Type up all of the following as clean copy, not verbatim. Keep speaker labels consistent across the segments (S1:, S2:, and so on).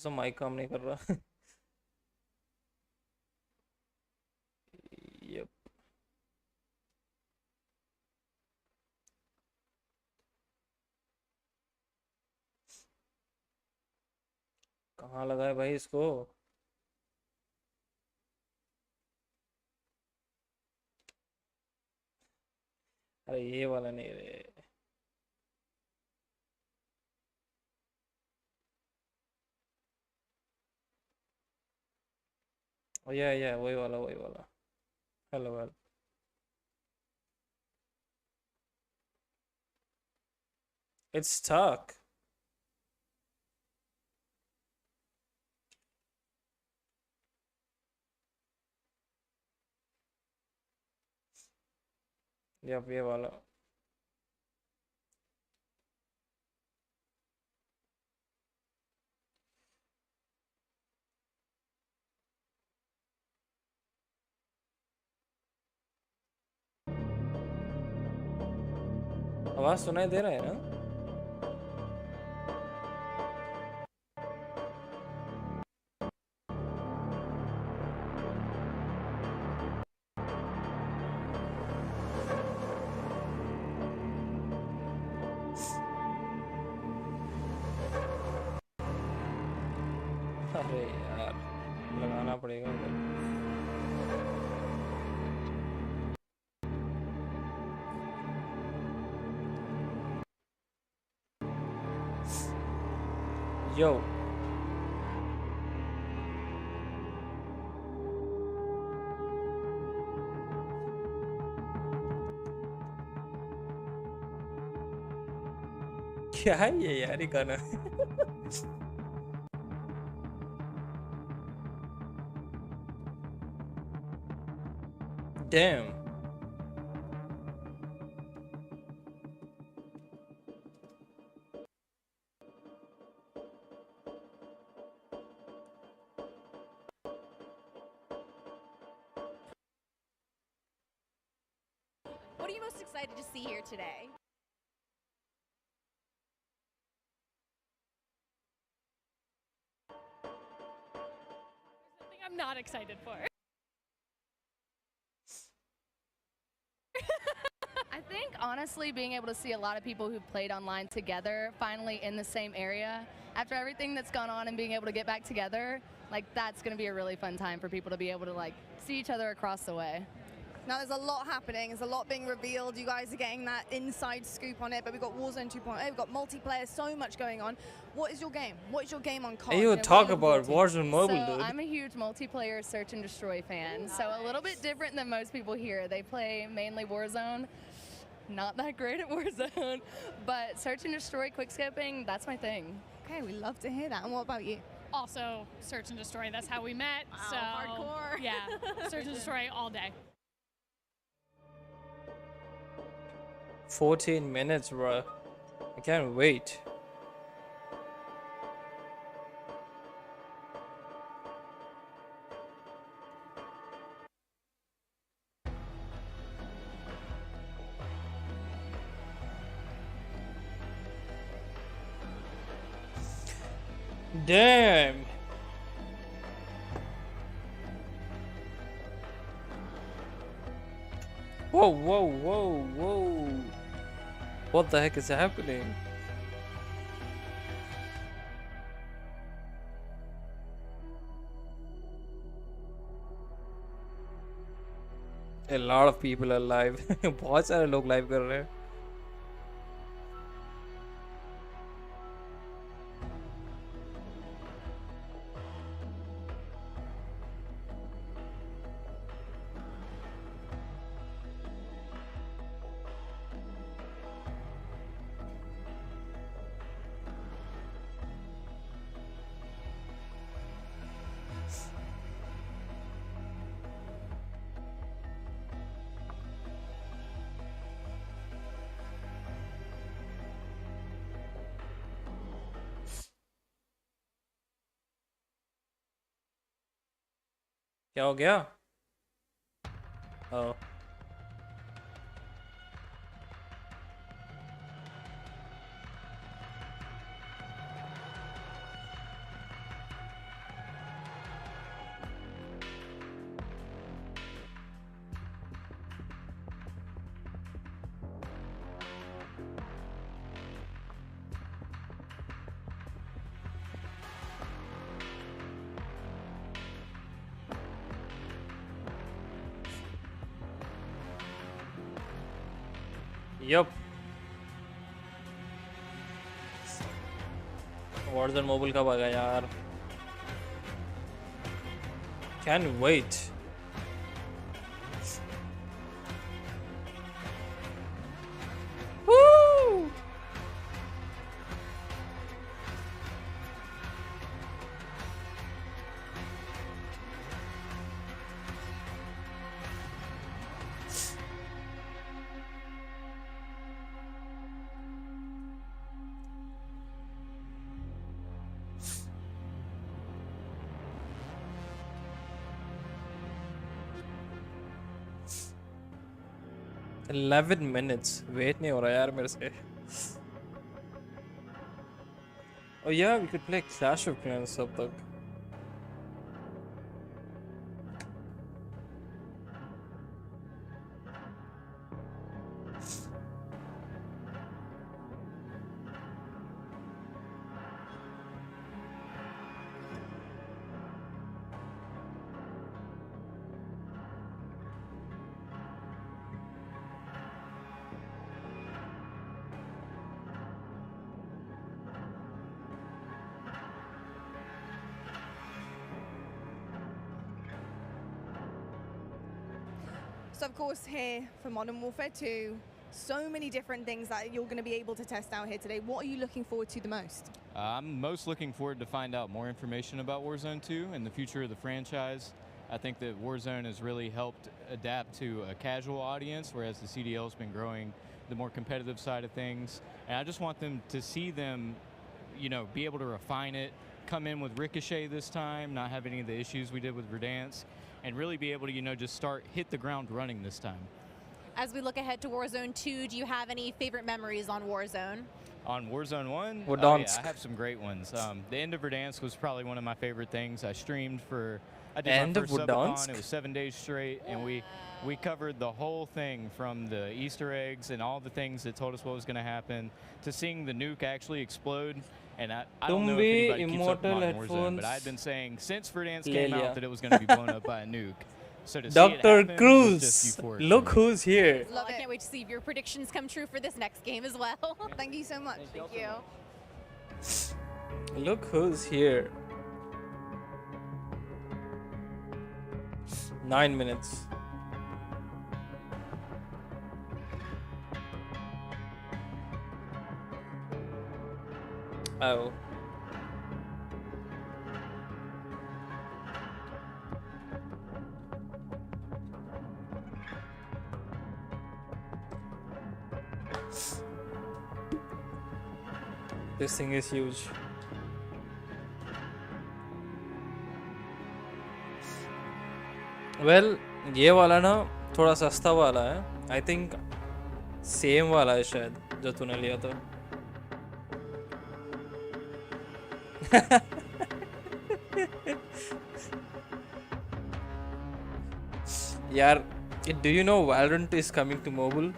S1: तो माइक काम नहीं कर रहा। Yep. कहाँ लगा है भाई इसको? अरे ये वाला नहीं रे। ये वही वाला वही वाला। Hello hello. It's stuck. Yup ये वाला। आवाज सुनाई दे रहा है ना? अरे यार लगाना पड़ेगा उधर। यो क्या है ये यार ये गाना? Damn.
S2: What are you most excited to see here today?
S3: There's something I'm not excited for.
S4: I think honestly being able to see a lot of people who played online together finally in the same area after everything that's gone on and being able to get back together, like that's going to be a really fun time for people to be able to like see each other across the way.
S2: Now there's a lot happening, there's a lot being revealed, you guys are getting that inside scoop on it, but we've got Warzone 2.0, we've got multiplayer, so much going on. What is your game? What is your game on COD?
S1: Hey, you talk about Warzone Mobile,
S4: So
S1: dude.
S4: I'm a huge multiplayer search and destroy fan, so a little bit different than most people here. They play mainly Warzone. Not that great at Warzone, but search and destroy, quickscoping, that's my thing.
S2: Okay, we love to hear that. And what about you?
S3: Also, search and destroy. That's how we met.
S2: Wow,
S3: so
S2: hardcore.
S3: Yeah, search and destroy all day.
S1: 14 minutes, bro. I can't wait. Damn. Whoa, whoa, whoa, whoa. What the heck is happening? A lot of people are live. बहुत सारे लोग live कर रहे हैं. क्या हो गया? Oh. Yup. Warzone mobile कब आएगा यार? Can't wait. Woo! $11 minutes. Wait नहीं हो रहा यार मेरे से. Oh yeah, we could play Clash of Clans तब तक.
S2: So of course here for Modern Warfare 2, so many different things that you're going to be able to test out here today. What are you looking forward to the most?
S5: I'm most looking forward to find out more information about Warzone 2 and the future of the franchise. I think that Warzone has really helped adapt to a casual audience, whereas the CDL has been growing the more competitive side of things. And I just want them to see them, you know, be able to refine it, come in with Ricochet this time, not have any of the issues we did with Verdansk, and really be able to, you know, just hit the ground running this time.
S6: As we look ahead to Warzone 2, do you have any favorite memories on Warzone?
S5: On Warzone 1,
S1: Verdansk.
S5: I have some great ones. The end of Verdansk was probably one of my favorite things. I streamed I did
S1: End
S5: my
S1: of
S5: first subathon.
S1: Verdansk?
S5: It was 7 days straight, and we covered the whole thing from the Easter eggs and all the things that told us what was going to happen to seeing the nuke actually explode. And I don't know if anybody keeps up
S1: immortal
S5: on Warzone,
S1: headphones.
S5: but I've been saying since Verdansk
S1: Le
S5: came
S1: liya.
S5: out that it was going to be blown up by a nuke. So to see it
S1: Dr.
S5: happen was
S1: Cruz,
S5: just euphoric.
S1: look who's here.
S6: Well,
S2: Love
S6: I
S2: it.
S6: can't wait to see if your predictions come true for this next game as well.
S2: Thank you so much.
S6: Thank you.
S1: Look who's here. 9 minutes. Oh. This thing is huge. Well, ये वाला ना थोड़ा सस्ता वाला है. I think same वाला है शायद जो तूने लिया था. यार, do you know Valorant is coming to mobile?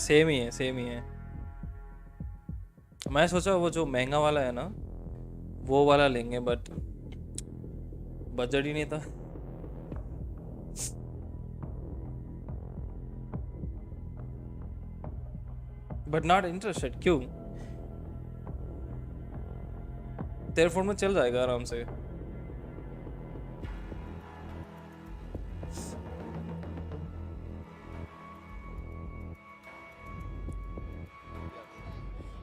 S1: Same ही है. मैं सोचा वो जो महंगा वाला है ना वो वाला लेंगे, बट बजट ही नहीं था. But not interested. क्यों? तेरे फोन में चल जाएगा आराम से.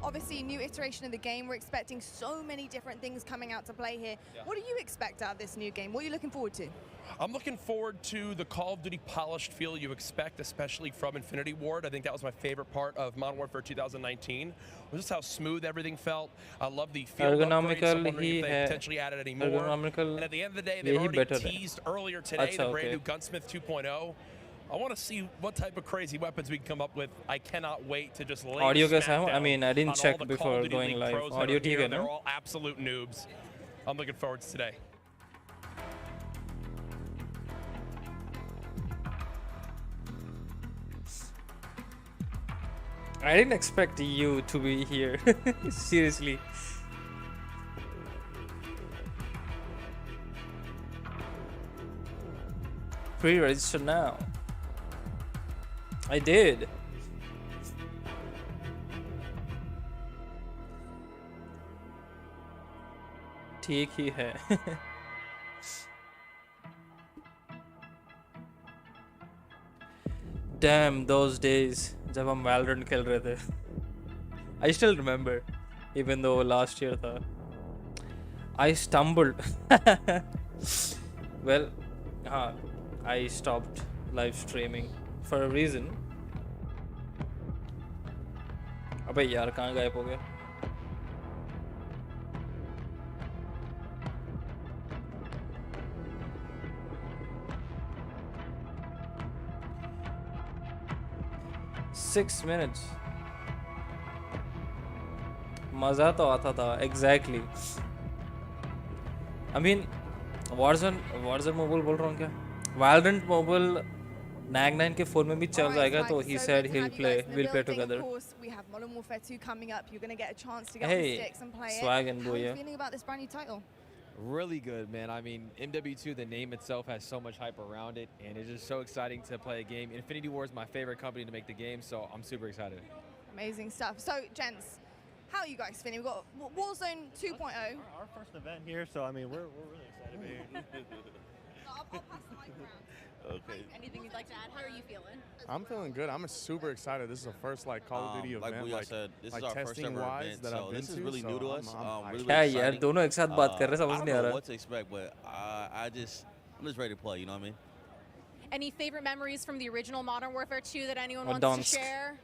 S2: Obviously, new iteration of the game. We're expecting so many different things coming out to play here. What do you expect out of this new game? What are you looking forward to?
S7: I'm looking forward to the Call of Duty polished feel you expect, especially from Infinity Ward. I think that was my favorite part of Modern Warfare 2019. Was just how smooth everything felt. I love the field upgrades. I'm wondering if they potentially added any more. And at the end of the day, they've already teased earlier today the brand new Gunsmith 2.0. I want to see what type of crazy weapons we can come up with. I cannot wait to just lay
S1: Audio
S7: the
S1: कैसा है? I mean, I didn't
S7: on
S1: check
S7: all the
S1: before
S7: Call of Duty
S1: going
S7: League
S1: live.
S7: pros that
S1: Audio
S7: are
S1: ठीक
S7: here.
S1: है ना?
S7: They're all absolute noobs. I'm looking forward to today.
S1: I didn't expect you to be here. Seriously. Pre-register now. I did. ठीक ही है. Damn those days जब हम Valorant खेल रहे थे. I still remember, even though last year था. I stumbled. Well, I stopped live streaming for a reason. अबे यार कहाँ गायब हो गया? Six minutes. मजा तो आता था. Exactly. I mean, Warzone mobile बोल रहा हूँ क्या? Valorant mobile Nag9 के phone में भी चल जाएगा तो he said we'll play together.
S2: Of course, we have Modern Warfare 2 coming up. You're going to get a chance to get on
S1: Hey,
S2: the sticks and play
S1: swag
S2: it.
S1: and
S2: How are you
S1: booyah.
S2: feeling about this brand new title?
S8: Really good, man. I mean, MW2, the name itself has so much hype around it, and it's just so exciting to play a game. Infinity Ward is my favorite company to make the game, so I'm super excited.
S2: Amazing stuff. So, gents, how are you guys feeling? We've got Warzone 2.0.
S9: Our first event here, so I mean, we're really excited to be here.
S2: I'll pass the mic around.
S10: Okay.
S6: Anything you'd like to add? How are you feeling?
S10: I'm feeling good. I'm super excited. This is the first Call of Duty event.
S11: Like said, this is our first
S10: testing
S11: ever
S10: wise
S11: event,
S10: that
S11: so
S10: I've been
S11: this is
S10: to,
S11: really
S10: so
S11: new to us. Really
S1: क्या यार
S11: exciting.
S1: दोनों एक साथ बात कर रहे हैं समझ
S11: I
S1: नहीं आ
S11: don't know
S1: रहा.
S11: what to expect, but I'm just ready to play. You know what I mean?
S6: Any favorite memories from the original Modern Warfare 2 that anyone
S1: Or
S6: wants
S1: Donsk.
S6: to share?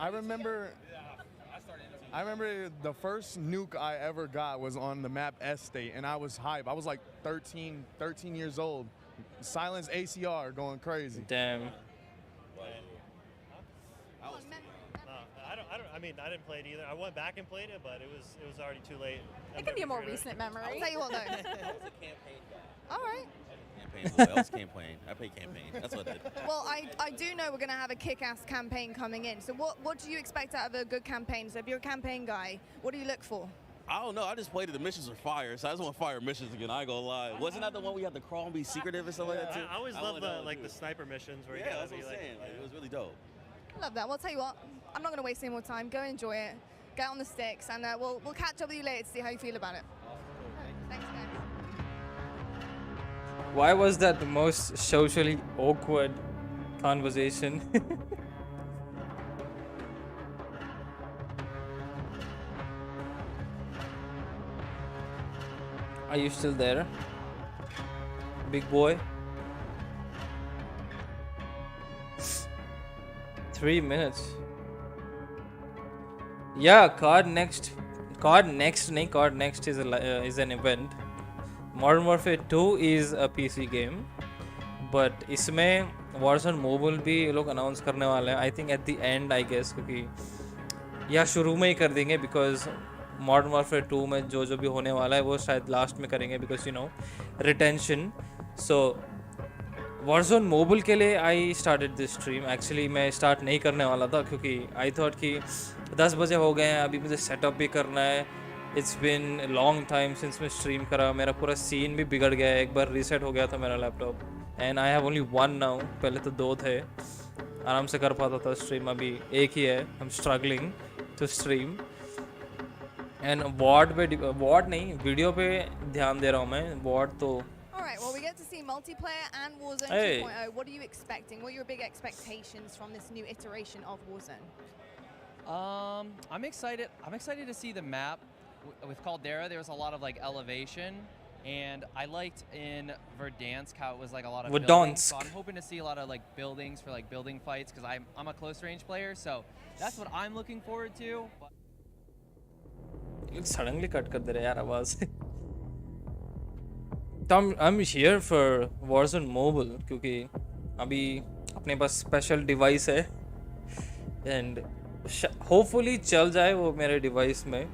S10: I remember the first nuke I ever got was on the map Estate, and I was hype. I was like 13 years old. Silence ACR going crazy.
S1: Damn.
S9: I mean, I didn't play it either. I went back and played it, but it was already too late.
S6: It can be a more recent memory.
S2: I'll tell you what, though.
S11: I was a campaign guy.
S2: All right.
S11: Campaign. I was campaign. I played campaign. That's what I did.
S2: Well, I do know we're going to have a kick-ass campaign coming in. So what do you expect out of a good campaign? So if you're a campaign guy, what do you look for?
S11: I don't know. I just played it. The missions were fire, so I just want fire missions again. I ain't gonna lie. Wasn't that the one we had to crawl and be secretive and stuff like that too?
S9: I always love the sniper missions where you
S11: Yeah,
S9: gotta
S11: that's what
S9: be
S11: I'm
S9: like.
S11: saying. Like, it was really dope.
S2: Love that. Well, I'll tell you what, I'm not going to waste any more time. Go enjoy it. Get on the sticks, and we'll catch up with you later to see how you feel about it. Thanks, guys.
S1: Why was that the most socially awkward conversation? Are you still there? Big boy? 3 minutes. Yeah, CODNext is an event. Modern Warfare 2 is a PC game, but इसमें Warzone Mobile भी ये लोग announce करने वाले हैं. I think at the end, I guess, क्योंकि या शुरू में ही कर देंगे because Modern Warfare 2 में जो भी होने वाला है वो शायद लास्ट में करेंगे because you know retention. So Warzone Mobile के लिए I started this stream. Actually मैं start नहीं करने वाला था क्योंकि I thought कि 10 बजे हो गए हैं, अभी मुझे सेटअप भी करना है. It's been a long time since मैं स्ट्रीम करा. मेरा पूरा सीन भी बिगड़ गया है. एक बार रीसेट हो गया था मेरा laptop. And I have only one now. पहले तो 2 थे. आराम से कर पाता था स्ट्रीम. अभी एक ही है. I'm struggling to stream. And वॉड नहीं वीडियो पे ध्यान दे रहा हूँ मैं. वॉड तो
S2: Alright, well we get to see multiplayer and Warzone
S1: Hey.
S2: 2.0. What are you expecting? What are your big expectations from this new iteration of Warzone?
S12: I'm excited. I'm excited to see the map. With Caldera, there was a lot of like elevation, and I liked in Verdansk how it was like a lot of buildings. So I'm hoping to see a lot of like buildings for like building fights because I'm a close range player, so that's what I'm looking forward to.
S1: Suddenly cut कर दे रहे यार आवाज. I'm here for Warzone Mobile क्योंकि अभी अपने पास special device है and hopefully चल जाए वो मेरे डिवाइस में.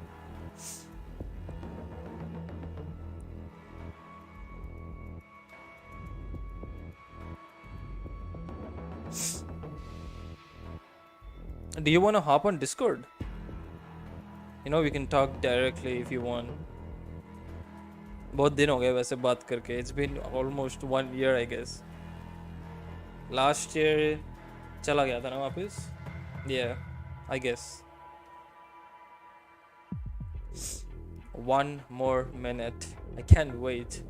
S1: Do you want to hop on Discord? You know, we can talk directly if you want. बहुत दिन हो गए वैसे बात करके. It's been almost 1 year, I guess. Last year चला गया था ना वापस? Yeah, I guess. 1 more minute. I can't wait.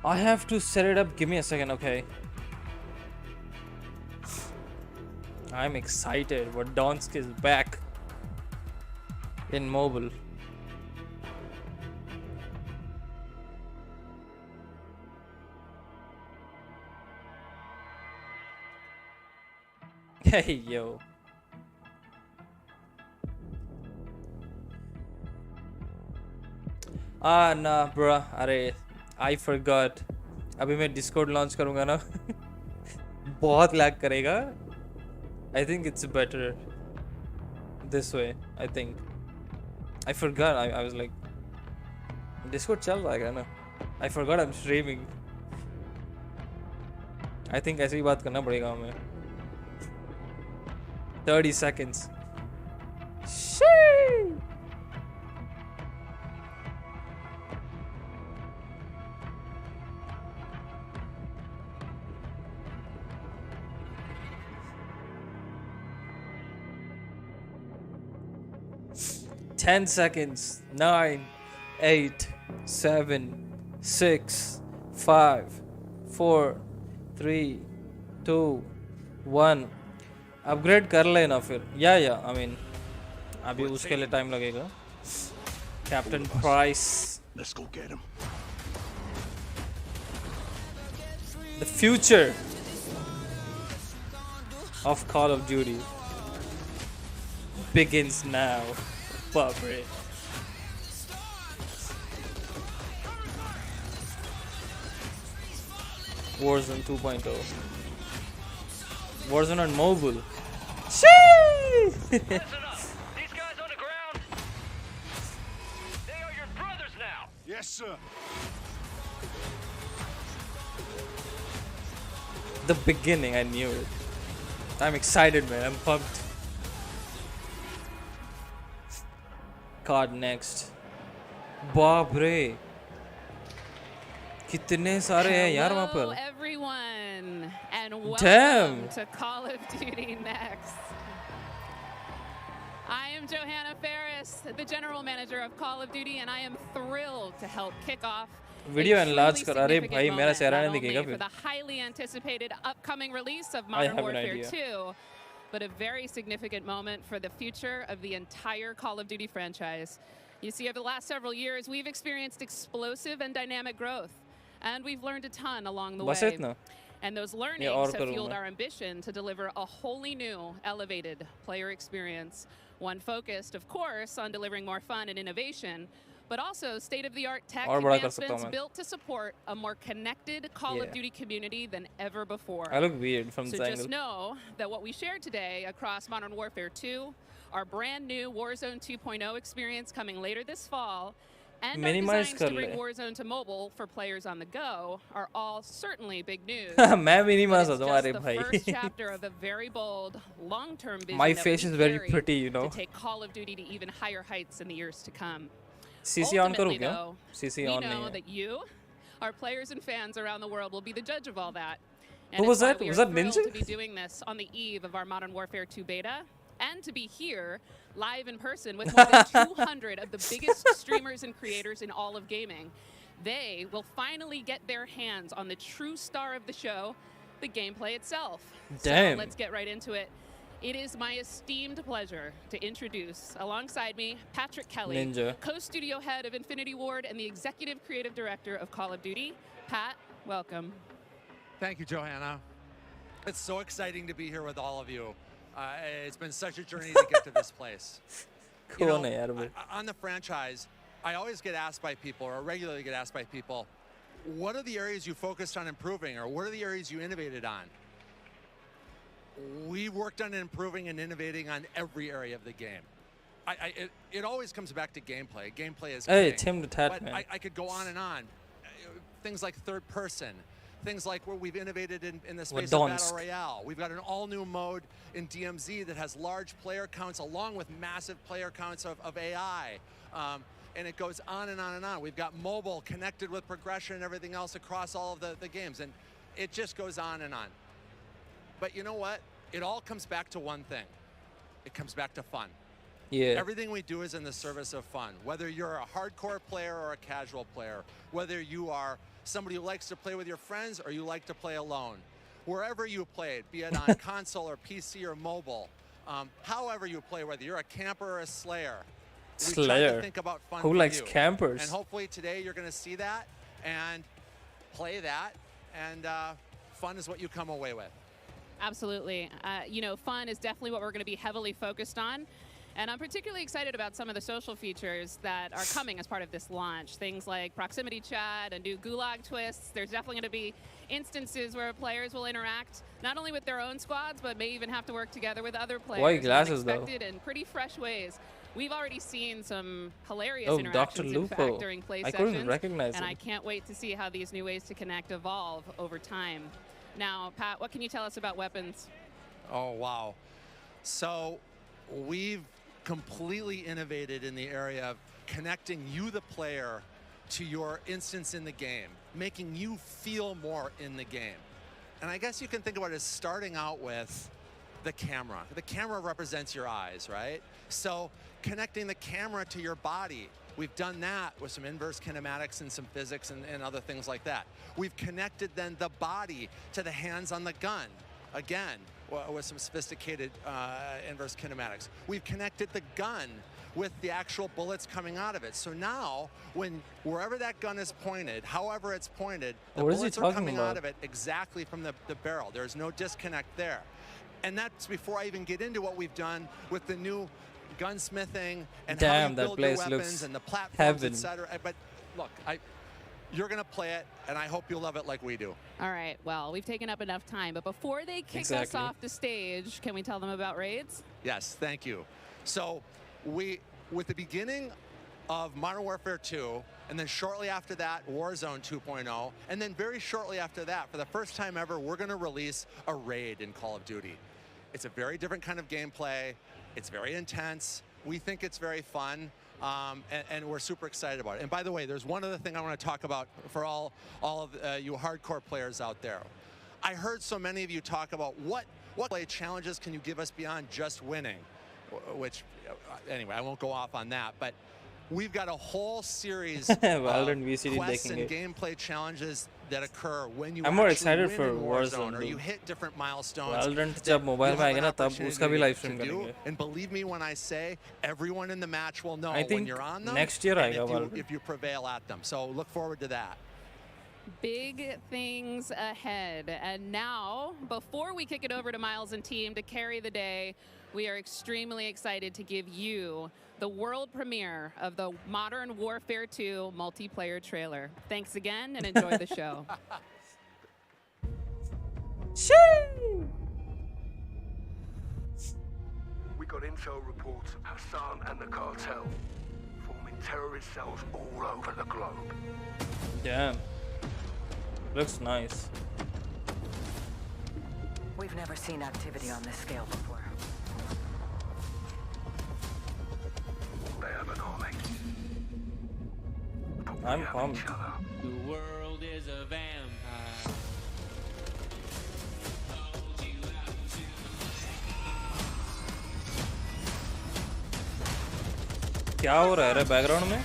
S1: I have to set it up. Give me a second, okay? I'm excited. Donsk is back in mobile. Hey yo. Nah, bruh. अरे I forgot. अभी मैं Discord launch करूँगा ना. बहुत lag करेगा. I think it's better this way. I think. I forgot. I was like, Discord चल रहा है ना. I forgot I'm streaming. I think ऐसे ही बात करना पड़ेगा हमें. 30 seconds. Sheesh. Ten seconds. 9, 8, 7, 6, 5, 4, 3, 2, 1. Upgrade कर लेना फिर. या I mean अभी उसके लिए टाइम लगेगा. Captain Price.
S13: Let's go get him.
S1: The future of Call of Duty begins now. Barbary. Warzone 2.0. Warzone on mobile. Sheesh!
S14: These guys on the ground, they are your brothers now.
S13: Yes, sir.
S1: The beginning, I knew it. I'm excited, man. I'm pumped. CODNext. बाप रे कितने सारे हैं यार वहाँ पर.
S15: Hello everyone and welcome
S1: Damn.
S15: to Call of Duty Next. I am Johanna Ferris, the general manager of Call of Duty, and I am thrilled to help kick off
S1: video enlarge कर. अरे भाई मेरा चेहरा नहीं दिखेगा
S15: for
S1: फिर.
S15: the highly anticipated upcoming release of
S1: I
S15: Modern
S1: have an
S15: Warfare
S1: idea.
S15: 2, but a very significant moment for the future of the entire Call of Duty franchise. You see, over the last several years, we've experienced explosive and dynamic growth, and we've learned a ton along the
S1: बस
S15: way.
S1: इतना.
S15: And those learnings
S1: और
S15: have
S1: करूँ
S15: fueled
S1: मैं.
S15: our ambition to deliver a wholly new, elevated player experience. One focused, of course, on delivering more fun and innovation, but also state-of-the-art tech
S1: और बड़ा कर सकता हूँ
S15: advancements
S1: मैं.
S15: built to support a more connected Call of
S1: Yeah.
S15: Duty community than ever before.
S1: I look weird from
S15: So
S1: this
S15: just
S1: angle.
S15: know that what we shared today across Modern Warfare 2, our brand new Warzone 2.0 experience coming later this fall, and our
S1: Minimize
S15: designs to
S1: कर
S15: bring
S1: ले.
S15: Warzone to mobile for players on the go are all certainly big news.
S1: मैं minimize
S15: But
S1: होता हूँ.
S15: it's
S1: अरे
S15: just the
S1: भाई.
S15: first chapter of a very bold, long-term vision
S1: My
S15: that
S1: face
S15: we
S1: is very
S15: carry
S1: pretty, you know.
S15: to take Call of Duty to even higher heights in the years to come.
S1: CC on करूँ
S15: Ultimately,
S1: क्या?
S15: though,
S1: CC
S15: we
S1: on
S15: know
S1: नहीं है.
S15: that you, our players and fans around the world, will be the judge of all that.
S1: Who
S15: And
S1: was
S15: it's why
S1: that?
S15: we
S1: Was
S15: are
S1: that
S15: thrilled
S1: Ninja?
S15: to be doing this on the eve of our Modern Warfare 2 beta, and to be here live in person with more than 200 of the biggest streamers and creators in all of gaming. They will finally get their hands on the true star of the show, the gameplay itself.
S1: Damn.
S15: So let's get right into it. It is my esteemed pleasure to introduce, alongside me, Patrick Kelly,
S1: Ninja.
S15: co-studio head of Infinity Ward and the executive creative director of Call of Duty. Pat, welcome.
S16: Thank you, Johanna. It's so exciting to be here with all of you. It's been such a journey to get to this place. You
S1: कौन
S16: know,
S1: है यार वो?
S16: on the franchise, I always get asked by people, or regularly get asked by people, what are the areas you focused on improving, or what are the areas you innovated on? We worked on improving and innovating on every area of the game. It always comes back to gameplay. Gameplay is
S1: Hey,
S16: king.
S1: Tim the Tat
S16: But
S1: Man.
S16: I could go on and on. Things like third person, things like where we've innovated in the space of Battle Royale. We've got an all-new mode in DMZ that has large player counts along with massive player counts of AI. And it goes on and on and on. We've got mobile connected with progression and everything else across all of the games. And it just goes on and on. But you know what? It all comes back to one thing. It comes back to fun.
S1: Yeah.
S16: Everything we do is in the service of fun. Whether you're a hardcore player or a casual player, whether you are somebody who likes to play with your friends or you like to play alone, wherever you play, be it on console or PC or mobile, however you play, whether you're a camper or a slayer, we try to think about fun.
S1: Who
S16: for
S1: likes
S16: you.
S1: campers?
S16: And hopefully today you're going to see that and play that, and fun is what you come away with.
S15: Absolutely. You know, fun is definitely what we're going to be heavily focused on. And I'm particularly excited about some of the social features that are coming as part of this launch. Things like proximity chat and new gulag twists. There's definitely going to be instances where players will interact not only with their own squads, but may even have to work together with other players.
S1: White glasses, though.
S15: Unexpected and pretty fresh ways. We've already seen some hilarious
S1: Oh,
S15: interactions,
S1: Dr.
S15: in fact,
S1: Lupo.
S15: during play
S1: I
S15: sessions.
S1: couldn't recognize
S15: and
S1: him.
S15: I can't wait to see how these new ways to connect evolve over time. Now, Pat, what can you tell us about weapons?
S16: Oh, wow. So we've completely innovated in the area of connecting you, the player, to your instance in the game, making you feel more in the game. And I guess you can think about it as starting out with the camera. The camera represents your eyes, right? So connecting the camera to your body. We've done that with some inverse kinematics and some physics and other things like that. We've connected then the body to the hands on the gun. Again, with some sophisticated inverse kinematics. We've connected the gun with the actual bullets coming out of it. So now, wherever that gun is pointed, however it's pointed, the bullets are coming out of it exactly from the barrel. There's no disconnect there. And that's before I even get into what we've done with the new gunsmithing and how you build your weapons and the platforms, etc. But look, you're going to play it, and I hope you love it like we do.
S15: All right, well, we've taken up enough time, but before they kick us off the stage, can we tell them about raids?
S16: Yes, thank you. So with the beginning of Modern Warfare 2, and then shortly after that, Warzone 2.0, and then very shortly after that, for the first time ever, we're going to release a raid in Call of Duty. It's a very different kind of gameplay. It's very intense. We think it's very fun. And we're super excited about it. And by the way, there's one other thing I want to talk about for all of you hardcore players out there. I heard so many of you talk about what play challenges can you give us beyond just winning, which, anyway, I won't go off on that. But we've got a whole series of quests and gameplay challenges that occur when you
S1: I'm more
S16: actually
S1: excited
S16: win
S1: for
S16: in
S1: Warzone,
S16: or you
S1: dude.
S16: hit different milestones.
S1: Valorant जब mobile में आएगा ना तब उसका भी live stream
S16: to do.
S1: करेंगे.
S16: And believe me when I say, everyone in the match will know
S1: I
S16: when
S1: think
S16: you're on them.
S1: next year
S16: and
S1: आएगा Valorant.
S16: if you prevail at them. So look forward to that.
S15: Big things ahead. And now, before we kick it over to Miles and team to carry the day, we are extremely excited to give you the world premiere of the Modern Warfare 2 multiplayer trailer. Thanks again and enjoy the show.
S13: We got intel reports of Hassan and the cartel forming terrorist cells all over the globe.
S1: Damn. Looks nice.
S17: We've never seen activity on this scale before.
S13: They have an army.
S1: I'm pumped.
S18: The world is a vampire.
S1: क्या हो रहा है background में?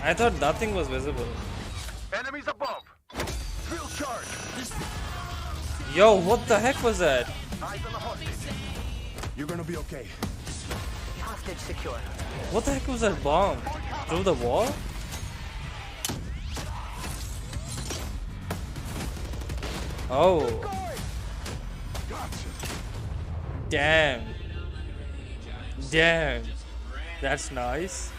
S1: I thought nothing was visible.
S13: Enemies above. Field charge.
S1: Yo, what the heck was that?
S13: Eyes on the hostage. You're gonna be okay.
S17: Hostage secure.
S1: What the heck was that bomb? Through the wall? Oh. Damn. Damn. That's nice.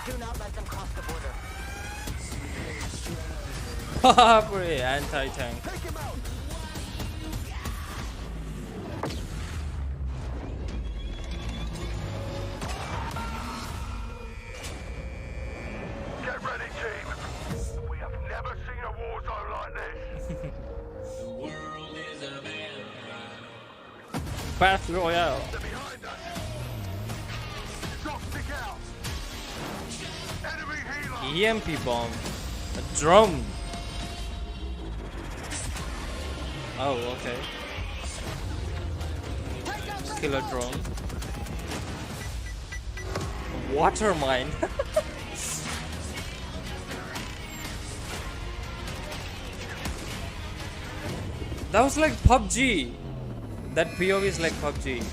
S17: Do not let them cross the border.
S1: Pretty anti-tank.
S13: Get ready, team. We have never seen a war zone like this.
S18: The world is a vampire.
S1: Battle Royale.
S13: They're behind us. Shots stick out. Enemy healer.
S1: EMP bomb. A drum. Oh, okay. Killer drone. Water mine. That was like PUBG. That POV is like PUBG.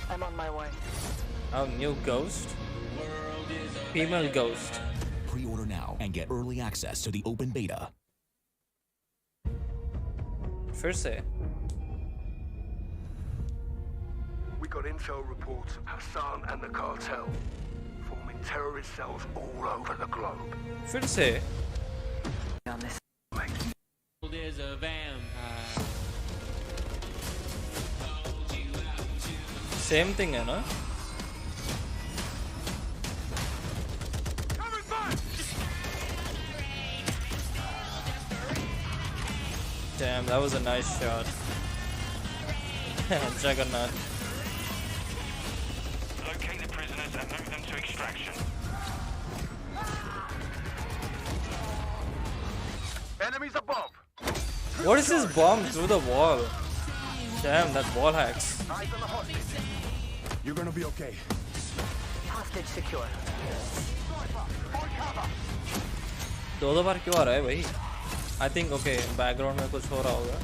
S17: I'm on my way.
S1: Oh, new ghost. Female ghost.
S19: Pre-order now and get early access to the open beta.
S1: First say.
S13: We got intel reports of Hassan and the cartel forming terrorist cells all over the globe.
S1: First say.
S17: On this.
S18: The world is a vampire.
S1: Same thing, है ना? Damn, that was a nice shot. Juggernaut.
S14: Locate the prisoners and move them to extraction.
S13: Enemies above.
S1: What is this bomb through the wall? Damn, that wall hacks.
S13: Eyes on the hostage. You're gonna be okay.
S17: Hostage secure.
S1: दो बार क्यों आ रहा है भाई? I think okay, background में कुछ हो रहा होगा.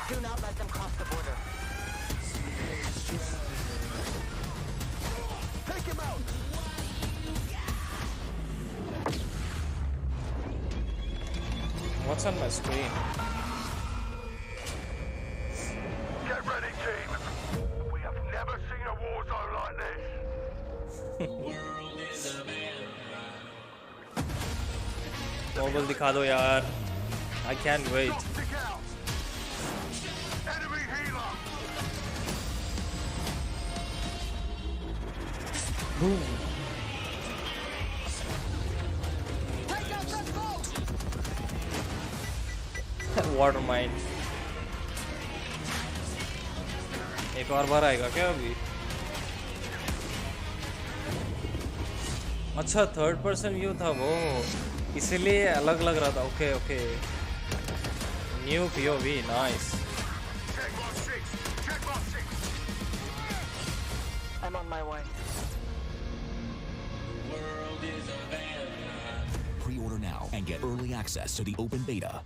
S17: Do not let them cross the border.
S13: Take him out.
S1: What's on my screen?
S13: Get ready, team. We have never seen a war zone like this.
S18: The world is a vampire.
S1: Mobile दिखा दो यार. I can't wait.
S13: Stick out. Enemy healer.
S1: Boom. Water mine. एक और बार आएगा क्या अभी? अच्छा third person view था वो, इसीलिए अलग लग रहा था. Okay okay. New POV, nice.
S17: I'm on my way.
S18: World is a vampire.
S19: Pre-order now and get early access to the open beta.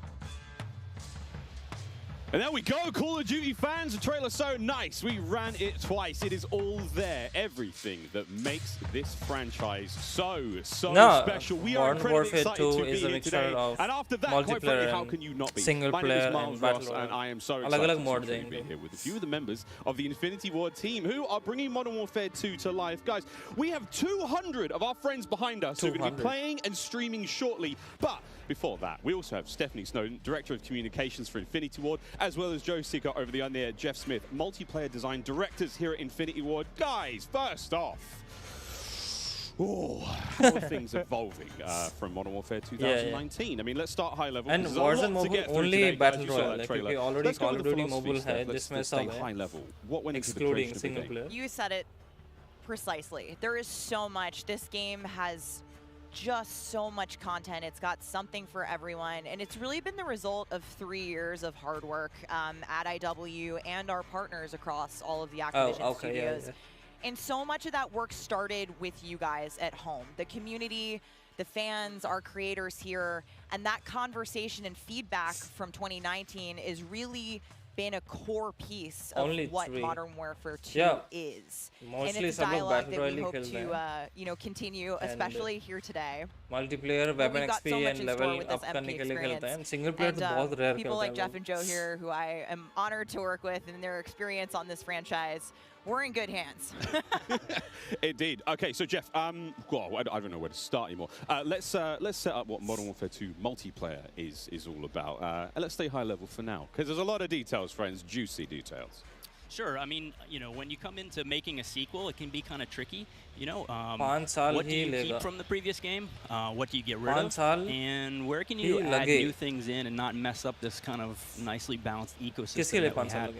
S20: And there we go, Call of Duty fans. The trailer so nice. We ran it twice. It is all there. Everything that makes this franchise so special. We are incredibly excited to be here today. And after that, quite frankly, how can you not be?
S1: Single player
S20: and Battle Royale. And I am so excited to be here with a few of the members of the Infinity Ward team who are bringing Modern Warfare 2 to life. Guys, we have 200 of our friends behind us who are going to be playing and streaming shortly. But before that, we also have Stephanie Snowden, Director of Communications for Infinity Ward, as well as Joe Seeker over the there, Jeff Smith, Multiplayer Design Directors here at Infinity Ward. Guys, first off, how are things evolving from Modern Warfare 2019? I mean, let's start high level.
S1: And Warzone Mobile only Battle Royale, like क्योंकि already Call of Duty Mobile है जिसमें सब है.
S20: High level. What went into the
S1: excluding single player?
S21: You said it precisely. There is so much. This game has just so much content. It's got something for everyone, and it's really been the result of 3 years of hard work at IW and our partners across all of the Activision studios. And so much of that work started with you guys at home. The community the fans, our creators here, and that conversation and feedback from 2019 is really been a core piece of what Modern Warfare 2 is. And it's a dialogue that we hope to continue, especially here today.
S1: Multiplayer, weapon XP and level up करने के लिए खेलते हैं. Single player तो बहुत rare
S21: people like Jeff and Joe here, who I am honored to work with, and their experience on this franchise, we're in good hands.
S20: Indeed. Okay, so Jeff, well, I don't know where to start anymore. Let's set up what Modern Warfare 2 multiplayer is all about, and let's stay high level for now, because there's a lot of details, friends, juicy details.
S4: Sure. I mean, when you come into making a sequel, it can be kind of tricky.
S1: what
S4: do you keep from the previous game? What do you get rid of? And where can you add new things in and not mess up this kind of nicely balanced ecosystem that we had?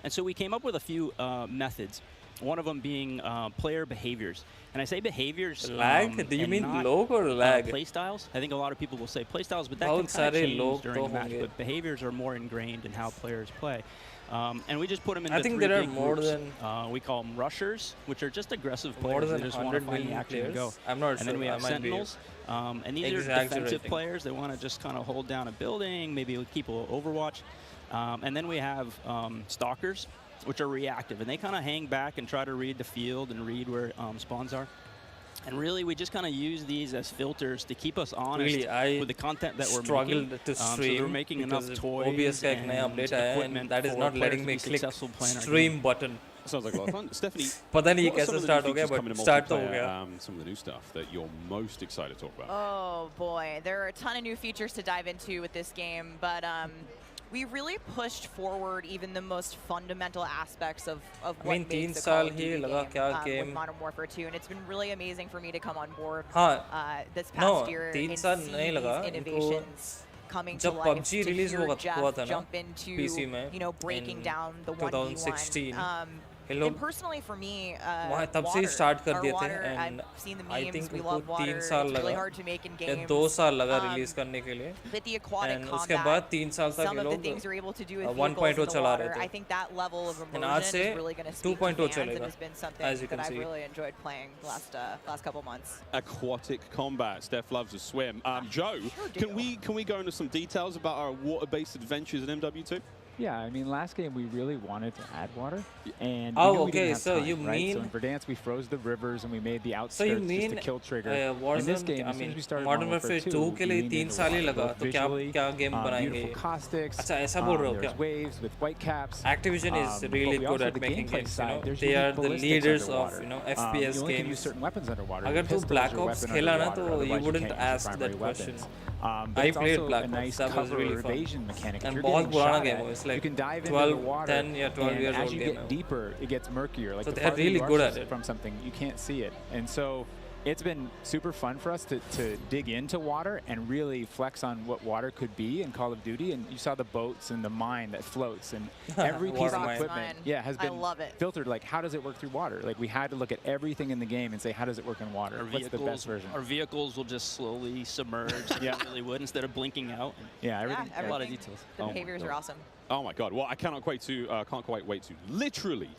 S4: And so we came up with a few methods. One of them being player behaviors. And I say behaviors.
S1: Lag? Do you mean log or lag?
S4: Play styles. I think a lot of people will say play styles, but that can kind of change during the match. But behaviors are more ingrained in how players play. And we just put them into three
S1: there are
S4: big
S1: more
S4: groups.
S1: than
S4: we call them rushers, which are just aggressive
S1: more
S4: players.
S1: than
S4: They just want to find the action and go.
S1: I'm not
S4: and
S1: sure.
S4: then we have sentinels. And these are defensive players. They want to just kind of hold down a building, maybe keep a little overwatch. And then we have stalkers, which are reactive, and they kind of hang back and try to read the field and read where spawns are. And really, we just kind of use these as filters to keep us honest with the content that we're making.
S1: To stream
S4: so we're making enough toys
S1: OBS का एक नया update आया and that is not letting me click stream button.
S20: Sounds like a lot of fun. Stephanie,
S1: पता नहीं कैसे start हो गया, but start तो हो गया.
S20: Some of the new stuff that you're most excited to talk about.
S21: Oh boy, there are a ton of new features to dive into with this game, but we really pushed forward even the most fundamental aspects of what makes a Call of Duty game with Modern Warfare 2, and it's been really amazing for me to come on board this past year and see these innovations coming to life. To hear Jeff jump into breaking down the 1v1. And personally for me,
S1: तब से start कर दिए थे
S21: and I think उनको
S1: 3 साल लगा या 2 साल लगा रिलीज करने के लिए and उसके बाद 3 साल तक ये लोग 1.0 चला रहे थे
S21: I think that level of
S1: and आज
S21: immersion
S1: से
S21: is really going to speak
S1: 2.0
S21: to fans and
S1: चलेगा
S21: has been something
S1: as you
S21: that
S1: can
S21: I've
S1: see.
S21: really enjoyed playing the last couple months.
S20: Aquatic combat. Steph loves to swim. Joe, can we go into some details about our water-based adventures in MW2?
S22: Yeah, I mean, last game we really wanted to add water, and
S1: okay, so you mean
S22: so in Verdansk we froze the rivers and we made the outskirts just to kill trigger. In this game, as soon as we started
S1: Modern Warfare 2 के लिए 3 साल ही लगा, तो क्या game बनाएंगे?
S22: Beautiful caustics.
S1: अच्छा ऐसा बोल रहे हो क्या?
S22: There's waves with white caps.
S1: Activision is really good at making games. They are the leaders of FPS
S22: you can
S1: games.
S22: use certain weapons underwater.
S1: अगर तू Black Ops खेला ना तो you wouldn't ask that question. I played Black Ops. That was really fun. And बहुत पुराना game है. It's like 12, 10, 12 years old
S22: as you
S1: game.
S22: get deeper, it gets murkier. Like
S1: So
S22: the
S1: they're really good at it.
S22: From something you can't see it, and so it's been super fun for us to dig into water and really flex on what water could be in Call of Duty. And you saw the boats and the mine that floats, and every piece of equipment, has been filtered. Like, how does it work through water? Like, we had to look at everything in the game and say, how does it work in water? What's the best version?
S4: Our vehicles will just slowly submerge. It really would, instead of blinking out.
S22: Everything.
S4: A lot of details.
S21: The behaviors are awesome.
S20: Oh my God! Well, I can't quite wait to literally,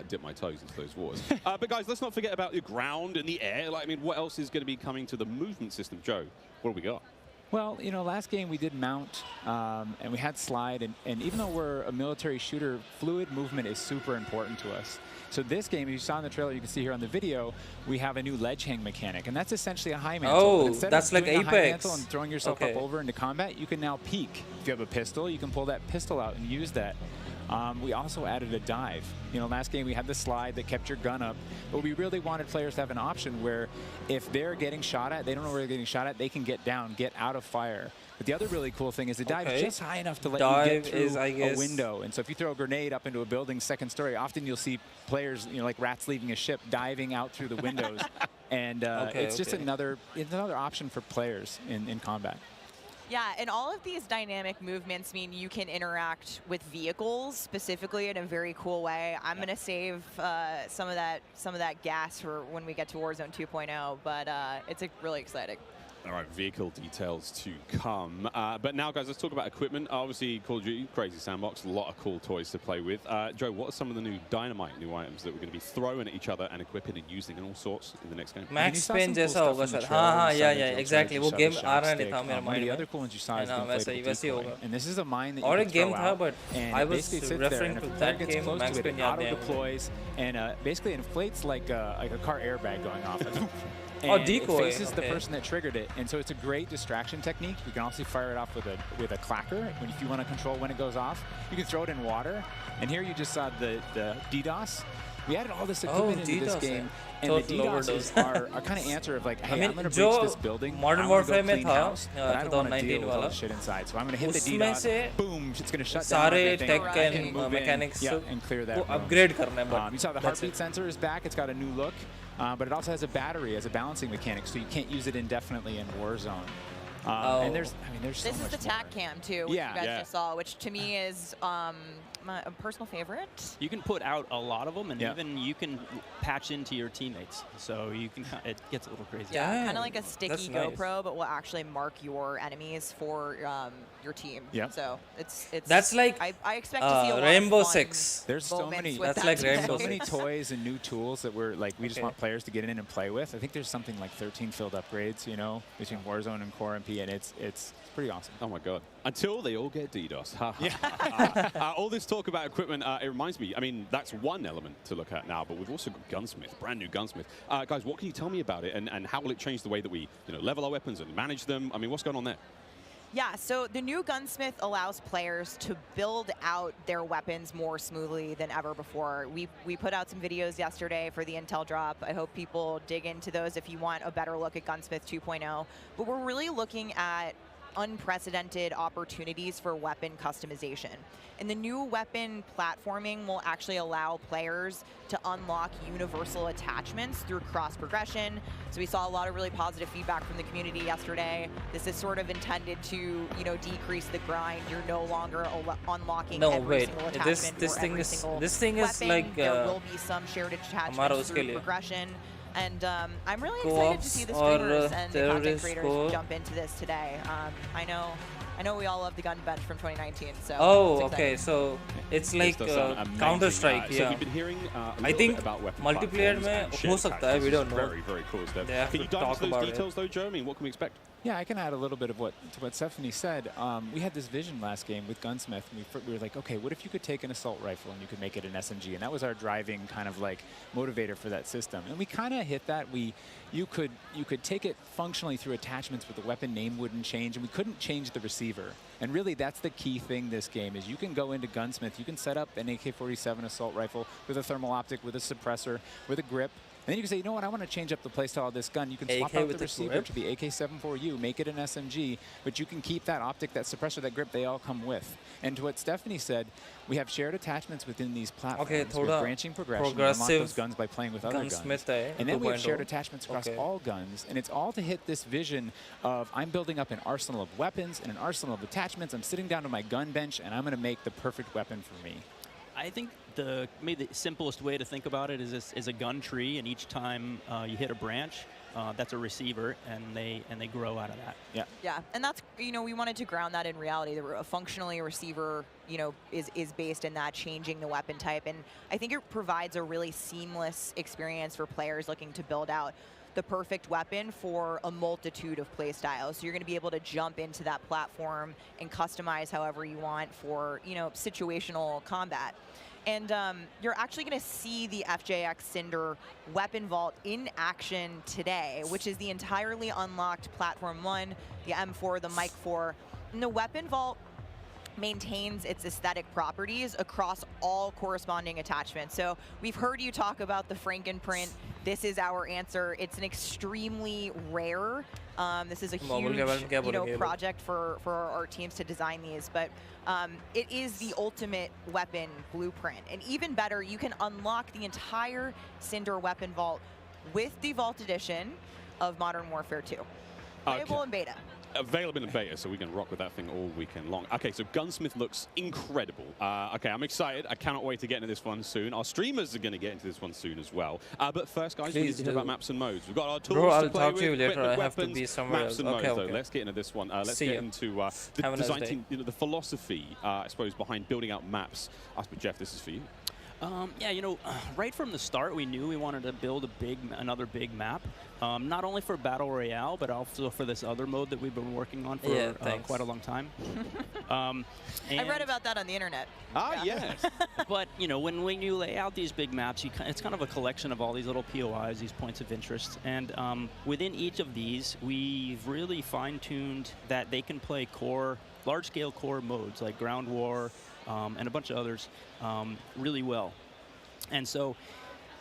S20: dip my toes into those waters. But guys, let's not forget about the ground and the air. Like, I mean, what else is going to be coming to the movement system? Joe, what do we got?
S22: Well, last game we did mount, and we had slide, and even though we're a military shooter, fluid movement is super important to us. So this game, as you saw in the trailer, you can see here on the video, we have a new ledge hang mechanic, and that's essentially a high mantle.
S1: Oh,
S22: instead
S1: that's
S22: of
S1: like
S22: doing a high
S1: Apex.
S22: mantle and throwing yourself up over into combat, you can now peek. If you have a pistol, you can pull that pistol out and use that. We also added a dive. Last game we had the slide that kept your gun up, but we really wanted players to have an option where if they're getting shot at, they don't know where they're getting shot at, they can get down, get out of fire. But the other really cool thing is the dive is just high enough to let you get through a window. And so if you throw a grenade up into a building's second story, often you'll see players, like rats leaving a ship, diving out through the windows. And it's just another option for players in combat.
S21: Yeah, and all of these dynamic movements mean you can interact with vehicles specifically in a very cool way. I'm going to save some of that gas for when we get to Warzone 2.0, but it's really exciting.
S20: All right, vehicle details to come. But now, guys, let's talk about equipment. Obviously, Call of Duty, crazy sandbox, a lot of cool toys to play with. Joe, what are some of the new dynamite new items that we're going to be throwing at each other and equipping and using and all sorts in the next game?
S1: Max Payne जैसा होगा sir. हाँ, yeah, exactly. वो game आ रहा नहीं था मेरे mind में.
S22: The other cool ones you saw is
S1: वैसे होगा.
S22: And this is a mine that
S1: और
S22: you
S1: एक
S22: can
S1: game
S22: throw
S1: था,
S22: out,
S1: but
S22: and
S1: I
S22: it
S1: was
S22: basically sits
S1: referring
S22: there,
S1: to
S22: and if
S1: that
S22: the player gets
S1: game,
S22: close
S1: Max
S22: to it,
S1: Payne
S22: it
S1: याद नहीं
S22: auto deploys and basically inflates like a car airbag going off.
S1: Oh,
S22: And
S1: decoy.
S22: it faces the person that triggered it, and so it's a great distraction technique. You can also fire it off with a clacker if you want to control when it goes off. You can throw it in water, and here you just saw the DDoS. We added all this equipment into this game, and the DDoS are kind of answer of like, hey, I'm going to breach this building.
S1: Modern Warfare में था,
S22: but I don't want to deal
S1: 2019
S22: with all
S1: वाला.
S22: the shit inside, so I'm going to hit the
S1: उसमें
S22: DDoS.
S1: से
S22: Boom! It's going to shut down
S1: सारे
S22: everything.
S1: tech and
S22: move in,
S1: mechanics
S22: and clear that.
S1: को upgrade करना है. But
S22: You saw the
S1: that's
S22: heartbeat sensor is back. It's got a new look, but it also has a battery as a balancing mechanic, so you can't use it indefinitely in Warzone. And there's so
S21: This is
S22: much
S21: the TAC cam too, which you guys just saw, which to me is a personal favorite.
S4: You can put out a lot of them, and even you can patch into your teammates. So you can, it gets a little crazy.
S21: Yeah, kind of like a sticky GoPro, but will actually mark your enemies for your team.
S22: Yeah.
S21: So it's
S1: That's like
S21: I expect to see a lot
S1: Rainbow
S21: of fun
S1: Six.
S22: There's so many.
S21: with
S1: That's
S21: that
S1: like
S21: today.
S1: Rainbow
S22: So many
S1: Six.
S22: toys and new tools that we're like we just
S1: Okay.
S22: want players to get in and play with. I think there's something like 13 field upgrades, you know, between Warzone and Core MP, and it's pretty awesome.
S20: Oh my god! Until they all get DDoS. All this talk about equipment, it reminds me. I mean, that's one element to look at now, but we've also got Gunsmith, brand new Gunsmith. Guys, what can you tell me about it, and how will it change the way that we level our weapons and manage them? I mean, what's going on there?
S21: Yeah, so the new Gunsmith allows players to build out their weapons more smoothly than ever before. We put out some videos yesterday for the Intel drop. I hope people dig into those if you want a better look at Gunsmith 2.0. But we're really looking at unprecedented opportunities for weapon customization. And the new weapon platforming will actually allow players to unlock universal attachments through cross progression. So we saw a lot of really positive feedback from the community yesterday. This is sort of intended to, decrease the grind. You're no longer unlocking every single attachment
S1: this thing is like
S21: there will be some shared attachments through progression. And I'm really excited to see the streamers and the content creators jump into this today. I know we all love the gun bench from 2019. So
S1: okay, so it's like Counter-Strike.
S20: So we've been hearing
S1: I think
S20: about weapon
S1: multiplayer
S20: platforms
S1: में हो सकता है. We don't know.
S20: Very, very cool stuff.
S1: They have
S20: Can
S1: to
S20: you dive
S1: talk
S20: into those
S1: about
S20: details though, Joe? I mean, what can we expect?
S22: Yeah, I can add a little bit of what Stephanie said. We had this vision last game with Gunsmith, and we were like, okay, what if you could take an assault rifle and you could make it an SMG? And that was our driving kind of like motivator for that system. And we kind of hit that. You could take it functionally through attachments, but the weapon name wouldn't change, and we couldn't change the receiver. And really, that's the key thing this game is you can go into Gunsmith, you can set up an AK-47 assault rifle with a thermal optic, with a suppressor, with a grip. And then you can say, you know what, I want to change up the playstyle of this gun. You can swap out the receiver to the AK-74U, make it an SMG, but you can keep that optic, that suppressor, that grip, they all come with. And to what Stephanie said, we have shared attachments within these platforms with branching progression. You unlock those guns by playing with other guns. And then we have shared attachments across all guns. And it's all to hit this vision of I'm building up an arsenal of weapons and an arsenal of attachments. I'm sitting down to my gun bench, and I'm going to make the perfect weapon for me.
S4: I think maybe the simplest way to think about it is a gun tree, and each time you hit a branch, that's a receiver, and they grow out of that.
S22: Yeah.
S21: Yeah, and that's we wanted to ground that in reality. Functionally, a receiver is based in that changing the weapon type, and I think it provides a really seamless experience for players looking to build out the perfect weapon for a multitude of play styles. So you're going to be able to jump into that platform and customize however you want for situational combat. And you're actually going to see the FJX Cinder weapon vault in action today, which is the entirely unlocked Platform 1, the M4, the Mic 4. And the weapon vault maintains its aesthetic properties across all corresponding attachments. So we've heard you talk about the Frankenprint. This is our answer. It's an extremely rare. This is a huge project for our teams to design these, but it is the ultimate weapon blueprint. And even better, you can unlock the entire Cinder weapon vault with the Vault Edition of Modern Warfare 2. Playable in beta.
S20: available in beta, so we can rock with that thing all weekend long. Okay, so Gunsmith looks incredible. Okay, I'm excited. I cannot wait to get into this one soon. Our streamers are going to get into this one soon as well. But first, guys, we need to hear about maps and modes. We've got our tools to play with, equipment,
S1: I have
S20: weapons,
S1: to be somewhere
S20: maps and
S1: else.
S20: modes. So let's get into this one. Let's get into the design team, the philosophy, I suppose, behind building out maps. But Jeff, this is for you.
S4: Yeah, you know, right from the start, we knew we wanted to build another big map, not only for Battle Royale, but also for this other mode that we've been working on for quite a long time.
S21: I read about that on the internet.
S20: Ah, yes.
S4: But, you know, when you lay out these big maps, it's kind of a collection of all these little POIs, these points of interest. And within each of these, we've really fine-tuned that they can play large-scale core modes like Ground War, and a bunch of others really well. And so,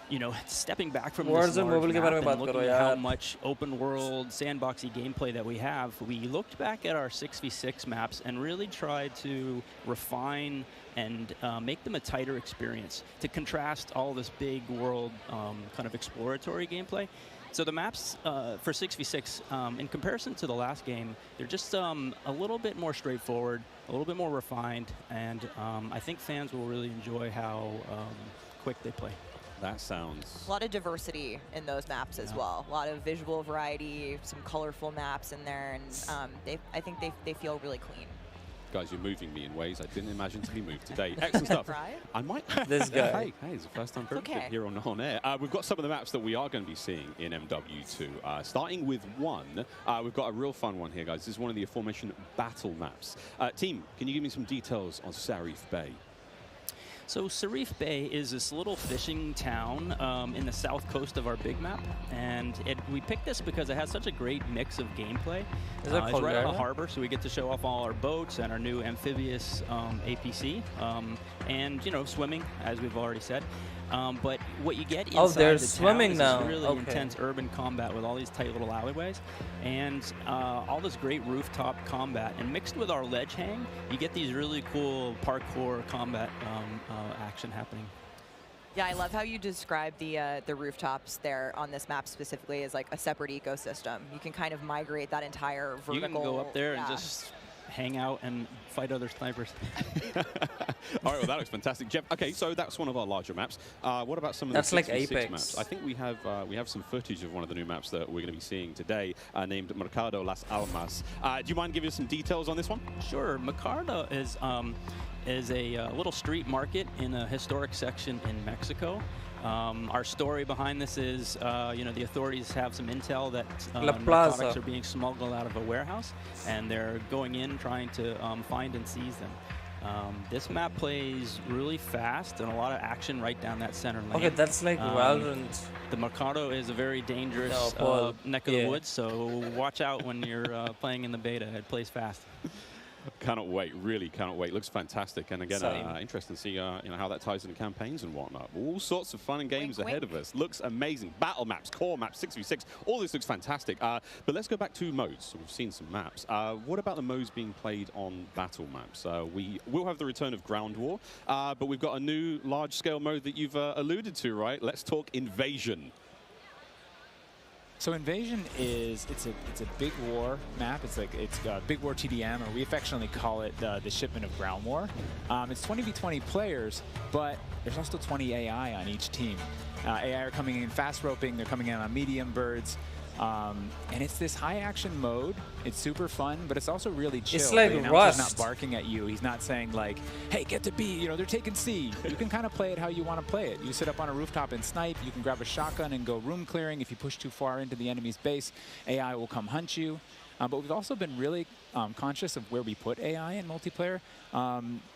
S4: you know, stepping back from this large map and looking at how much open world sandboxy gameplay that we have, we looked back at our 6v6 maps and really tried to refine and make them a tighter experience to contrast all this big world kind of exploratory gameplay. So the maps for 6v6, in comparison to the last game, they're just a little bit more straightforward, a little bit more refined, and I think fans will really enjoy how quick they play.
S20: That sounds...
S21: A lot of diversity in those maps as well. A lot of visual variety, some colorful maps in there, and I think they feel really clean.
S20: Guys, you're moving me in ways I didn't imagine to be moved today. Excellent stuff. I might...
S1: This guy.
S20: Hey, it's the first time for everything here on air. We've got some of the maps that we are going to be seeing in MW2. Starting with one, we've got a real fun one here, guys. This is one of the aforementioned battle maps. Team, can you give me some details on Sarif Bay?
S4: So Sarif Bay is this little fishing town in the south coast of our big map, and we picked this because it has such a great mix of gameplay. It's right on the harbor, so we get to show off all our boats and our new amphibious APC, and you know, swimming, as we've already said. But what you get inside the
S1: swimming
S4: town is this really intense urban combat with all these tight little alleyways and all this great rooftop combat. And mixed with our ledge hang, you get these really cool parkour combat action happening.
S21: Yeah, I love how you describe the rooftops there on this map specifically as like a separate ecosystem. You can kind of migrate that entire vertical.
S4: You can go up there and just hang out and fight other snipers.
S20: All right, well, that looks fantastic. Jeff, okay, so that's one of our larger maps. What about some of the 6v6 maps? I think we have some footage of one of the new maps that we're going to be seeing today, named Mercado Las Almas. Do you mind giving us some details on this one?
S4: Sure. Mercado is a little street market in a historic section in Mexico. Our story behind this is, you know, the authorities have some intel that narcotics are being smuggled out of a warehouse, and they're going in trying to find and seize them. This map plays really fast and a lot of action right down that center lane.
S1: Okay, that's like Valorant.
S4: The Mercado is a very dangerous neck of the woods, so watch out when you're playing in the beta. It plays fast.
S20: Cannot wait, really cannot wait. Looks fantastic, and again, interesting to see you know, how that ties into campaigns and whatnot. All sorts of fun and games ahead of us. Looks amazing. Battle maps, core maps, 6v6, all this looks fantastic. But let's go back to modes. So we've seen some maps. What about the modes being played on battle maps? We will have the return of Ground War, but we've got a new large-scale mode that you've alluded to, right? Let's talk Invasion.
S22: So Invasion is it's a big war map. It's Big War TDM, or we affectionately call it the shipment of Ground War. It's 20v20 players, but there's also 20 AI on each team. AI are coming in fast roping. They're coming in on medium birds. And it's this high action mode. It's super fun, but it's also really chill.
S1: It's like Rust.
S22: He's not barking at you. He's not saying like, hey, get to B, you know, they're taking C. You can kind of play it how you want to play it. You sit up on a rooftop and snipe. You can grab a shotgun and go room clearing. If you push too far into the enemy's base, AI will come hunt you. But we've also been really conscious of where we put AI in multiplayer.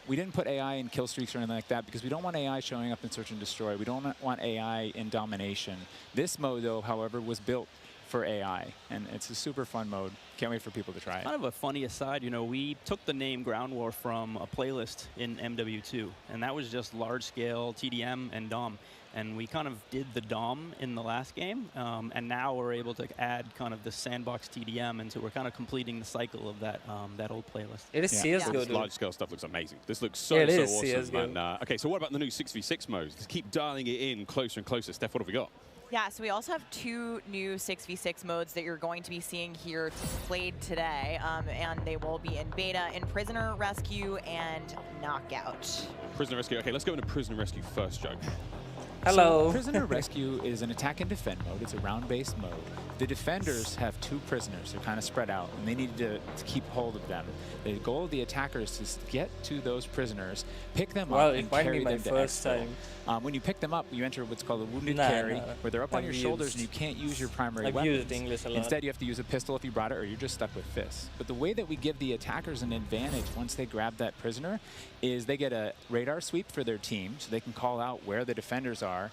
S22: We didn't put AI in kill streaks or anything like that because we don't want AI showing up in search and destroy. We don't want AI in domination. This mode, though, however, was built for AI, and it's a super fun mode. Can't wait for people to try it.
S4: Kind of a funny aside, you know, we took the name Ground War from a playlist in MW2, and that was just large-scale TDM and DOM. And we kind of did the DOM in the last game, and now we're able to add kind of the sandbox TDM, and so we're kind of completing the cycle of that that old playlist.
S1: It is CSGO.
S20: This large-scale stuff looks amazing. This looks so awesome. And, okay, so what about the new 6v6 modes? Let's keep dialing it in closer and closer. Steph, what have we got?
S21: Yeah, so we also have 2 new 6v6 modes that you're going to be seeing here played today, and they will be in beta in Prisoner Rescue and Knockout.
S20: Prisoner Rescue. Okay, let's go into Prisoner Rescue first, Joe.
S1: Hello.
S22: So Prisoner Rescue is an attack and defend mode. It's a round-based mode. The defenders have 2 prisoners. They're kind of spread out, and they need to keep hold of them. The goal of the attackers is to get to those prisoners, pick them up, and carry them to exfil. When you pick them up, you enter what's called a wounded carry, where they're up on your shoulders and you can't use your primary weapons.
S1: Used English a lot.
S22: Instead, you have to use a pistol if you brought it, or you're just stuck with fists. But the way that we give the attackers an advantage once they grab that prisoner is they get a radar sweep for their team, so they can call out where the defenders are.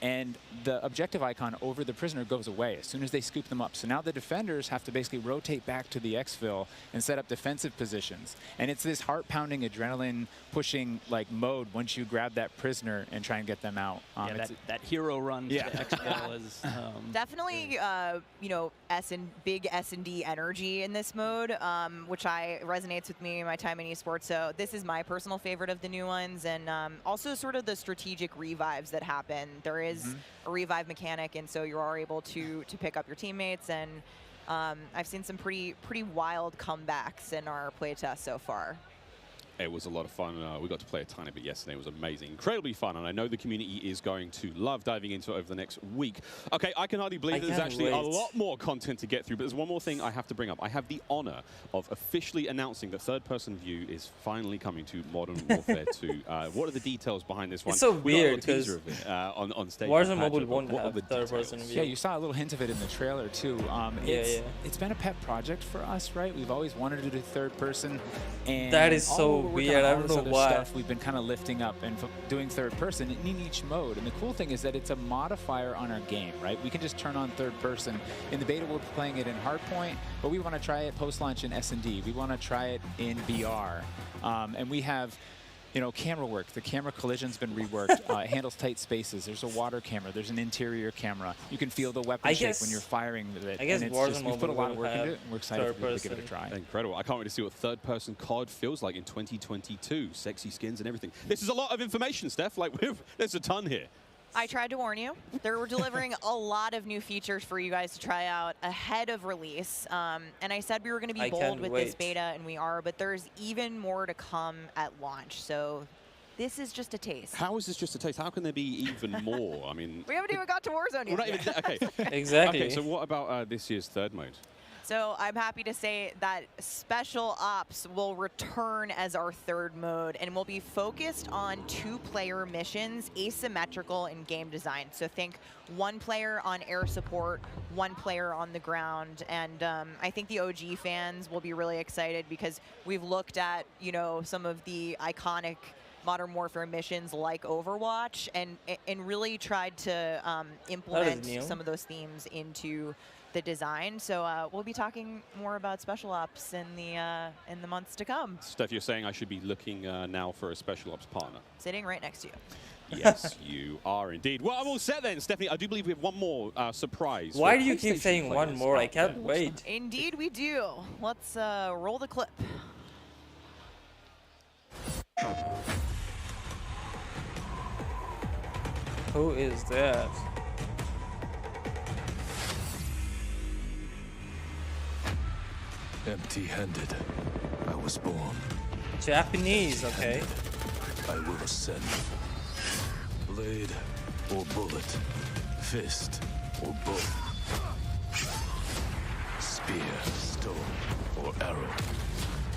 S22: And the objective icon over the prisoner goes away as soon as they scoop them up. So now the defenders have to basically rotate back to the exfil and set up defensive positions. And it's this heart-pounding, adrenaline-pushing like mode once you grab that prisoner and try and get them out.
S4: Yeah, that hero run to the exfil is
S21: definitely you know, big S&D energy in this mode, which resonates with me in my time in esports. So this is my personal favorite of the new ones, and also sort of the strategic revives that happen. There is a revive mechanic, and so you are able to pick up your teammates, and I've seen some pretty wild comebacks in our playtest so far.
S20: It was a lot of fun. We got to play a tiny bit yesterday. It was amazing. Incredibly fun, and I know the community is going to love diving into it over the next week. Okay, I can hardly believe there's actually a lot more content to get through, but there's one more thing I have to bring up. I have the honor of officially announcing that third-person view is finally coming to Modern Warfare 2. What are the details behind this one?
S1: It's so weird because
S20: on stage.
S1: Warzone Mobile won't have third-person view.
S22: Yeah, you saw a little hint of it in the trailer, too. It's been a pet project for us, right? We've always wanted to do third-person, and
S1: that is so weird. I don't know why.
S22: Stuff we've been kind of lifting up and doing third person in each mode. And the cool thing is that it's a modifier on our game, right? We can just turn on third person. In the beta, we're playing it in Hardpoint, but we want to try it post-launch in S&D. We want to try it in VR. And we have, you know, camera work. The camera collision's been reworked. It handles tight spaces. There's a water camera. There's an interior camera. You can feel the weapon shake when you're firing it.
S1: I guess
S22: we've put a lot of work into it, and we're excited to give it a try.
S20: Incredible. I can't wait to see what third-person COD feels like in 2022. Sexy skins and everything. This is a lot of information, Steph. Like, there's a ton here.
S21: I tried to warn you. We're delivering a lot of new features for you guys to try out ahead of release. And I said we were going to be bold with this beta, and we are, but there's even more to come at launch. So this is just a taste.
S20: How is this just a taste? How can there be even more? I mean,
S21: we haven't even got to Warzone yet.
S20: We're not even okay.
S1: Exactly.
S20: Okay, so what about this year's third mode?
S21: So I'm happy to say that Special Ops will return as our third mode, and will be focused on 2-player missions, asymmetrical in game design. So think 1 player on air support, 1 player on the ground, and I think the OG fans will be really excited because we've looked at, you know, some of the iconic Modern Warfare missions like Overwatch, and really tried to implement some of those themes into the design. So we'll be talking more about Special Ops in the months to come.
S20: Steph, you're saying I should be looking now for a Special Ops partner?
S21: Sitting right next to you.
S20: Yes, you are indeed. Well, I'm all set then, Stephanie. I do believe we have one more surprise.
S1: Why do you keep saying one more? I can't wait.
S21: Indeed we do. Let's roll the clip.
S1: Who is that?
S13: Empty-handed, I was born.
S1: Japanese, okay.
S13: I will ascend. Blade or bullet, fist or bow, spear, stone, or arrow.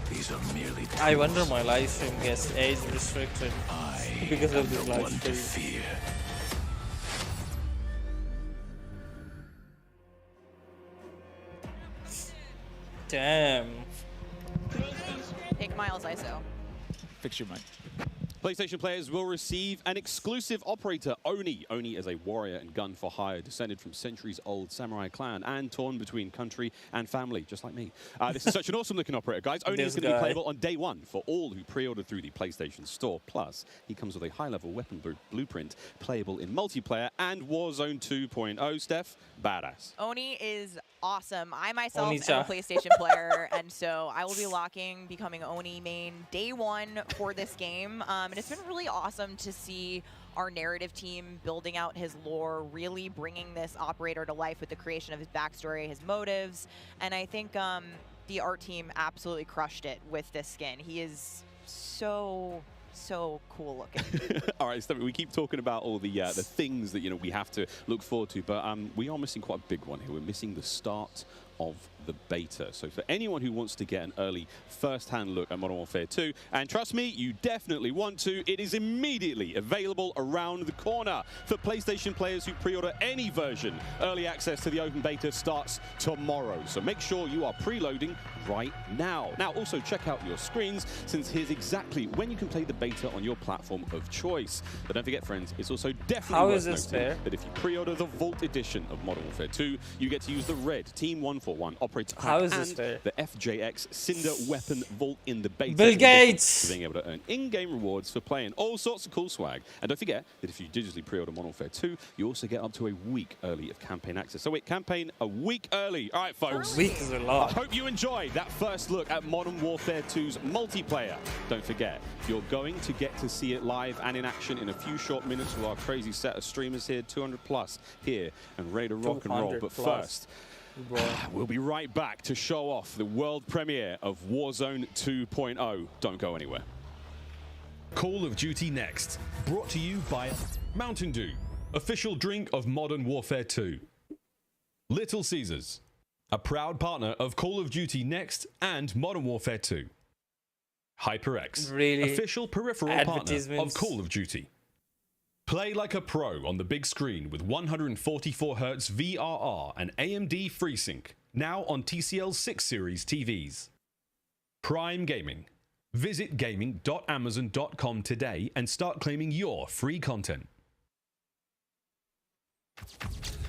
S13: These are merely tools.
S1: I wonder my live stream gets age restricted because of this live stream. Damn.
S21: Take Miles ISO.
S22: Fix your mic.
S20: PlayStation players will receive an exclusive operator, Oni. Oni is a warrior and gun for hire, descended from centuries-old samurai clan and torn between country and family, just like me. This is such an awesome-looking operator, guys. Oni is going to be playable on day 1 for all who pre-ordered through the PlayStation Store. Plus, he comes with a high-level weapon blueprint, playable in multiplayer and Warzone 2.0. Steph, badass.
S21: Oni is awesome. I myself am a PlayStation player, and so I will be becoming Oni main day one for this game. And it's been really awesome to see our narrative team building out his lore, really bringing this operator to life with the creation of his backstory, his motives. And I think the art team absolutely crushed it with this skin. He is so cool looking.
S20: All right, so we keep talking about all the things that we have to look forward to, but we are missing quite a big one here. We're missing the start of the beta. So for anyone who wants to get an early first-hand look at Modern Warfare 2, and trust me, you definitely want to, it is immediately available around the corner. For PlayStation players who pre-order any version, early access to the open beta starts tomorrow. So make sure you are preloading right now. Now, also check out your screens, since here's exactly when you can play the beta on your platform of choice. But don't forget, friends, it's also definitely worth noting that if you pre-order the Vault edition of Modern Warfare 2, you get to use the red Team 141 operator pack and the FJX Cinder weapon vault in the beta.
S1: Bill Gates!
S20: For being able to earn in-game rewards for playing all sorts of cool swag. And don't forget that if you digitally pre-order Modern Warfare 2, you also get up to a week early of campaign access. So wait, campaign a week early. All right, folks.
S1: A week is a lot.
S20: I hope you enjoyed that first look at Modern Warfare 2's multiplayer. Don't forget, you're going to get to see it live and in action in a few short minutes with our crazy set of streamers here, 200+ here, and ready to rock and roll. But first, we'll be right back to show off the world premiere of Warzone 2.0. Don't go anywhere.
S3: Call of Duty Next, brought to you by Mountain Dew, official drink of Modern Warfare 2. Little Caesars, a proud partner of Call of Duty Next and Modern Warfare 2. HyperX, official peripheral partner of Call of Duty. Play like a pro on the big screen with 144Hz VRR and AMD FreeSync, now on TCL 6 Series TVs. Prime Gaming. Visit gaming.amazon.com today and start claiming your free content.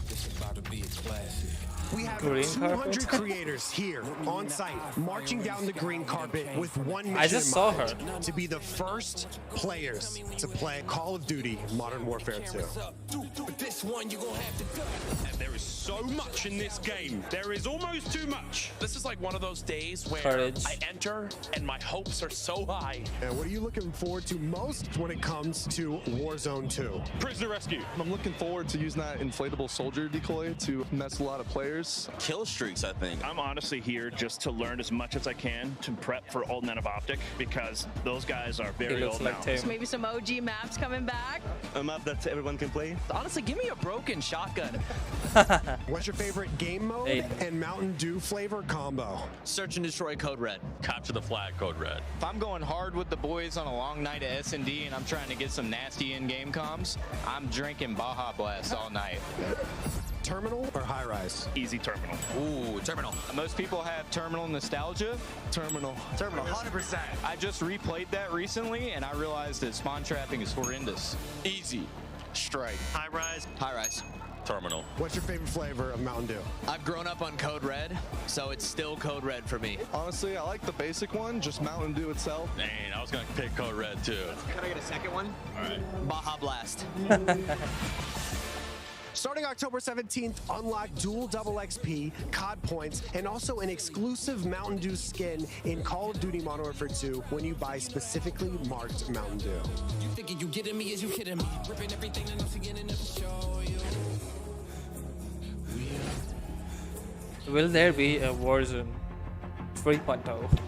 S13: This is about to be a classic.
S5: We have 200 creators here on site, marching down the green carpet with one mission.
S1: I just saw her.
S5: To be the first players to play Call of Duty Modern Warfare 2.
S3: And there is so much in this game. There is almost too much.
S7: This is like one of those days where I enter and my hopes are so high.
S5: And what are you looking forward to most when it comes to Warzone 2?
S3: Prisoner rescue.
S10: I'm looking forward to using that inflatable soldier decoy to mess a lot of players.
S11: Kill streaks, I think.
S23: I'm honestly here just to learn as much as I can to prep for Old Men of Optic, because those guys are very old now.
S24: So maybe some OG maps coming back.
S23: A map that everyone can play.
S12: Honestly, give me a broken shotgun.
S5: What's your favorite game mode and Mountain Dew flavor combo?
S12: Search and destroy Code Red.
S25: Capture the flag, Code Red.
S26: If I'm going hard with the boys on a long night of S&D and I'm trying to get some nasty in-game comms, I'm drinking Baja Blast all night.
S5: Terminal or high rise?
S23: Easy terminal.
S26: Ooh, terminal. Most people have terminal nostalgia.
S10: Terminal.
S26: Terminal, 100%. I just replayed that recently and I realized that spawn trapping is horrendous. Easy. Strike.
S12: High rise.
S26: High rise.
S25: Terminal.
S5: What's your favorite flavor of Mountain Dew?
S12: I've grown up on Code Red, so it's still Code Red for me.
S10: Honestly, I like the basic one, just Mountain Dew itself.
S25: Dang, I was gonna pick Code Red too.
S12: Can I get a second one?
S25: All right.
S12: Baja Blast.
S5: Starting October 17th, unlock dual double XP, COD points, and also an exclusive Mountain Dew skin in Call of Duty Modern Warfare 2 when you buy specifically marked Mountain Dew.
S18: You thinking you getting me? Is you kidding me? Ripping everything and once again and never show you.
S1: Will there be a Warzone 3.0?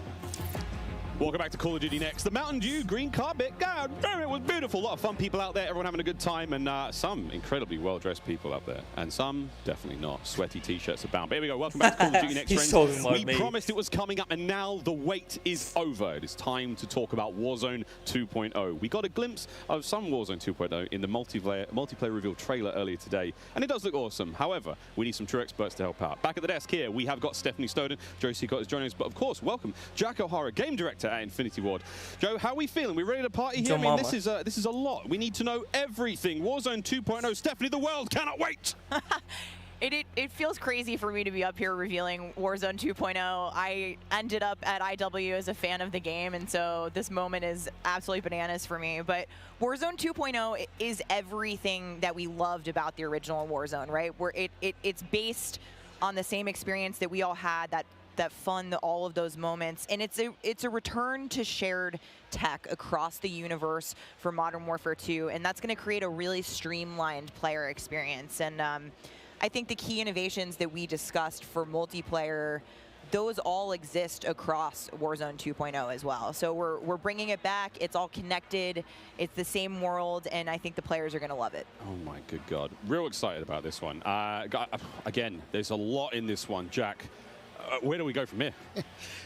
S20: Welcome back to Call of Duty Next. The Mountain Dew green carpet. God damn, it was beautiful. A lot of fun people out there. Everyone having a good time. And some incredibly well-dressed people out there. And some definitely not. Sweaty T-shirts abound. But here we go. Welcome back to Call of Duty Next, friends. We promised it was coming up, and now the wait is over. It is time to talk about Warzone 2.0. We got a glimpse of some Warzone 2.0 in the multiplayer reveal trailer earlier today. And it does look awesome. However, we need some true experts to help out. Back at the desk here, we have got Stephanie Snowden. Joe Seacott is joining us. But of course, welcome Jack O'Hara, game director at Infinity Ward. Joe, how are we feeling? We ready to party here? I mean, this is a lot. We need to know everything. Warzone 2.0. Stephanie, the world cannot wait.
S21: It feels crazy for me to be up here revealing Warzone 2.0. I ended up at IW as a fan of the game, and so this moment is absolutely bananas for me. But Warzone 2.0 is everything that we loved about the original Warzone, right? Where it's based on the same experience that we all had, that fun, all of those moments. And it's a return to shared tech across the universe for Modern Warfare 2, and that's going to create a really streamlined player experience. And I think the key innovations that we discussed for multiplayer, those all exist across Warzone 2.0 as well. So we're bringing it back. It's all connected. It's the same world, and I think the players are going to love it.
S20: Oh my good God. Real excited about this one. Again, there's a lot in this one, Jack. Where do we go from here?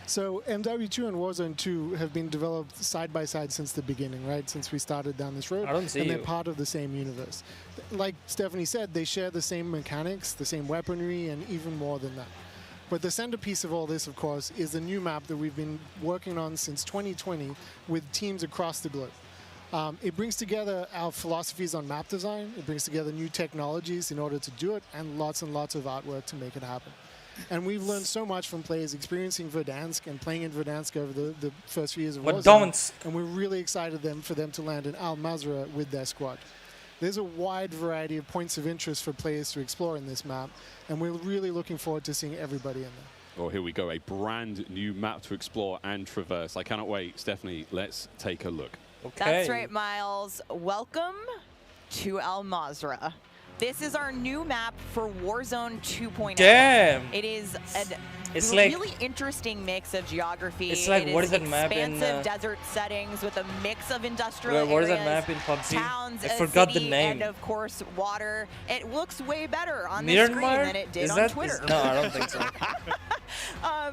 S2: So MW2 and Warzone 2 have been developed side by side since the beginning, right? Since we started down this road. And they're part of the same universe. Like Stephanie said, they share the same mechanics, the same weaponry, and even more than that. But the centerpiece of all this, of course, is the new map that we've been working on since 2020 with teams across the globe. It brings together our philosophies on map design. It brings together new technologies in order to do it, and lots of artwork to make it happen. And we've learned so much from players experiencing Verdansk and playing in Verdansk over the first few years of Warzone. And we're really excited for them to land in Al Mazrah with their squad. There's a wide variety of points of interest for players to explore in this map, and we're really looking forward to seeing everybody in there.
S20: Well, here we go, a brand new map to explore and traverse. I cannot wait. Stephanie, let's take a look.
S21: Okay. That's right, Miles. Welcome to Al Mazrah. This is our new map for Warzone 2.0.
S1: Damn!
S21: It is
S1: it's
S21: a
S1: like,
S21: really interesting mix of geography.
S1: It's like, what is that map in...
S21: expansive desert settings with a mix of industrial areas.
S1: What is that map in PUBG?
S21: Towns,
S1: I forgot the name.
S21: And, of course, water. It looks way better on the screen than it did on Twitter.
S1: No, I don't think so.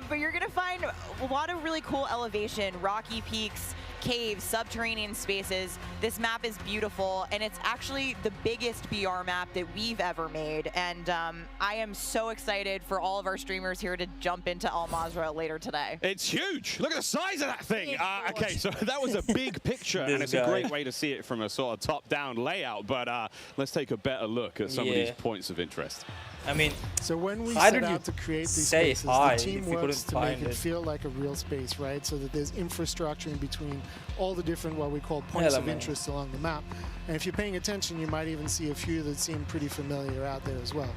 S21: But you're going to find a lot of really cool elevation, rocky peaks, caves, subterranean spaces. This map is beautiful, and it's actually the biggest BR map that we've ever made. And I am so excited for all of our streamers here to jump into Al Mazrah later today.
S20: It's huge. Look at the size of that thing. Okay, so that was a big picture, and it's a great way to see it from a sort of top-down layout. But let's take a better look at some of these points of interest.
S1: I mean,
S2: so when we set out to create these spaces, the team works to make it feel like a real space, right? So that there's infrastructure in between all the different, what we call points of interest along the map. And if you're paying attention, you might even see a few that seem pretty familiar out there as well.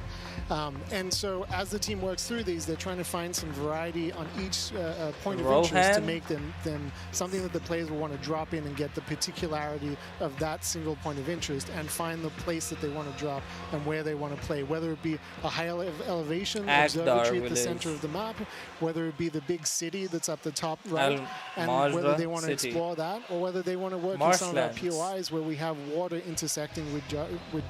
S2: And so as the team works through these, they're trying to find some variety on each point of interest to make them something that the players will want to drop in and get the particularity of that single point of interest and find the place that they want to drop and where they want to play, whether it be a high elevation observatory at the center of the map, whether it be the big city that's up the top right, and whether they want to explore that, or whether they want to work in some of our POIs where we have water intersecting with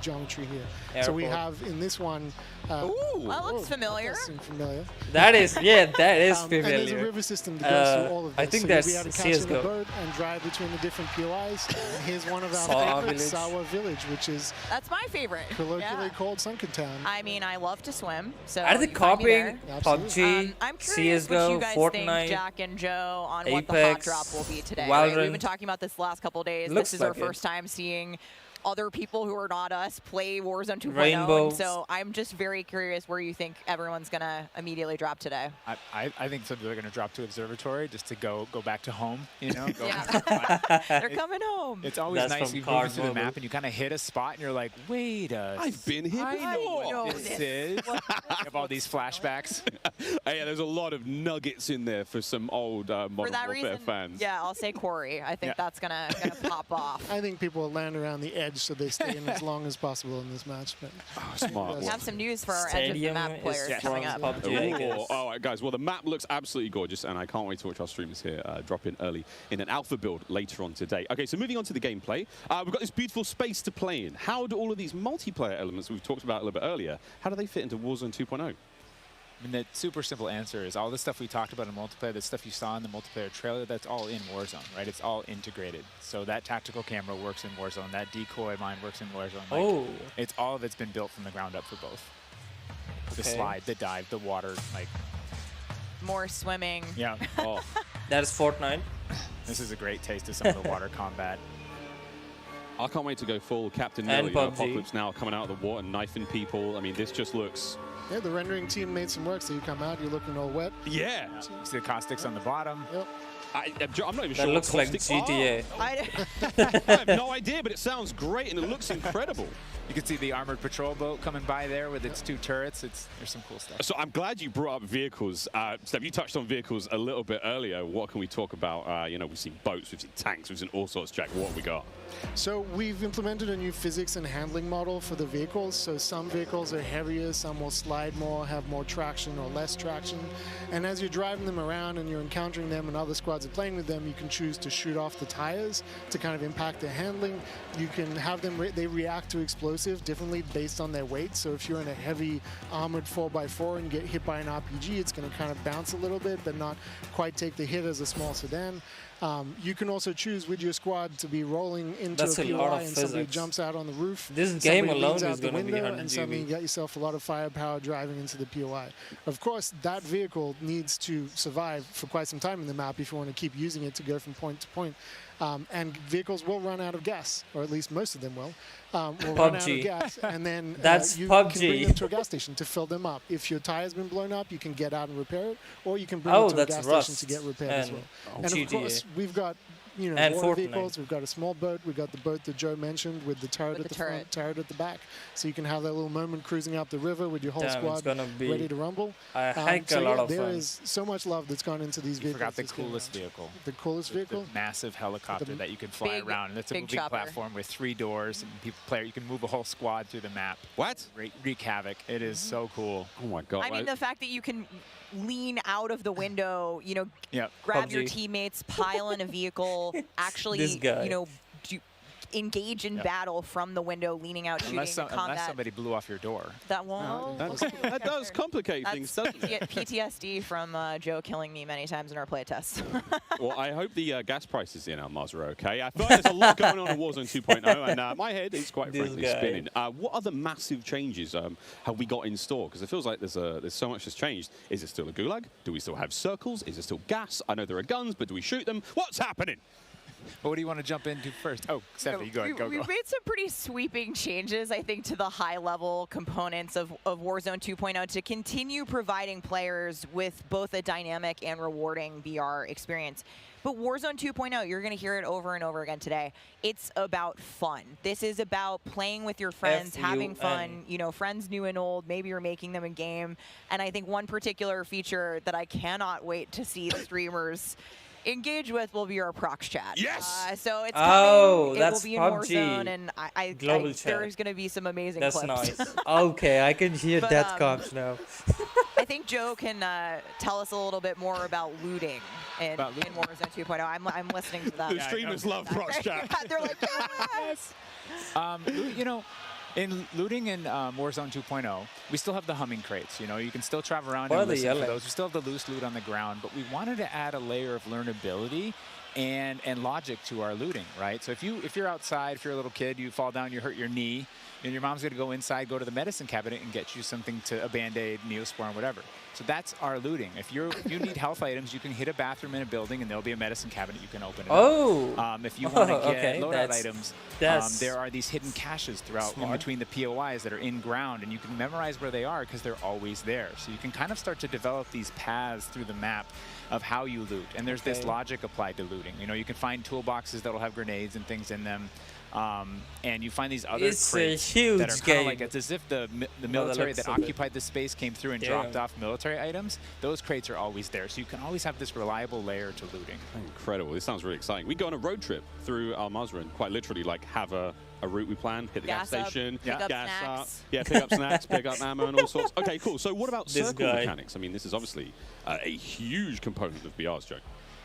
S2: geometry here.
S1: Airport.
S2: So we have in this one.
S21: Well, that looks familiar.
S2: Familiar.
S1: That is, yeah, that is familiar.
S2: And there's a river system that goes through all of this.
S1: I think
S2: so
S1: that's
S2: you'll be able to catch in a
S1: CSGO.
S2: boat and drive between the different POIs. Here's one of our favorites, Sawa Village, which is
S21: that's my favorite.
S2: Colloquially called Sunken Town.
S21: I mean, I love to swim. So
S1: are they copying PUBG,
S21: I'm curious what you guys
S1: Fortnite,
S21: think, Jack and Joe, on
S1: Apex,
S21: what the hot drop will be today. Right? We've been talking about this the last couple of days. This is our first time seeing other people who are not us play Warzone 2.0, and so I'm just very curious where you think everyone's gonna immediately drop today.
S22: I think some people are gonna drop to Observatory just to go back to home, you know?
S21: They're coming home.
S22: It's always nice you go through the map and you kind of hit a spot and you're like, wait
S20: I've been here before.
S22: I know this is. You have all these flashbacks.
S20: Yeah, there's a lot of nuggets in there for some old Modern Warfare fans.
S21: Yeah, I'll say Corey. I think that's gonna pop off.
S2: I think people will land around the edge so they stay in as long as possible in this match. But
S20: smart.
S21: We have some news for our edge of the map players coming up.
S20: All right, guys. Well, the map looks absolutely gorgeous, and I can't wait to watch our streamers here drop in early in an alpha build later on today. Okay, so moving on to the gameplay, we've got this beautiful space to play in. How do all of these multiplayer elements we've talked about a little bit earlier, how do they fit into Warzone 2.0?
S22: I mean, the super simple answer is all the stuff we talked about in multiplayer, the stuff you saw in the multiplayer trailer, that's all in Warzone, right? It's all integrated. So that tactical camera works in Warzone, that decoy mine works in Warzone. Like, it's all of it's been built from the ground up for both. The slide, the dive, the water, like
S21: more swimming.
S22: Yeah.
S1: That is Fortnite.
S22: This is a great taste of some of the water combat.
S20: I can't wait to go full Captain Miller. Apocalypse Now coming out of the water, knifing people. I mean, this just looks...
S2: Yeah, the rendering team made some work, so you come out, you're looking all wet.
S20: Yeah.
S22: See the caustics on the bottom.
S2: Yep.
S20: I'm not even sure.
S1: That looks like GTA.
S20: I have no idea, but it sounds great and it looks incredible.
S22: You can see the armored patrol boat coming by there with its 2 turrets. There's some cool stuff.
S20: So I'm glad you brought up vehicles. Steph, you touched on vehicles a little bit earlier. What can we talk about? You know, we've seen boats, we've seen tanks, we've seen all sorts. Jack, what have we got?
S2: So we've implemented a new physics and handling model for the vehicles. So some vehicles are heavier, some will slide more, have more traction or less traction. And as you're driving them around and you're encountering them and other squads are playing with them, you can choose to shoot off the tires to kind of impact their handling. You can have them, they react to explosive differently based on their weight. So if you're in a heavy armored 4x4 and get hit by an RPG, it's going to kind of bounce a little bit, but not quite take the hit as a small sedan. You can also choose with your squad to be rolling into a POI and somebody jumps out on the roof.
S1: This game alone is going to be 100
S2: and suddenly you get yourself a lot of firepower driving into the POI. Of course, that vehicle needs to survive for quite some time in the map if you want to keep using it to go from point to point. And vehicles will run out of gas, or at least most of them will. Will run out of gas, and then you can bring them to a gas station to fill them up. If your tire's been blown up, you can get out and repair it, or you can bring it to a gas station to get repaired as well. And of course, we've got water vehicles. We've got a small boat. We've got the boat that Joe mentioned with the turret at the front, turret at the back. So you can have that little moment cruising up the river with your whole squad ready to rumble.
S1: A lot of
S2: there
S1: fun.
S2: is so much love that's gone into these vehicles.
S22: Forgot the coolest vehicle.
S2: The coolest vehicle?
S22: The massive helicopter that you can fly around. And it's a moving platform with 3 doors. And you can move a whole squad through the map.
S20: What?
S22: Wreak havoc. It is so cool.
S20: Oh my God.
S21: I mean, the fact that you can lean out of the window, grab your teammates, pile in a vehicle, actually, engage in battle from the window, leaning out, shooting, combat.
S22: Unless somebody blew off your door.
S21: That won't.
S20: That does complicate things, doesn't it?
S21: PTSD from Joe killing me many times in our play tests.
S20: Well, I hope the gas prices in Almaz are okay. I feel like there's a lot going on in Warzone 2.0, and my head is quite frankly spinning. What other massive changes have we got in store? Because it feels like there's so much that's changed. Is it still a gulag? Do we still have circles? Is it still gas? I know there are guns, but do we shoot them? What's happening?
S22: Well, what do you want to jump into first? Oh, Stephanie, go.
S21: We've made some pretty sweeping changes, I think, to the high-level components of Warzone 2.0 to continue providing players with both a dynamic and rewarding VR experience. But Warzone 2.0, you're going to hear it over and over again today. It's about fun. This is about playing with your friends, having fun, friends new and old. Maybe you're making them in game. And I think one particular feature that I cannot wait to see the streamers engage with will be our prox chat.
S20: Yes!
S21: So it's coming.
S1: That's
S21: it will be in
S1: PUBG.
S21: Warzone, and there's going to be some amazing
S1: clips.
S21: That's
S1: nice. Okay, I can hear death comps now.
S21: I think Joe can tell us a little bit more about looting in Warzone 2.0. I'm listening to that.
S20: The streamers love prox chat.
S21: They're like, yes!
S22: In looting in Warzone 2.0, we still have the humming crates. You can still travel around
S1: What
S22: and
S1: are they
S22: listen for
S1: yelling?
S22: those. We still have the loose loot on the ground, but we wanted to add a layer of learnability and logic to our looting, right? So if you're outside, if you're a little kid, you fall down, you hurt your knee, and your mom's gonna go inside, go to the medicine cabinet and get you something a Band-Aid, Neosporin, whatever. So that's our looting. If you need health items, you can hit a bathroom in a building and there'll be a medicine cabinet you can open it up. If you want to get loadout items, there are these hidden caches throughout in between the POIs that are in ground, and you can memorize where they are because they're always there. So you can kind of start to develop these paths through the map of how you loot. And there's this logic applied to looting. You can find toolboxes that'll have grenades and things in them. And you find these other crates that are kind of like it's as if the military that occupied this space came through and dropped off military items. Those crates are always there, so you can always have this reliable layer to looting.
S20: Incredible! This sounds really exciting. We go on a road trip through Al Mazrah, quite literally, like have a route we plan, hit the gas station,
S21: pick up
S20: gas
S21: snacks.
S20: up, pick up snacks, pick up ammo, and all sorts. Okay, cool. So what about circle mechanics? I mean, this is obviously a huge component of BR's, Joe.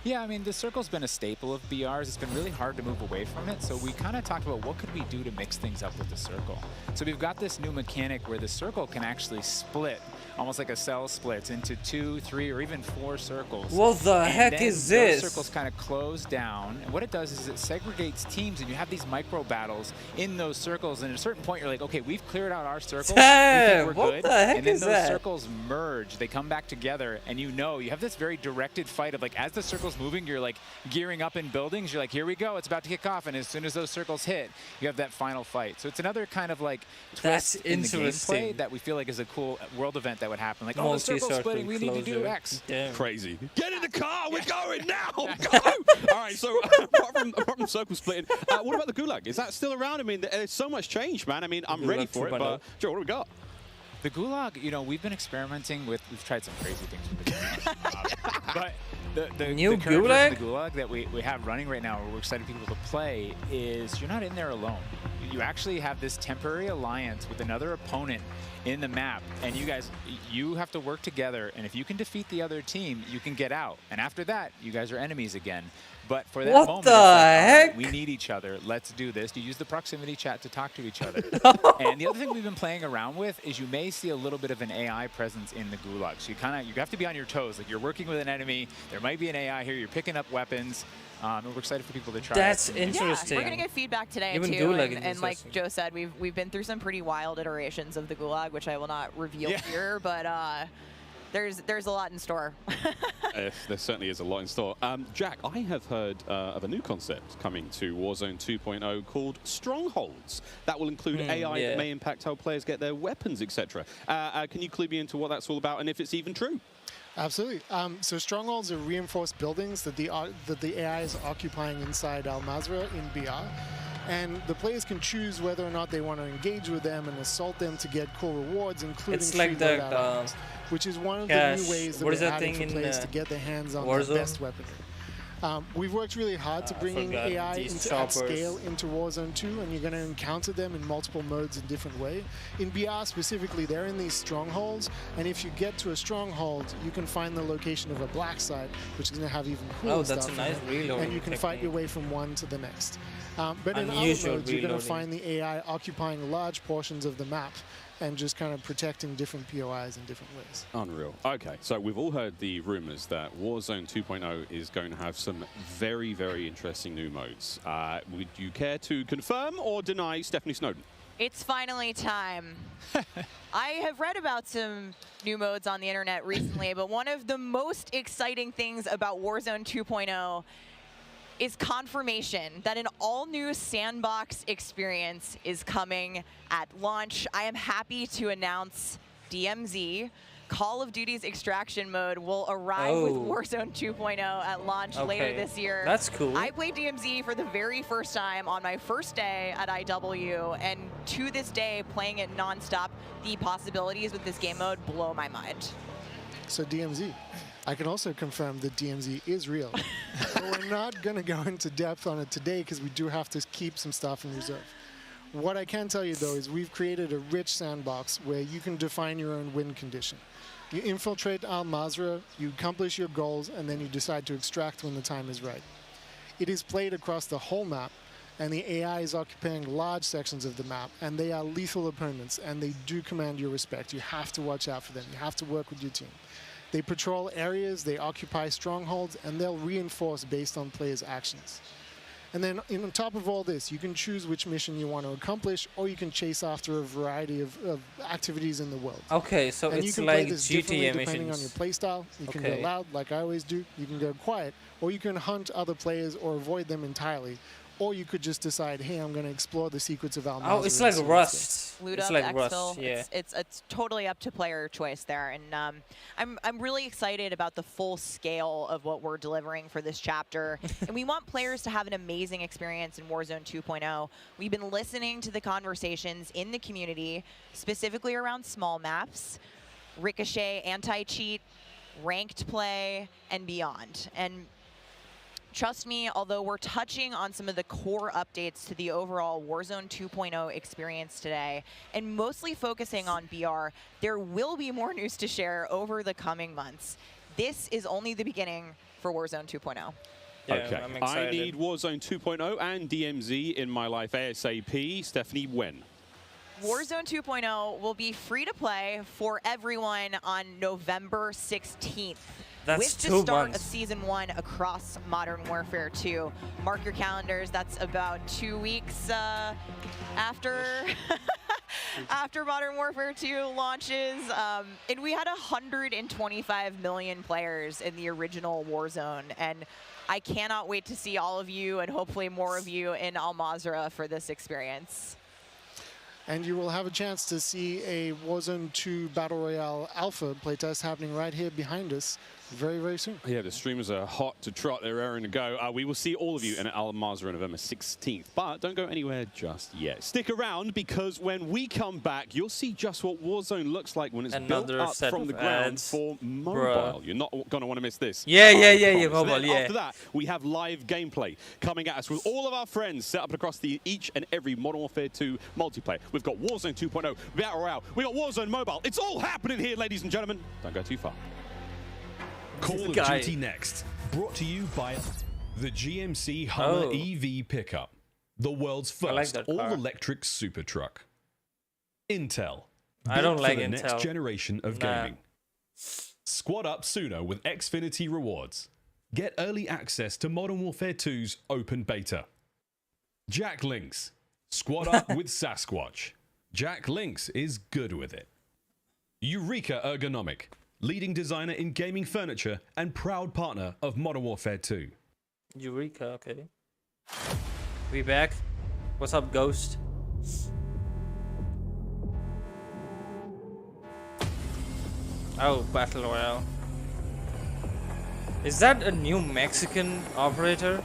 S22: Yeah, I mean, the circle's been a staple of BRs. It's been really hard to move away from it, so we kind of talked about what could we do to mix things up with the circle. So we've got this new mechanic where the circle can actually split, almost like a cell splits, into 2, 3, or even 4 circles.
S1: What the heck is this?
S22: Those circles kind of close down, and what it does is it segregates teams, and you have these micro battles in those circles, and at a certain point you're like, okay, we've cleared out our circles, we think we're good, and then those circles merge, they come back together, and you have this very directed fight of like, as the circles circles moving, you're like gearing up in buildings. You're like, here we go, it's about to kick off. And as soon as those circles hit, you have that final fight. So it's another kind of like twist in the gameplay that we feel like is a cool world event that would happen. Like, oh, the circle splitting, we need to do X.
S20: Damn. Crazy. Get in the car, we're going now. Go. All right, so apart from circle splitting, what about the Gulag? Is that still around? I mean, there's so much change, man. I mean, I'm ready for it, but Joe, what do we got?
S22: The Gulag, you know, we've been experimenting with, we've tried some crazy things with the Gulag. But the
S1: new
S22: current
S1: Gulag?
S22: version of the Gulag that we have running right now, where we're excited for people to play, is you're not in there alone. You actually have this temporary alliance with another opponent in the map, and you have to work together, and if you can defeat the other team, you can get out. And after that, you guys are enemies again. But for that moment,
S1: the heck?
S22: We need each other. Let's do this. You use the proximity chat to talk to each other. And the other thing we've been playing around with is you may see a little bit of an AI presence in the Gulag. So you have to be on your toes. Like, you're working with an enemy. There might be an AI here. You're picking up weapons. And we're excited for people to try.
S1: That's interesting.
S21: Yeah, we're gonna get feedback today
S1: Even
S21: too,
S1: Gulag
S21: and like Joe said, we've been through some pretty wild iterations of the Gulag, which I will not reveal here, but there's a lot in store.
S20: Yes, there certainly is a lot in store. Jack, I have heard of a new concept coming to Warzone 2.0 called Strongholds. That will include AI that may impact how players get their weapons, etc. Can you clue me into what that's all about and if it's even true?
S2: Absolutely. So strongholds are reinforced buildings that the AI is occupying inside Al Mazrah in BR. And the players can choose whether or not they want to engage with them and assault them to get cool rewards, including free loadout items, which is one of the new ways that we're adding for players to get their hands on the best weaponry. We've worked really hard to bring in AI at scale into Warzone 2, and you're going to encounter them in multiple modes in different ways. In BR specifically, they're in these strongholds, and if you get to a stronghold, you can find the location of a black site, which is going to have even cooler stuff.
S1: That's a nice reload.
S2: And you can fight your way from one to the next. But in other modes, you're going to find the AI occupying large portions of the map and just kind of protecting different POIs in different ways.
S20: Unreal. Okay, so we've all heard the rumors that Warzone 2.0 is going to have some very, very interesting new modes. Would you care to confirm or deny Stephanie Snowden?
S21: It's finally time. I have read about some new modes on the internet recently, but one of the most exciting things about Warzone 2.0 is confirmation that an all-new sandbox experience is coming at launch. I am happy to announce DMZ, Call of Duty's extraction mode, will arrive with Warzone 2.0 at launch later this year.
S1: That's cool.
S21: I played DMZ for the very first time on my first day at IW, and to this day, playing it nonstop, the possibilities with this game mode blow my mind.
S2: So DMZ. I can also confirm that DMZ is real. But we're not going to go into depth on it today because we do have to keep some stuff in reserve. What I can tell you, though, is we've created a rich sandbox where you can define your own win condition. You infiltrate Al Mazrah, you accomplish your goals, and then you decide to extract when the time is right. It is played across the whole map, and the AI is occupying large sections of the map, and they are lethal opponents, and they do command your respect. You have to watch out for them. You have to work with your team. They patrol areas, they occupy strongholds, and they'll reinforce based on players' actions. And then on top of all this, you can choose which mission you want to accomplish, or you can chase after a variety of activities in the world.
S1: Okay, so
S2: and
S1: it's
S2: you can
S1: like
S2: play this
S1: GTA
S2: depending on your playstyle. You can go loud, like I always do. You can go quiet, or you can hunt other players or avoid them entirely. Or you could just decide, hey, I'm going to explore the secrets of Al Mazrah.
S1: Oh, it's like Rust.
S21: Loot
S1: it's
S21: up,
S1: like
S21: exfil.
S1: Rust, yeah.
S21: It's totally up to player choice there. And I'm really excited about the full scale of what we're delivering for this chapter. And we want players to have an amazing experience in Warzone 2.0. We've been listening to the conversations in the community, specifically around small maps, Ricochet, anti-cheat, ranked play, and beyond. And trust me, although we're touching on some of the core updates to the overall Warzone 2.0 experience today, and mostly focusing on BR, there will be more news to share over the coming months. This is only the beginning for Warzone 2.0.
S1: Yeah,
S20: okay,
S1: I'm excited.
S20: I need Warzone 2.0 and DMZ in my life ASAP. Stephanie, when?
S21: Warzone 2.0 will be free to play for everyone on November 16th.
S1: That's
S21: with the
S1: 2
S21: start
S1: months.
S21: of Season 1 across Modern Warfare 2. Mark your calendars, that's about 2 weeks after after Modern Warfare 2 launches. And we had 125 million players in the original Warzone. And I cannot wait to see all of you and hopefully more of you in Al Mazrah for this experience.
S2: And you will have a chance to see a Warzone 2 Battle Royale Alpha playtest happening right here behind us very, very soon.
S20: Yeah, the streamers are hot to trot. They're raring to go. We will see all of you in Al Mazrah on November 16th. But don't go anywhere just yet. Stick around, because when we come back, you'll see just what Warzone looks like when it's built up from the ground for mobile. Bruh. You're not going to want to miss this.
S1: Yeah, mobile, yeah.
S20: After that, we have live gameplay coming at us with all of our friends set up across each and every Modern Warfare 2 multiplayer. We've got Warzone 2.0, Battle Royale, we got Warzone Mobile. It's all happening here, ladies and gentlemen. Don't go too far.
S3: Call of Duty Next, brought to you by the GMC Hummer EV pickup, the world's first all-electric super truck. Intel,
S1: I don't like
S3: the
S1: Intel.
S3: Next generation of gaming. Squad up sooner with Xfinity rewards. Get early access to Modern Warfare 2's open beta. Jack Links, squad up with Sasquatch. Jack Links is good with it. Eureka Ergonomic, leading designer in gaming furniture and proud partner of Modern Warfare 2.
S1: Eureka, okay. We back. What's up, Ghost? Oh, Battle Royale. Is that a new Mexican operator?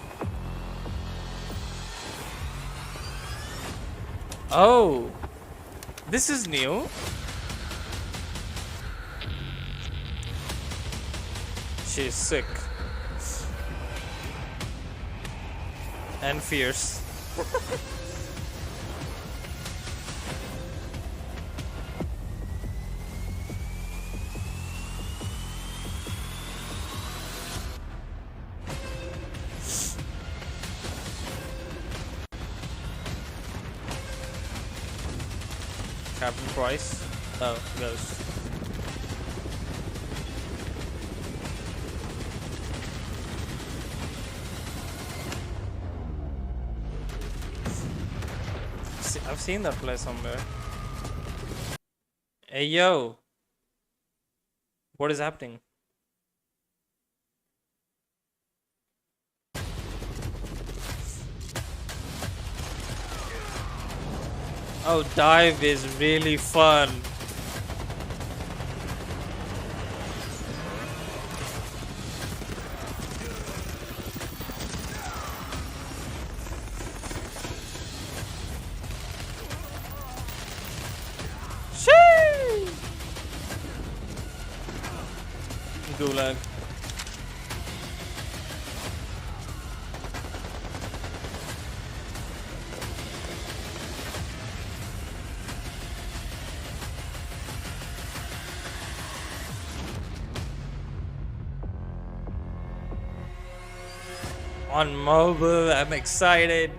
S1: Oh, this is new. She's sick and fierce. Captain Price. Oh, Ghost. I've seen that play somewhere. Hey, yo. What is happening? Oh, dive is really fun. Gulag. On mobile, I'm excited.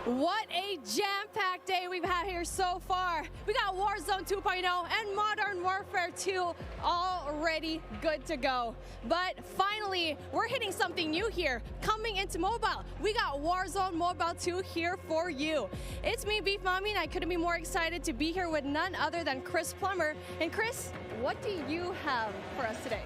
S6: What a jam-packed day we've had here so far. We got Warzone 2.0 and Modern Warfare 2 already good to go. But finally, we're hitting something new here, coming into mobile. We got Warzone Mobile 2 here for you. It's me, Beef Mommy, and I couldn't be more excited to be here with none other than Chris Plummer. And Chris, what do you have for us today?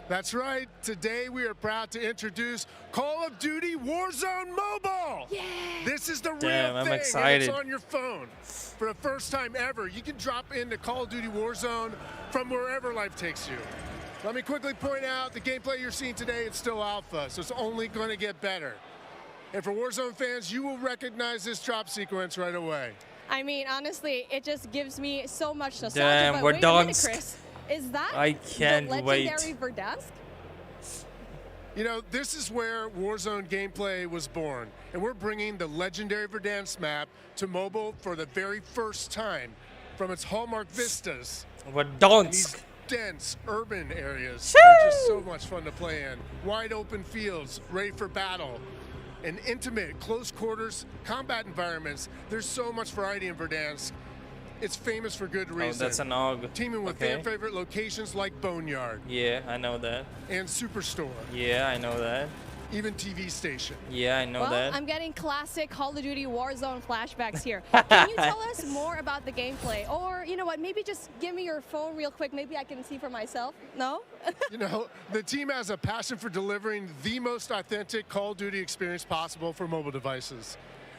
S8: That's right. Today we are proud to introduce Call of Duty Warzone Mobile.
S6: Yeah.
S8: This is the real
S1: Damn, I'm
S8: thing.
S1: excited.
S8: And it's on your phone. For the first time ever, you can drop into Call of Duty Warzone from wherever life takes you. Let me quickly point out the gameplay you're seeing today, it's still alpha, so it's only going to get better. And for Warzone fans, you will recognize this drop sequence right away.
S6: I mean, honestly, it just gives me so much nostalgia.
S1: Damn,
S6: but
S1: we're
S6: wait
S1: done.
S6: a minute, Chris. Is that
S1: I can't
S6: the
S1: wait.
S6: legendary Verdansk?
S8: You know, this is where Warzone gameplay was born, and we're bringing the legendary Verdansk map to mobile for the very first time from its hallmark vistas.
S1: Verdansk.
S8: Dense urban areas are just so much fun to play in. Wide open fields, ready for battle. And intimate, close quarters, combat environments. There's so much variety in Verdansk. It's famous for good reason.
S1: Oh, that's an AUG.
S8: Teaming with fan favorite locations like Boneyard.
S1: Yeah, I know that.
S8: And Superstore.
S1: Yeah, I know that.
S8: even TV station.
S1: Yeah, I know that.
S6: I'm getting classic Call of Duty Warzone flashbacks here. Can you tell us more about the gameplay? Or, you know what, maybe just give me your phone real quick. Maybe I can see for myself. No?
S8: You know, the team has a passion for delivering the most authentic Call of Duty experience possible for mobile devices.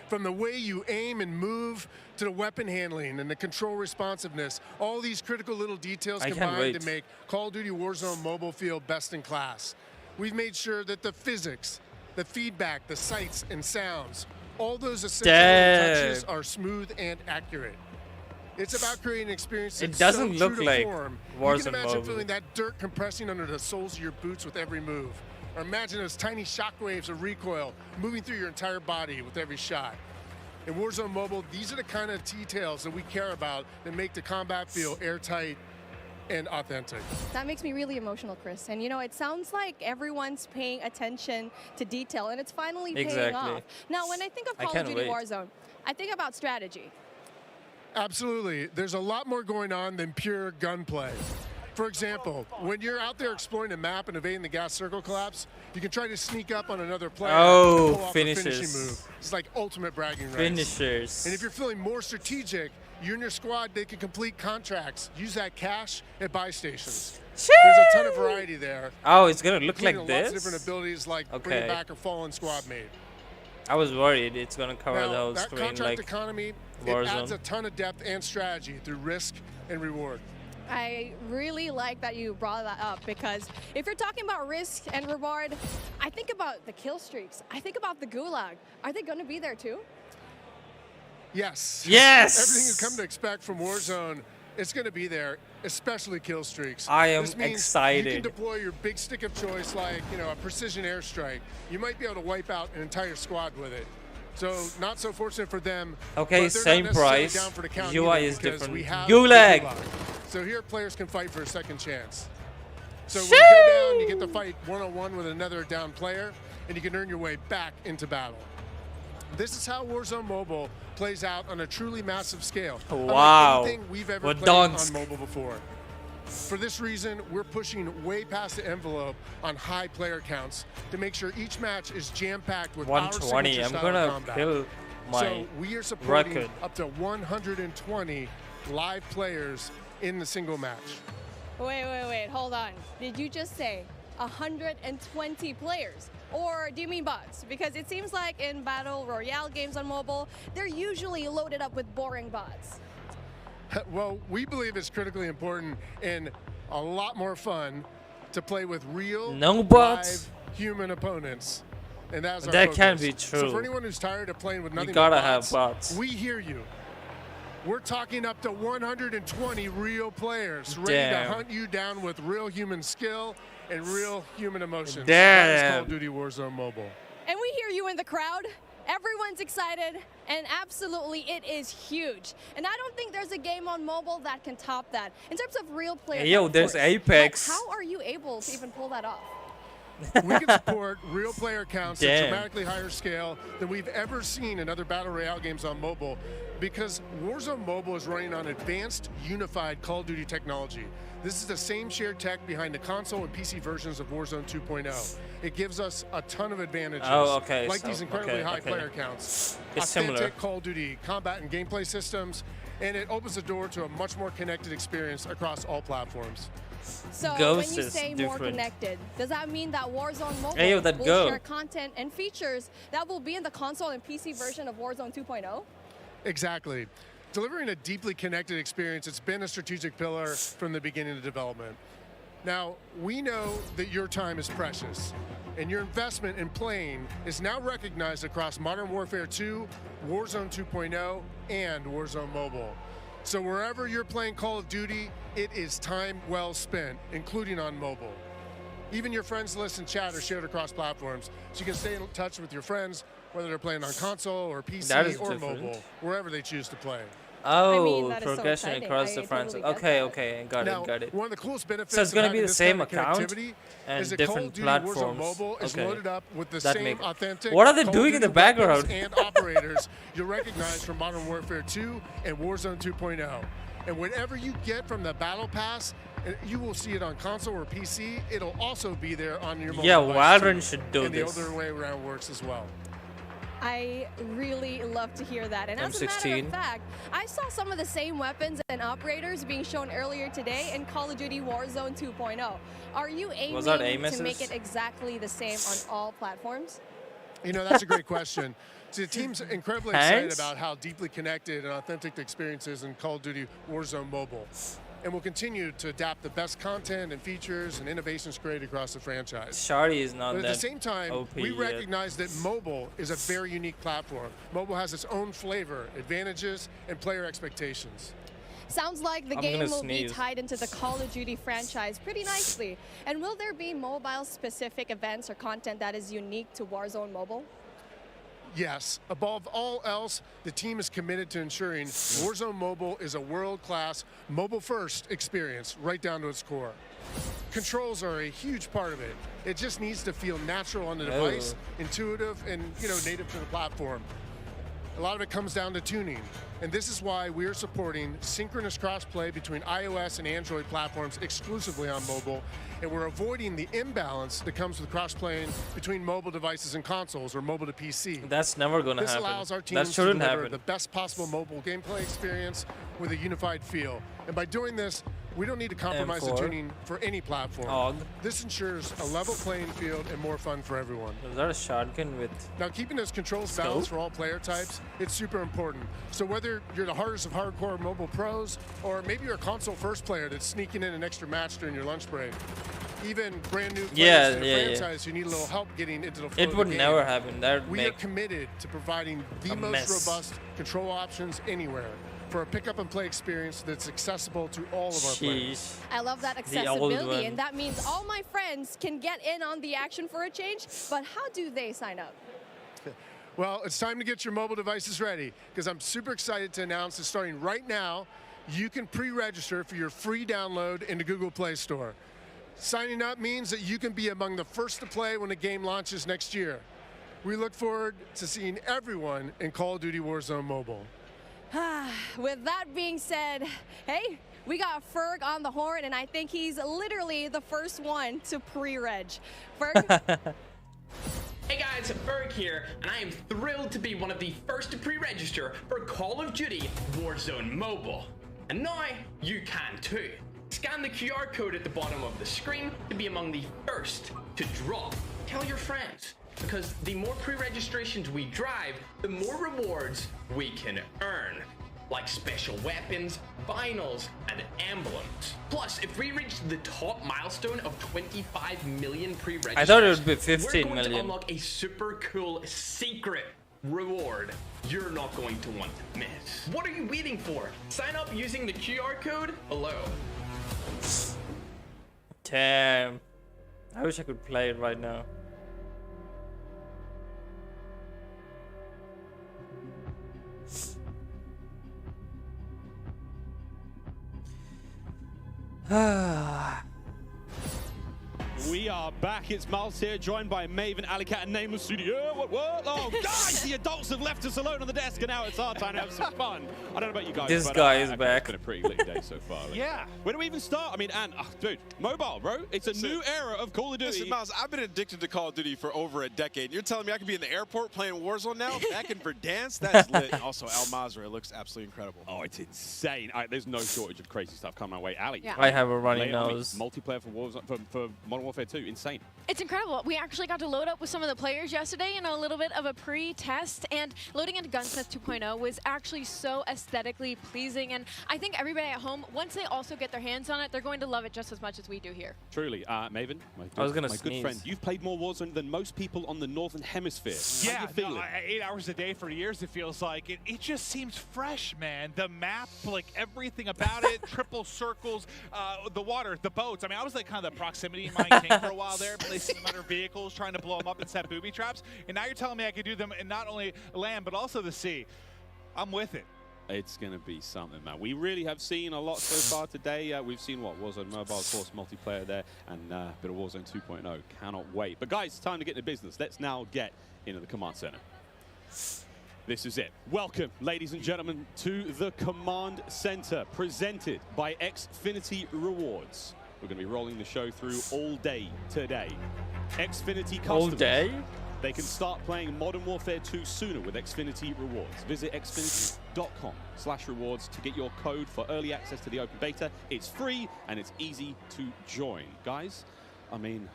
S8: From the way you aim and move to the weapon handling and the control responsiveness, all these critical little details combined to make Call of Duty Warzone Mobile feel best in class. We've made sure that the physics, the feedback, the sights and sounds, all those essential touches are smooth and accurate. It's about creating an experience that's
S1: doesn't
S8: so
S1: look
S8: true
S1: like
S8: to form.
S1: Warzone
S8: You can imagine
S1: Mobile.
S8: feeling that dirt compressing under the soles of your boots with every move. Or imagine those tiny shockwaves of recoil moving through your entire body with every shot. In Warzone Mobile, these are the kind of details that we care about that make the combat feel airtight and authentic.
S6: That makes me really emotional, Chris. And you know, it sounds like everyone's paying attention to detail, and it's finally paying off. Now, when I think of Call of Duty Warzone, I think about strategy.
S8: Absolutely. There's a lot more going on than pure gunplay. For example, when you're out there exploring a map and evading the gas circle collapse, you can try to sneak up on another player and pull off a finishing move. It's like ultimate bragging rights.
S1: Finishers.
S8: And if you're feeling more strategic, you and your squad, they can complete contracts. Use that cash at buy stations. There's a ton of variety there.
S1: Oh, it's gonna look like this?
S8: Lots of different abilities like bring back a fallen squad mate.
S1: I was worried it's gonna cover the whole
S8: that
S1: screen
S8: contract
S1: like
S8: economy,
S1: Warzone.
S8: it adds a ton of depth and strategy through risk and reward.
S6: I really like that you brought that up, because if you're talking about risk and reward, I think about the kill streaks. I think about the gulag. Are they going to be there too?
S8: Yes.
S1: Yes!
S8: Everything you come to expect from Warzone, it's going to be there, especially kill streaks.
S1: I am
S8: this means
S1: excited.
S8: You can deploy your big stick of choice like, you know, a precision airstrike. You might be able to wipe out an entire squad with it. So not so fortunate for them.
S1: Okay, same price.
S8: Down for the count
S1: UI is
S8: because
S1: different.
S8: we have
S1: Gulag.
S8: So here players can fight for a second chance. So when you go down, you get to fight one-on-one with another down player, and you can earn your way back into battle. This is how Warzone Mobile plays out on a truly massive scale.
S1: Wow.
S8: Unlike anything we've ever played on mobile before. For this reason, we're pushing way past the envelope on high player counts to make sure each match is jam-packed with
S1: 120. I'm gonna kill my
S8: So we are supporting
S1: record.
S8: up to 120 live players in the single match.
S6: Wait, hold on. Did you just say 120 players? Or do you mean bots? Because it seems like in Battle Royale games on mobile, they're usually loaded up with boring bots.
S8: Well, we believe it's critically important and a lot more fun to play with real, live human opponents. And that's our focus.
S1: Can be true.
S8: So for anyone who's tired of playing with nothing
S1: You gotta
S8: but
S1: have bots.
S8: we hear you. We're talking up to 120 real players ready to hunt you down with real human skill and real human emotions. That is Call of Duty Warzone Mobile.
S6: And we hear you in the crowd. Everyone's excited, and absolutely it is huge. And I don't think there's a game on mobile that can top that. In terms of real players,
S1: yo, there's Apex.
S6: How are you able to even pull that off?
S8: We can support real player counts at a dramatically higher scale than we've ever seen in other Battle Royale games on mobile, because Warzone Mobile is running on advanced, unified Call of Duty technology. This is the same shared tech behind the console and PC versions of Warzone 2.0. It gives us a ton of advantages, like these incredibly high player counts, authentic Call of Duty combat and gameplay systems, and it opens the door to a much more connected experience across all platforms.
S6: So when you say more connected, does that mean that Warzone Mobile will share content and features that will be in the console and PC version of Warzone 2.0?
S8: Exactly. Delivering a deeply connected experience, it's been a strategic pillar from the beginning of development. Now, we know that your time is precious, and your investment in playing is now recognized across Modern Warfare 2, Warzone 2.0, and Warzone Mobile. So wherever you're playing Call of Duty, it is time well spent, including on mobile. Even your friends list and chat are shared across platforms, so you can stay in touch with your friends, whether they're playing on console or PC or mobile, wherever they choose to play.
S1: Oh, progression across the front. Okay, got it.
S8: One of the coolest benefits
S1: so it's going to be the same
S8: kind of
S1: account and different platforms.
S8: Mobile is loaded up with the
S1: that
S8: same authentic
S1: what are they doing in the background?
S8: And operators you'll recognize from Modern Warfare 2 and Warzone 2.0. And whatever you get from the Battle Pass, And you will see it on console or PC. It'll also be there on your mobile
S1: Yeah,
S8: device
S1: Valorant
S8: too.
S1: should do
S8: and
S1: this.
S8: the other way around works as well.
S6: I really love to hear that. And as a matter of fact, I saw some of the same weapons and operators being shown earlier today in Call of Duty Warzone 2.0. Are you aiming to make it exactly the same on all platforms?
S8: You know, that's a great question. See, the team's incredibly excited about how deeply connected and authentic the experience is in Call of Duty Warzone Mobile. And we'll continue to adapt the best content and features and innovations created across the franchise.
S1: Shari is not
S8: But at the same time, we recognize that mobile is a very unique platform. Mobile has its own flavor, advantages, and player expectations.
S6: Sounds like the game will be tied into the Call of Duty franchise pretty nicely. And will there be mobile-specific events or content that is unique to Warzone Mobile?
S8: Yes, above all else, the team is committed to ensuring Warzone Mobile is a world-class, mobile-first experience right down to its core. Controls are a huge part of it. It just needs to feel natural on the device, intuitive, and native to the platform. A lot of it comes down to tuning, and this is why we're supporting synchronous crossplay between iOS and Android platforms exclusively on mobile, and we're avoiding the imbalance that comes with cross-playing between mobile devices and consoles or mobile to PC.
S1: That's never going to happen.
S8: This allows our teams to deliver the best possible mobile gameplay experience with a unified feel. And by doing this, we don't need to compromise the tuning for any platform. This ensures a level playing field and more fun for everyone.
S1: Is that a shotgun with...
S8: Now, keeping those controls balanced for all player types, it's super important. So whether you're the hardest of hardcore mobile pros, or maybe you're a console first player that's sneaking in an extra match during your lunch break, even brand new players in the franchise who need a little help getting into the flow
S1: It would never happen.
S8: We are committed to providing the most robust control options anywhere for a pick up and play experience that's accessible to all of our players.
S6: I love that accessibility, and that means all my friends can get in on the action for a change, but how do they sign up?
S8: Well, it's time to get your mobile devices ready, because I'm super excited to announce that starting right now, you can pre-register for your free download in the Google Play Store. Signing up means that you can be among the first to play when the game launches next year. We look forward to seeing everyone in Call of Duty Warzone Mobile.
S6: With that being said, hey, we got Ferg on the horn, and I think he's literally the first one to pre-reg. Ferg?
S9: Hey guys, Ferg here, and I am thrilled to be one of the first to pre-register for Call of Duty Warzone Mobile. And now you can too. Scan the QR code at the bottom of the screen to be among the first to drop. Tell your friends, because the more pre-registrations we drive, the more rewards we can earn, like special weapons, vinyls, and emblems. Plus, if we reach the top milestone of 25 million pre-registers,
S1: I thought it would be 15
S9: we're going
S1: million.
S9: to unlock a super cool secret reward you're not going to want to miss. What are you waiting for? Sign up using the QR code below.
S1: Damn. I wish I could play it right now.
S20: We are back. It's Miles here, joined by Maven, Alicat, and Nameless Studio. What? Oh, guys, the adults have left us alone on the desk, and now it's our time to have some fun. I don't know about you guys,
S1: This
S20: but
S1: guy is back.
S20: It's been a pretty lit day so far.
S14: Yeah.
S20: Where do we even start? I mean, dude, mobile, bro. It's a new era of Call of Duty.
S15: Listen, Miles, I've been addicted to Call of Duty for over a decade. You're telling me I could be in the airport playing Warzone now, back in Verdansk? That's lit. And also, Al Mazrah looks absolutely incredible.
S20: Oh, it's insane. There's no shortage of crazy stuff coming my way. Ali.
S6: Yeah.
S1: I have a running nose.
S20: Multiplayer for Warzone, for Modern Warfare 2, insane.
S16: It's incredible. We actually got to load up with some of the players yesterday in a little bit of a pre-test, and loading into Gunsmith 2.0 was actually so aesthetically pleasing, and I think everybody at home, once they also get their hands on it, they're going to love it just as much as we do here.
S20: Truly. Maven, my good friend, you've played more Warzone than most people on the Northern Hemisphere.
S14: Yeah,
S20: how do you feel
S14: 8 hours a day for years, it feels like. It just seems fresh, man. The map, like everything about it, triple circles, the water, the boats. I mean, I was like kind of the proximity mine king for a while there, placing them under vehicles, trying to blow them up and set booby traps. And now you're telling me I could do them in not only land, but also the sea. I'm with it.
S20: It's going to be something, man. We really have seen a lot so far today. We've seen Warzone Mobile, of course, multiplayer there, and a bit of Warzone 2.0. Cannot wait. But guys, it's time to get into business. Let's now get into the command center. This is it. Welcome, ladies and gentlemen, to the Command Center, presented by Xfinity Rewards. We're going to be rolling the show through all day today. Xfinity customers.
S1: All day?
S20: They can start playing Modern Warfare 2 sooner with Xfinity Rewards. Visit xfinity.com/rewards to get your code for early access to the open beta. It's free and it's easy to join. Guys, I mean,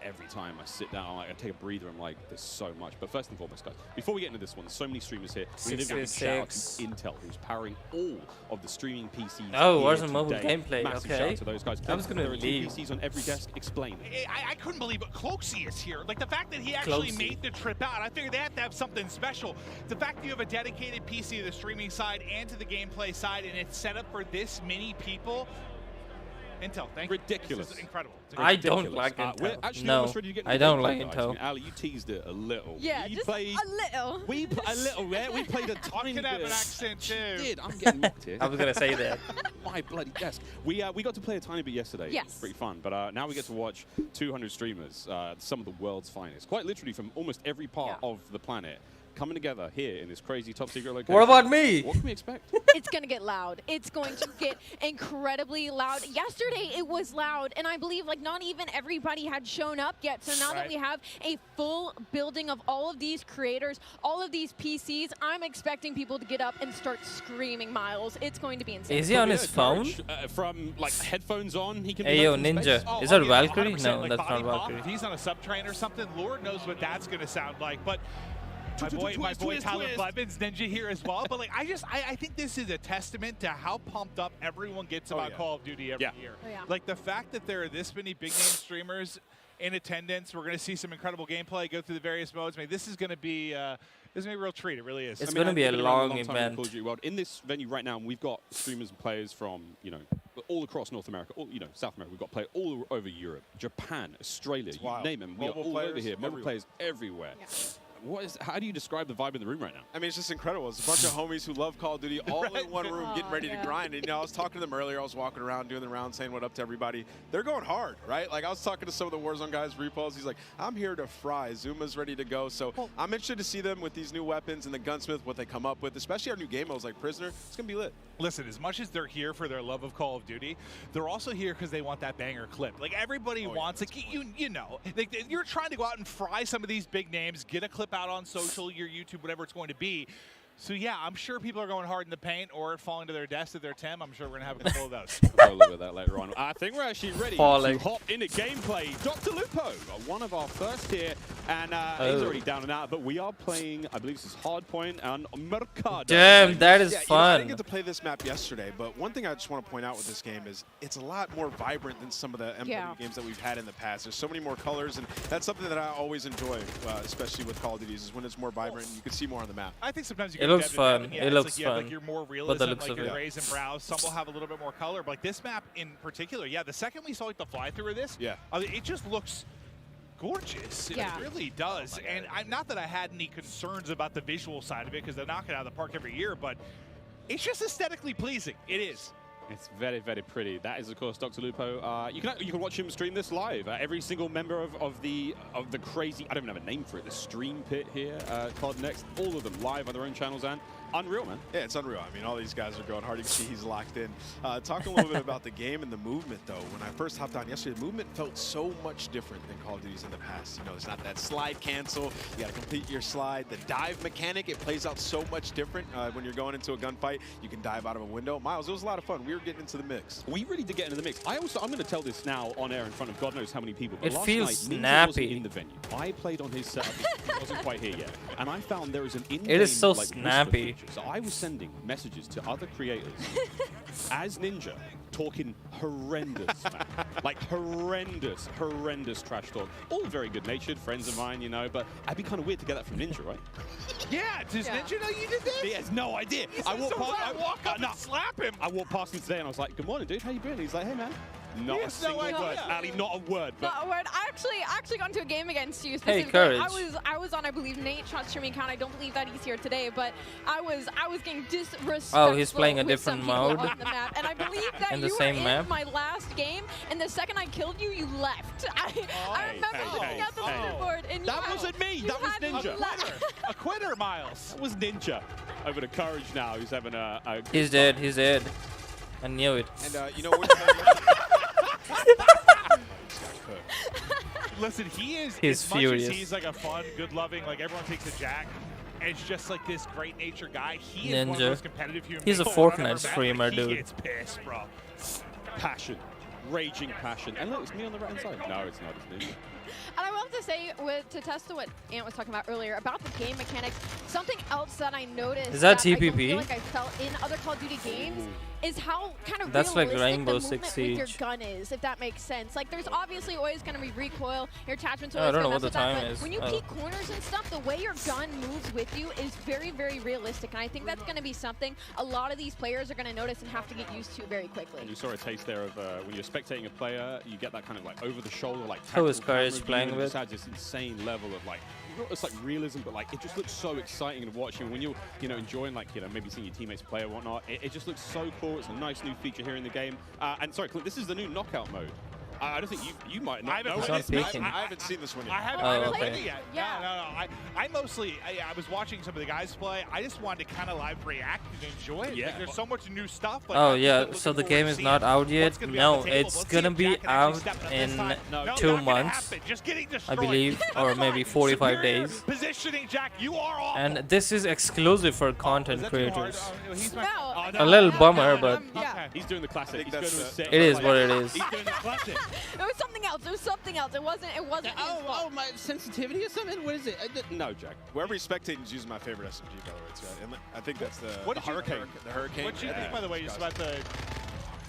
S20: every time I sit down, I take a breather, I'm like, there's so much. But first and foremost, guys, before we get into this one, there's so many streamers here. We need to give a shout out to Intel, who's powering all of the streaming PCs.
S1: Oh, Warzone mobile gameplay.
S20: Massive
S1: Okay.
S20: shout out to those guys.
S1: I was going to leave.
S20: PCs on every desk. Explain.
S14: I couldn't believe it. Cloaksy is here. Like, the fact that he actually made the trip out, I figured they have to have something special. The fact that you have a dedicated PC to the streaming side and to the gameplay side, and it's set up for this many people. Intel, thank you.
S20: Ridiculous.
S14: This is incredible.
S1: I don't like Intel.
S20: We're actually
S1: no,
S20: almost ready to get into
S1: I don't
S20: gameplay,
S1: like
S20: guys.
S1: Intel.
S20: I mean, Ali, you teased it a little.
S6: Yeah, just a little.
S20: A little, yeah. We played a tiny bit.
S14: I could have an accent too.
S20: Did. I'm getting mocked here.
S1: I was going to say that.
S20: My bloody desk. We got to play a tiny bit yesterday.
S6: Yes.
S20: It's pretty fun. But now we get to watch 200 streamers, some of the world's finest, quite literally from almost every part of the planet, coming together here in this crazy top secret location.
S1: What about me?
S20: What can we expect?
S6: It's going to get loud. It's going to get incredibly loud. Yesterday it was loud, and I believe like not even everybody had shown up yet. So now that we have a full building of all of these creators, all of these PCs, I'm expecting people to get up and start screaming, Miles. It's going to be insane.
S1: Is he on his phone?
S20: From like headphones on, he can.
S1: Hey yo, Ninja. Is that Valkyrie? No,
S14: like
S1: that's not Valkyrie.
S14: If he's on a subtrain or something, Lord knows what that's going to sound like. But my boy Tyler Blevins, Ninja here as well. But like, I think this is a testament to how pumped up everyone gets about Call of Duty every year. Like the fact that there are this many big name streamers in attendance, we're going to see some incredible gameplay, go through the various modes. I mean, this is going to be a real treat. It really is.
S1: It's going to be a long event.
S20: Call of Duty World. In this venue right now, we've got streamers and players from, you know, all across North America, all, you know, South America. We've got players all over Europe, Japan, Australia, you name them. We are all over here. Mobile players everywhere. Yeah. How do you describe the vibe in the room right now?
S15: I mean, it's just incredible. It's a bunch of homies who love Call of Duty all in one room getting ready to grind. And, you know, I was talking to them earlier. I was walking around doing the round saying what up to everybody. They're going hard, right? Like, I was talking to some of the Warzone guys, Repos. He's like, I'm here to fry. Zuma's ready to go. So I'm interested to see them with these new weapons and the gunsmith, what they come up with, especially our new game modes like Prisoner. It's going to be lit.
S14: Listen, as much as they're here for their love of Call of Duty, they're also here because they want that banger clip. Like, everybody wants, like, you know, like, you're trying to go out and fry some of these big names, get a clip out on social, your YouTube, whatever it's going to be. So yeah, I'm sure people are going hard in the paint or falling to their desk at their Tim. I'm sure we're going to have a couple of those.
S20: We'll look at that later on. I think we're actually ready to hop into gameplay. Dr. Lupo, one of our first here, and he's already down and out, but we are playing, I believe this is Hardpoint and Mercado.
S1: Damn, that is fun.
S15: You know, I didn't get to play this map yesterday, but one thing I just want to point out with this game is it's a lot more vibrant than some of the MW games that we've had in the past. There's so many more colors, and that's something that I always enjoy, especially with Call of Duty, is when it's more vibrant and you can see more on the map.
S14: I think sometimes you
S1: it looks fun. Yeah, it looks fun.
S14: Like your more realism, like your grays and brows. Some will have a little bit more color, but like this map in particular, the second we saw like the fly-through of this, it just looks gorgeous. It really does. And not that I had any concerns about the visual side of it, because they knock it out of the park every year, but it's just aesthetically pleasing. It is.
S20: It's very, very pretty. That is, of course, Dr. Lupo. You can watch him stream this live. Every single member of the crazy, I don't even have a name for it, the stream pit here, CODNext, all of them live on their own channels, and unreal, man.
S15: Yeah, it's unreal. I mean, all these guys are going hard. You can see he's locked in. Talking a little bit about the game and the movement, though. When I first hopped on yesterday, the movement felt so much different than Call of Duty's in the past. You know, it's not that slide cancel. You got to complete your slide. The dive mechanic, it plays out so much different when you're going into a gunfight. You can dive out of a window. Miles, it was a lot of fun. We were getting into the mix.
S20: We really did get into the mix. I'm going to tell this now on air in front of God knows how many people.
S1: But
S20: it
S1: feels
S20: snappy. In the venue, I played on his setup. He wasn't quite here yet, and I found there is an in-game.
S1: It is so
S20: like,
S1: snappy.
S20: So I was sending messages to other creators as Ninja, talking horrendous, man. Like horrendous trash talk. All very good-natured friends of mine, you know, but I'd be kind of weird to get that from Ninja, right?
S14: Yeah, does Ninja know you did this?
S20: He has no idea.
S14: I walk up and slap him.
S20: I walked past him today and I was like, "Good morning, dude. How you been?" He's like, "Hey, man." Not a single word. Ali, not a word. But
S16: Not a word. I actually got into a game against you.
S1: Hey,
S16: Specifically.
S1: courage.
S16: I was on, I believe, Nate Shot streaming account. I don't believe that he's here today, but I was getting disrespectful.
S1: Oh, he's playing a
S16: with
S1: different
S16: some people
S1: mode.
S16: on the map, and I believe that
S1: In the
S16: you
S1: same
S16: were
S1: map?
S16: in my last game, and the second I killed you, you left. I remember looking at the leaderboard, and
S20: that wasn't me. That was Ninja.
S14: A quitter, Miles.
S20: That was Ninja. Over to Courage now, who's having a
S1: He's dead. He's dead. I knew it.
S15: And you know what?
S14: Listen, he is
S1: He's
S14: as much
S1: furious.
S14: as he's like a fun, good-loving, like everyone takes a Jack. It's just like this great nature guy. He is one of the
S1: Ninja.
S14: most competitive human
S1: He's a
S14: beings on our
S1: Fortnite
S14: map,
S1: streamer,
S14: and he
S1: dude.
S14: gets pissed, bro.
S20: passion. Raging passion. And look, it's me on the right hand side. No, it's not. It's Ninja.
S16: And I will have to say, to test to what Ant was talking about earlier, about the game mechanics, something else that I noticed
S1: Is that
S16: I don't
S1: TPP?
S16: feel like I felt in other Call of Duty games is how kind of
S1: That's like
S16: realistic
S1: Rainbow
S16: the
S1: Six
S16: movement with
S1: Siege.
S16: your gun is, if that makes sense. Like, there's obviously always going to be recoil, your attachments are
S1: Oh, I
S16: always
S1: don't know
S16: going
S1: what
S16: to
S1: the
S16: mess with that,
S1: time
S16: but
S1: is.
S16: when you
S1: Oh.
S16: peek corners and stuff, the way your gun moves with you is very, very realistic. And I think that's going to be something a lot of these players are going to notice and have to get used to very quickly.
S20: And you saw a taste there of when you're spectating a player, you get that kind of like over the shoulder, like
S1: Who is
S20: tactical
S1: Courage
S20: camera
S1: playing
S20: view, and it
S1: with?
S20: just has this insane level of like, it's like realism, but like it just looks so exciting to watch. And when you're, enjoying like, maybe seeing your teammates play or whatnot, it just looks so cool. It's a nice new feature here in the game. And sorry, Clint, this is the new knockout mode. I don't think you might not know.
S15: I haven't seen this one yet.
S14: I haven't,
S1: Oh,
S14: played
S1: okay.
S14: it yet.
S16: Yeah.
S14: No. I mostly, I was watching some of the guys play. I just wanted to kind of live react and enjoy it.
S20: Yeah.
S14: Like, there's so much new stuff. Like,
S1: Oh
S14: I'm
S1: yeah,
S14: just,
S1: so the
S14: looking
S1: game
S14: forward
S1: is
S14: to
S1: not
S14: seeing
S1: out yet.
S14: what's gonna be on
S1: No,
S14: the table.
S1: it's
S14: Let's see
S1: gonna
S14: if
S1: be
S14: Jack can actually
S1: out
S14: step it up this
S1: in
S14: time. No, not
S1: 2
S14: gonna
S1: months,
S14: happen. Just getting
S1: I
S14: destroyed.
S1: believe,
S14: That's
S1: or maybe
S14: fine.
S1: 45
S14: Superior
S1: days.
S14: Positioning, Jack, you are awful.
S1: And this is exclusive for
S14: Is
S1: content
S14: that too hard?
S1: creators.
S14: Oh, he's my-
S16: No.
S14: oh,
S1: A little bummer,
S14: no,
S1: but
S16: yeah.
S20: He's doing the classic.
S15: think
S20: He's going
S15: that's
S20: to a set.
S1: it is what it is.
S20: He's doing the classic.
S16: It was something else. It was something else. It wasn't his fault.
S20: My sensitivity or something? What is it? No, Jack.
S15: Whoever he's spectating is using my favorite SMG, by the way. It's, I think that's the
S14: What did you-
S15: Hurricane. The Hurricane.
S14: What do you think, by the way, just about the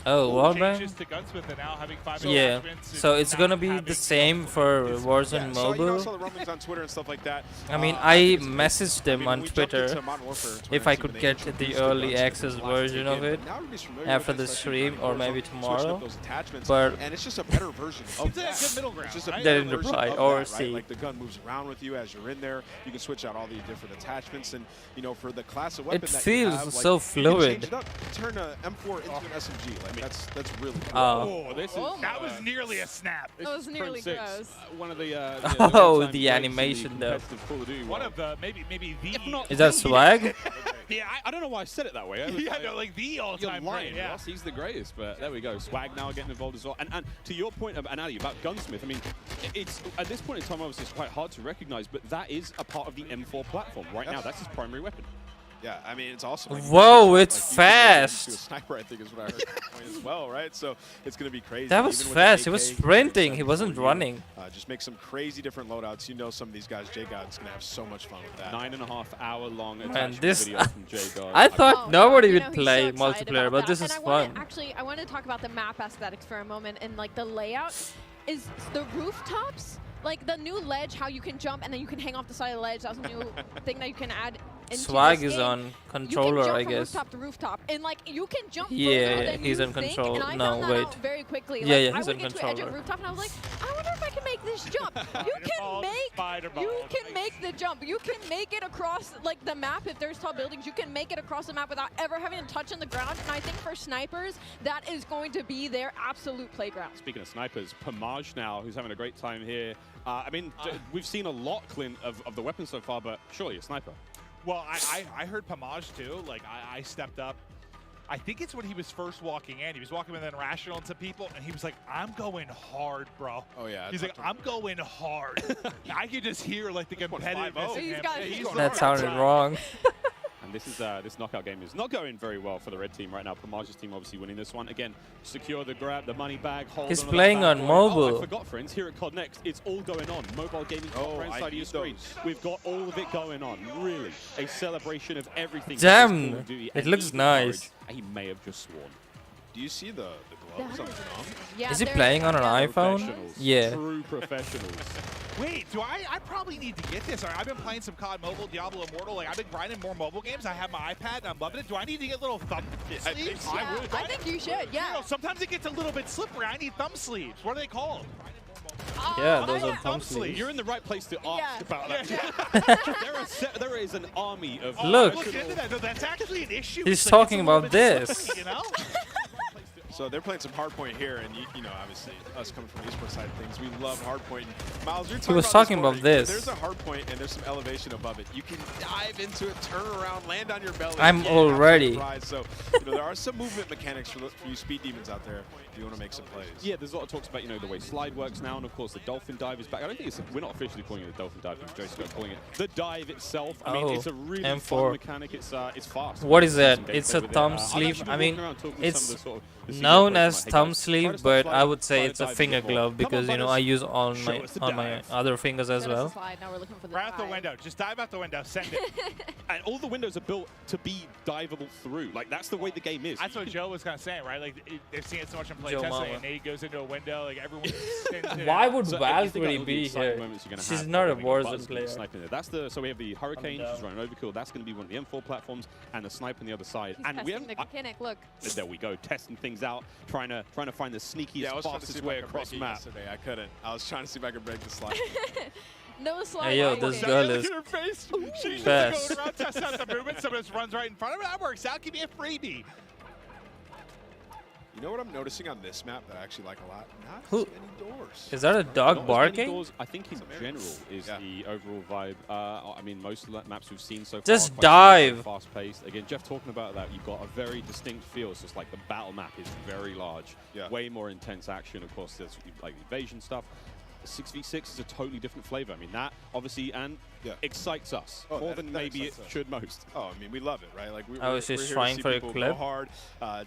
S1: Oh, Wallbang?
S14: changes to Gunsmith and now having 5
S1: Yeah,
S14: attachments and
S1: so it's
S14: not
S1: gonna be
S14: having
S1: the same for Warzone
S15: Yeah, so, I
S1: Mobile.
S15: saw the rumblings on Twitter and stuff like that.
S1: I mean,
S15: I
S1: I
S15: think it's
S1: messaged
S15: I
S1: them
S15: mean,
S1: on
S15: we jumped
S1: Twitter
S15: into Modern Warfare Twitter
S1: if I
S15: and see
S1: could
S15: when they
S1: get
S15: introduced
S1: the
S15: the
S1: early
S15: Gunsmith
S1: access
S15: and the Black
S1: version of
S15: Ticket,
S1: it
S15: but now everybody's familiar
S1: after
S15: with
S1: the
S15: it, especially
S1: stream
S15: for
S1: or
S15: Warzone,
S1: maybe
S15: switching
S1: tomorrow.
S15: up those attachments,
S1: But
S15: and it's just a better version of
S14: It's a
S15: that.
S14: good middle ground,
S15: It's just a
S14: right?
S15: better
S1: They didn't
S15: version
S1: reply
S15: of
S1: or
S15: that,
S1: see.
S15: right? Like the gun moves around with you as you're in there. You can switch out all the different attachments, and for the class of weapon that
S1: feels
S15: you have,
S1: so
S15: like, you can change
S1: fluid.
S15: it up. Turn an M4 into an SMG. Like that's really cool.
S20: Oh, this is.
S14: that was nearly a snap.
S16: That was nearly gross.
S20: One of the.
S1: Oh,
S20: all-time
S1: the
S20: greats in
S1: animation though.
S20: competitive Call of Duty
S14: One
S20: world.
S14: of the maybe the
S20: If not
S1: Is that swag?
S20: Yeah, I don't know why I said it that way. I was
S14: yeah, no, like the
S20: You're
S14: all-time
S20: lying,
S14: great. Yeah.
S20: Ross. He's the greatest, but there we go. Swag now getting involved as well. And to your point, and Ali, about Gunsmith, I mean, it's at this point in time, obviously, it's quite hard to recognize, but that is a part of the M4 platform right now. That's his primary weapon.
S15: Yeah, I mean, it's awesome. Like,
S1: Whoa, it's
S15: you can make it
S1: fast.
S15: into a sniper, I think, is what I heard at that point as well, right? So it's going to be crazy.
S1: That was
S15: Even with
S1: fast.
S15: the
S1: He was
S15: AK,
S1: sprinting. He wasn't running.
S15: Just make some crazy different loadouts. Some of these guys, J God's going to have so much fun with that.
S20: 9.5 hour long
S1: Man,
S20: attachment
S1: this
S20: video from J God.
S1: I thought
S16: Oh,
S1: nobody
S16: you
S1: would
S16: know, he's
S1: play
S16: so excited
S1: multiplayer,
S16: about
S1: but
S16: that.
S1: this
S16: And
S1: is
S16: I wanna-
S1: fun.
S16: Actually, I want to talk about the map aesthetics for a moment and like the layout. Is the rooftops, like the new ledge, how you can jump and then you can hang off the side of the ledge. That was a new thing that you can add into
S1: Swag
S16: this
S1: is
S16: game.
S1: on controller,
S16: you can jump
S1: I
S16: from
S1: guess.
S16: rooftop to rooftop, and like you can jump
S1: Yeah,
S16: further than
S1: he's
S16: you
S1: on
S16: think,
S1: control.
S16: And I
S1: No,
S16: found that
S1: wait.
S16: out very quickly.
S1: Yeah,
S16: Like,
S1: yeah,
S16: I
S1: he's
S16: would
S1: on
S16: get to an edge of
S1: controller.
S16: rooftop, and I was like, I wonder if I can make this jump. You can make the jump. You can make it across like the map. If there's tall buildings, you can make it across the map without ever having to touch on the ground. And I think for snipers, that is going to be their absolute playground.
S20: Speaking of snipers, Pomage now, who's having a great time here. I mean, we've seen a lot, Clint, of the weapons so far, but surely a sniper.
S14: Well, I heard Pomage too. Like I stepped up. I think it's when he was first walking in. He was walking with Irrational and some people, and he was like, "I'm going hard, bro."
S15: Oh yeah.
S14: He's like, "I'm going hard." I could just hear like the competitiveness. in
S16: He's
S14: him.
S16: got-
S14: Yeah,
S16: he's
S14: he's
S1: That
S14: going
S1: sounded
S14: hard.
S1: wrong.
S20: And this is this knockout game is not going very well for the red team right now. Pomage's team obviously winning this one. Again, secure the grab, the money bag, hold
S1: He's
S20: on to that
S1: playing
S20: bad
S1: on
S20: boy.
S1: mobile.
S20: Oh, I forgot, friends. Here at CODNext, it's all going on. Mobile gaming top right
S15: I
S20: side of your
S15: need
S20: screen.
S15: those.
S20: We've got all of it going on. Really, a celebration of everything.
S1: Damn,
S20: Call of Duty,
S1: it
S20: and
S1: looks
S20: even
S1: nice.
S20: Courage, he may have just sworn.
S15: Do you see the gloves on the thumb?
S16: Yeah,
S1: Is he
S16: they're-
S1: playing on an iPhone?
S20: Professionals.
S1: Yeah.
S20: True professionals.
S14: Wait, do I probably need to get this. I've been playing some COD Mobile, Diablo Immortal. Like, I've been grinding more mobile games. I have my iPad, and I'm loving it. Do I need to get little thumb sleeves?
S16: Yeah, I think you should, yeah.
S14: You know, sometimes it gets a little bit slippery. I need thumb sleeves. What are they called?
S1: Yeah, those are thumb sleeves.
S20: You're in the right place to ask about that. there is an army of...
S1: Look.
S14: Look into that. No, that's actually an issue.
S1: He's talking about this.
S14: Slippery, you know?
S15: So they're playing some hardpoint here, and you know, obviously, us coming from the esports side of things, we love hardpoint. Miles, you're
S1: He was talking about this.
S15: There's a hardpoint and there's some elevation above it. You can dive into it, turn around, land on your belly.
S1: I'm already.
S15: So you know, there are some movement mechanics for you speed demons out there if you want to make some plays.
S20: Yeah, there's a lot of talks about, you know, the way slide works now, and of course the dolphin dive is back. I don't think we're not officially calling it the dolphin dive, but Joe's calling it the dive itself. I mean, it's a really fun mechanic. It's fast.
S1: What is that? It's a thumb sleeve. I mean, it's known as thumb sleeve, but I would say it's a finger glove because, you know, I use on my other fingers as well.
S14: Right out the window. Just dive out the window. Send it.
S20: And all the windows are built to be diveable through. Like, that's the way the game is.
S14: That's what Joe was kind of saying, right? Like, they've seen it so much in play testing, and Nate goes into a window, like, everyone...
S1: Why would Valkyrie be here? She's not a Warzone player.
S20: That's the... So we have the Hurricane, she's running Overkill. That's going to be one of the M4 platforms, and the sniper on the other side.
S16: He's testing the mechanic, look.
S20: There we go, testing things out, trying to find the sneakiest, fastest way across the map.
S15: Yesterday. I couldn't. I was trying to see if I could break the slide.
S16: No slide.
S1: Hey, yo, this girl is
S14: She's
S1: best.
S14: going around, test out the movement, someone just runs right in front of her. That works out. Give me a freebie.
S15: You know what I'm noticing on this map that I actually like a lot? Not as many doors.
S1: Is that a dog barking?
S20: Doors, I think in general is the overall vibe. I mean, most of the maps we've seen so far.
S1: Just dive.
S20: Fast paced. Again, Jeff talking about that. You've got a very distinct feel. It's just like the battle map is very large. Way more intense action. Of course, there's like evasion stuff. 6v6 is a totally different flavor. I mean, that obviously excites us more than maybe it should most.
S15: Oh, I mean, we love it, right? Like
S1: I was just trying for a clip.
S15: Go hard,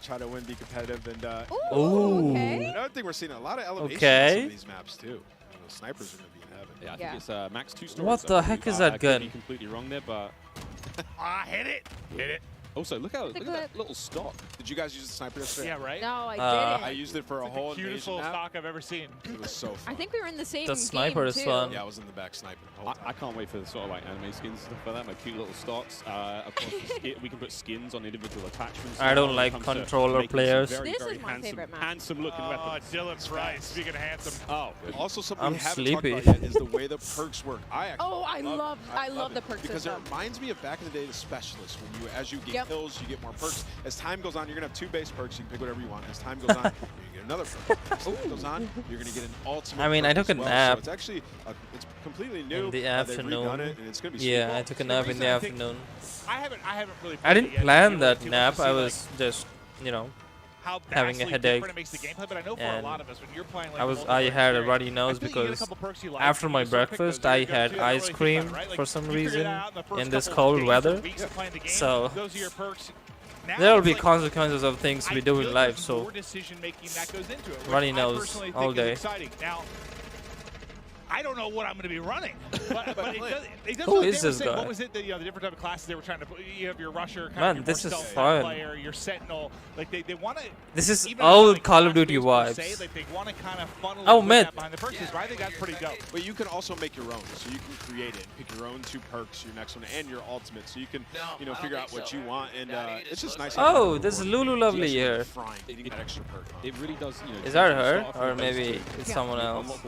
S15: try to win, be competitive, and another thing we're seeing a lot of elevation in some of these maps too. The snipers are going to be in heaven.
S20: Yeah, I think it's max 2 stories.
S1: What the heck is that
S20: I
S1: gun?
S20: could be completely wrong there, but
S14: hit it. Hit it.
S20: Also, look at that little stock.
S15: Did you guys use the sniper yesterday?
S14: Yeah, right?
S16: No, I didn't.
S15: I used it for a whole
S14: the cutest little stock I've ever seen.
S15: It was so fun.
S16: I think we were in the same
S1: The sniper
S16: game
S1: is
S16: too.
S1: fun.
S15: Yeah, I was in the back sniping.
S20: I can't wait for the sort of like anime skins and stuff like that. My cute little stocks. Of course, we can put skins on individual attachments.
S1: I don't like controller players.
S16: This is my favorite map.
S20: Handsome looking weapons.
S14: Dylan Price, speaking of handsome.
S20: Oh,
S15: also something
S1: I'm
S15: we haven't
S1: sleepy.
S15: talked about yet is the way the perks work. I
S16: love the perks
S15: because
S16: system.
S15: it reminds me of back in the day the specialists. When as you get kills, you get more perks. As time goes on, you're gonna have 2 base perks. You can pick whatever you want. As time goes on, you get another perk. As time goes on, you're gonna get an ultimate.
S1: I mean, I took a nap.
S15: So it's actually it's completely new.
S1: In the
S15: afternoon. It, and it's gonna be
S1: I took a nap in the afternoon.
S14: I haven't really.
S1: I didn't plan that nap. I was just, you know,
S14: how
S1: having a headache.
S14: It makes the gameplay, but I know for a lot of us, when you're playing like
S1: I had a runny nose because after my breakfast I had ice cream for some reason in this cold weather. So there will be consequences of things we do in life. So runny nose all day.
S14: I don't know what I'm going to be running, but it does
S1: Who is this guy?
S14: What was it? The different type of classes they were trying to put. You have your rusher,
S1: Man, this is fun.
S14: Player, your sentinel. Like they want to.
S1: This is old Call of Duty vibes.
S14: Like they want to kind of funnel
S1: man.
S14: behind the perks. I think that's pretty dope.
S15: But you can also make your own, so you can create it, pick your own 2 perks, your next one, and your ultimate, so you can figure out what you want, and it's just nice.
S1: Oh, this is Lulu Lovely here.
S20: It really does.
S1: Is that her, or maybe it's someone else?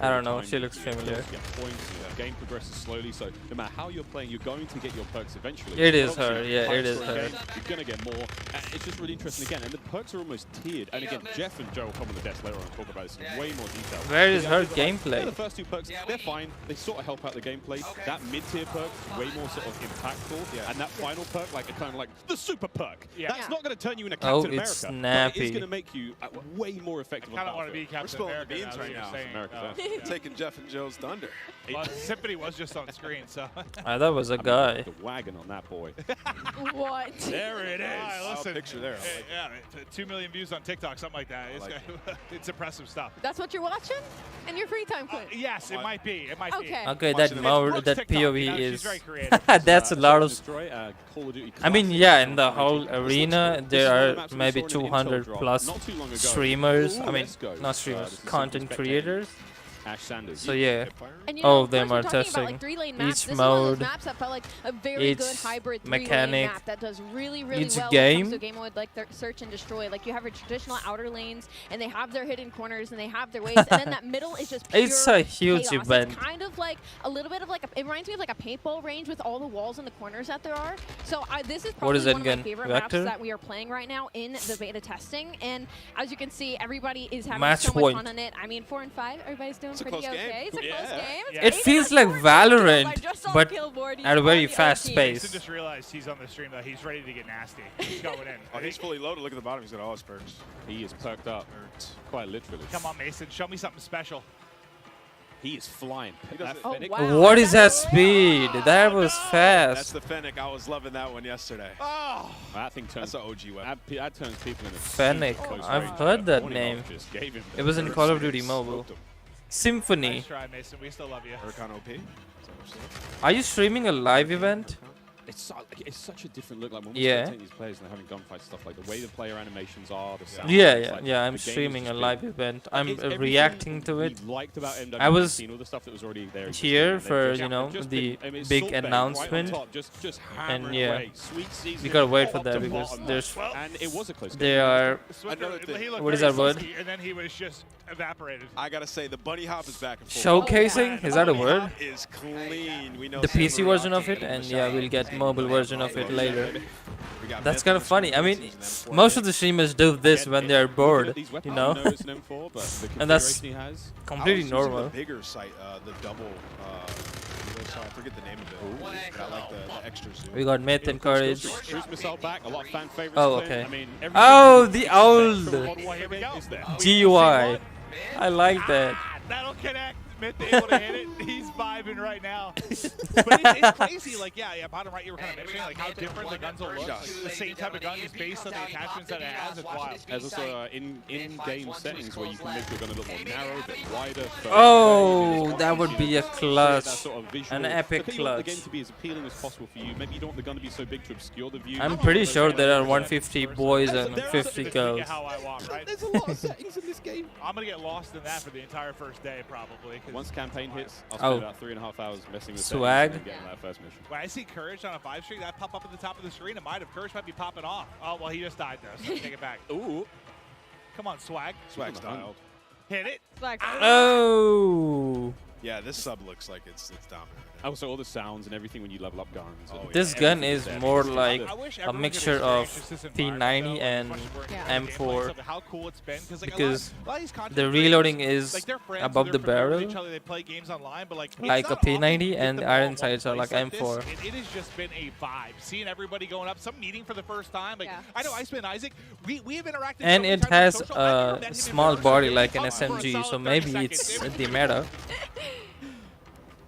S1: I don't know. She looks familiar.
S20: The game progresses slowly, so no matter how you're playing, you're going to get your perks eventually.
S1: It is her, yeah, it is her.
S20: You're going to get more. It's just really interesting again, and the perks are almost tiered. And again, Jeff and Joe will come on the desk later on and talk about this in way more detail.
S1: Where is her gameplay?
S20: The first 2 perks, they're fine. They sort of help out the gameplay. That mid-tier perk is way more sort of impactful. And that final perk, like kind of like the super perk. That's not going to turn you into Captain America.
S1: Snappy.
S20: But it's going to make you way more effective.
S14: I kind of want to be Captain America
S15: right now. Taking Jeff and Joe's thunder.
S14: Well, Symphony was just on screen, so.
S1: That was a guy.
S20: The wagon on that boy.
S16: What?
S14: There it is.
S15: Listen, picture there.
S14: Yeah, 2 million views on TikTok, something like that. It's impressive stuff.
S16: That's what you're watching in your free time, Quinn?
S14: Yes, it might be. It might be.
S1: Okay, that mode, that POV is.
S14: Very creative.
S1: That's a lot of. I mean, yeah, in the whole arena, there are maybe 200 plus streamers. I mean, not streamers, content creators.
S20: Ash Sanders.
S1: So yeah.
S16: And you
S1: All
S16: know,
S1: of them are
S16: talking about,
S1: testing
S16: like, 3-lane maps.
S1: each
S16: This is one of
S1: mode.
S16: those maps that felt like a very good hybrid 3-lane
S1: mechanic,
S16: map that does really, really
S1: each
S16: well when it comes to a game mode like search and destroy. Like you have your traditional outer lanes, and they have their hidden corners, and they have their ways, and then that middle is just pure
S1: It's a huge
S16: chaos.
S1: event.
S16: It's kind of like a little bit of like it reminds me of like a paintball range with all the walls and the corners that there are. So this is probably one of my favorite maps that we are playing right now in the beta testing. And as you can see, everybody is having so much fun on it. I mean, 4 and 5, everybody's doing pretty okay. It's a close game.
S1: It feels like Valorant, but at a very fast pace.
S14: I just realized he's on the stream though. He's ready to get nasty. He's going in.
S15: Oh, he's fully loaded. Look at the bottom. He's got all his perks.
S20: He is perked up, quite literally.
S14: Come on, Mason. Show me something special.
S20: He is flying.
S1: What is that speed? That was fast.
S15: That's the Fennec. I was loving that one yesterday.
S14: Oh,
S20: that thing turns.
S15: That's an OG weapon.
S20: That turns people into
S1: Fennec. I've heard that name. It was in Call of Duty Mobile. Symphony.
S14: Nice try, Mason. We still love you.
S15: Hurricane OP.
S1: Are you streaming a live event?
S20: It's such a different look. Like when we start taking these players and they're having gunfights, stuff like the way the player animations are, the sound.
S1: Yeah. I'm streaming a live event. I'm reacting to it. I was here for the big announcement, and yeah, we gotta wait for that because there's there are what is that word?
S14: And then he was just evaporated.
S15: I gotta say the bunny hop is back and forth.
S1: Showcasing, is that a word?
S15: Is clean. We know
S1: the PC version of it, and yeah, we'll get mobile version of it later. That's kind of funny. I mean, most of the streamers do this when they're bored, you know, and that's completely normal.
S15: The bigger site, the double. I forget the name of it. I like the extra zoom.
S1: We got Myth and Courage.
S20: Oh,
S1: okay. Oh, the old GUI. I like that.
S14: That'll connect. Myth able to hit it. He's vibing right now. But it's crazy. Like, yeah, bottom right, you were kind of mentioning like how different the guns will look. Like, the same type of gun is based on the attachments that it has. It's wild.
S20: There's also in-game settings where you can make your gun a little more narrow, a bit wider.
S1: Oh, that would be a clutch. An epic clutch.
S20: The game to be as appealing as possible for you. Maybe you don't want the gun to be so big to obscure the view.
S1: I'm pretty sure there are 150 boys and 50 girls.
S20: There's a lot of settings in this game.
S14: I'm going to get lost in that for the entire first day, probably.
S20: Once campaign hits, I'll spend about 3.5 hours messing with
S1: swag.
S20: And getting that first mission.
S14: When I see Courage on a 5 streak, that pop up at the top of the screen. It might have. Courage might be popping off. Oh, well, he just died, though, so take it back.
S20: Ooh.
S14: Come on, Swag.
S15: Swag styled.
S14: Hit it.
S16: Swag.
S1: Oh.
S15: Yeah, this sub looks like it's dominant.
S20: Also, all the sounds and everything when you level up guns.
S1: This gun is more like a mixture of P90 and M4 because the reloading is above the barrel, like a P90, and the iron sights are like M4.
S14: It has just been a vibe. Seeing everybody going up, some meeting for the first time. Like I know Iceman and Isaac, we have interacted.
S1: And it has a small body like an SMG, so maybe it's the meta.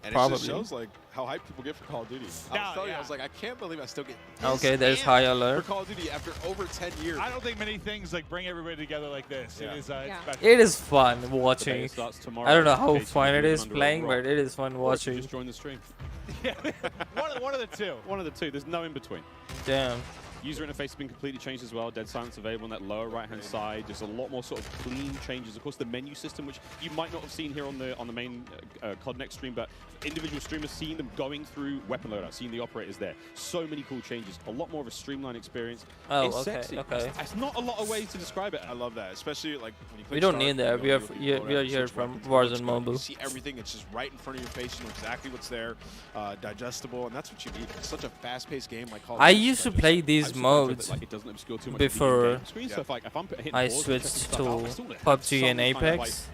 S15: And
S1: probably.
S15: It just shows like how hyped people get for Call of Duty. I was telling you, I was like, I can't believe I still get
S1: okay, there's high alert
S15: for Call of Duty after over 10 years.
S14: I don't think many things like bring everybody together like this. It is special.
S1: It is fun watching. I don't know how fun it is playing, but it is fun watching.
S20: Just join the stream.
S14: Yeah, one of the two.
S20: One of the two. There's no in between.
S1: Damn.
S20: User interface has been completely changed as well. Dead silence available on that lower right-hand side. There's a lot more sort of clean changes. Of course, the menu system, which you might not have seen here on the main CODNext stream, but individual streamers seeing them going through weapon loadout, seeing the operators there. So many cool changes. A lot more of a streamlined experience.
S1: Oh,
S20: it's
S1: okay,
S20: sexy.
S1: okay.
S20: It's not a lot of ways to describe it.
S15: I love that, especially like when you click
S1: we don't
S15: start,
S1: need that. We are here from Warzone Mobile.
S15: You see everything. It's just right in front of your face. You know exactly what's there, digestible, and that's what you need. It's such a fast-paced game like Call of Duty.
S1: I used to play these modes before I switched to PUBG and Apex.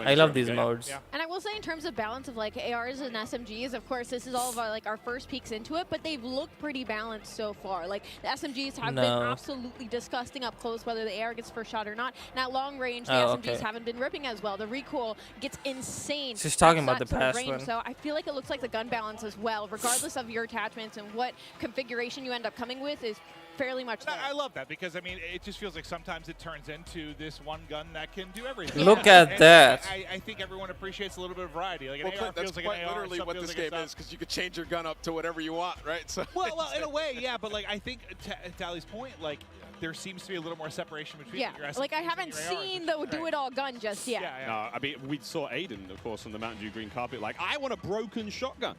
S1: I love these modes.
S16: And I will say in terms of balance of like ARs and SMGs, of course, this is all of our first peeks into it, but they've looked pretty balanced so far. Like the SMGs have been absolutely disgusting up close, whether the AR gets first shot or not. Now long range, the SMGs haven't been ripping as well. The recoil gets insane.
S1: She's talking about the past
S16: range,
S1: one.
S16: so I feel like it looks like the gun balance as well, regardless of your attachments and what configuration you end up coming with, is fairly much there.
S14: I love that because, I mean, it just feels like sometimes it turns into this one gun that can do everything.
S1: Look at that.
S14: I think everyone appreciates a little bit of variety. Like
S15: an AR feels like an AR. Literally what this game is, because you can change your gun up to whatever you want, right? So
S14: well, in a way, yeah. But like, I think to Ali's point, like, there seems to be a little more separation between your SMGs
S6: like I haven't seen the do-it-all gun just yet.
S20: No, I mean, we saw Aiden, of course, on the Mountain Dew green carpet, like, I want a broken shotgun.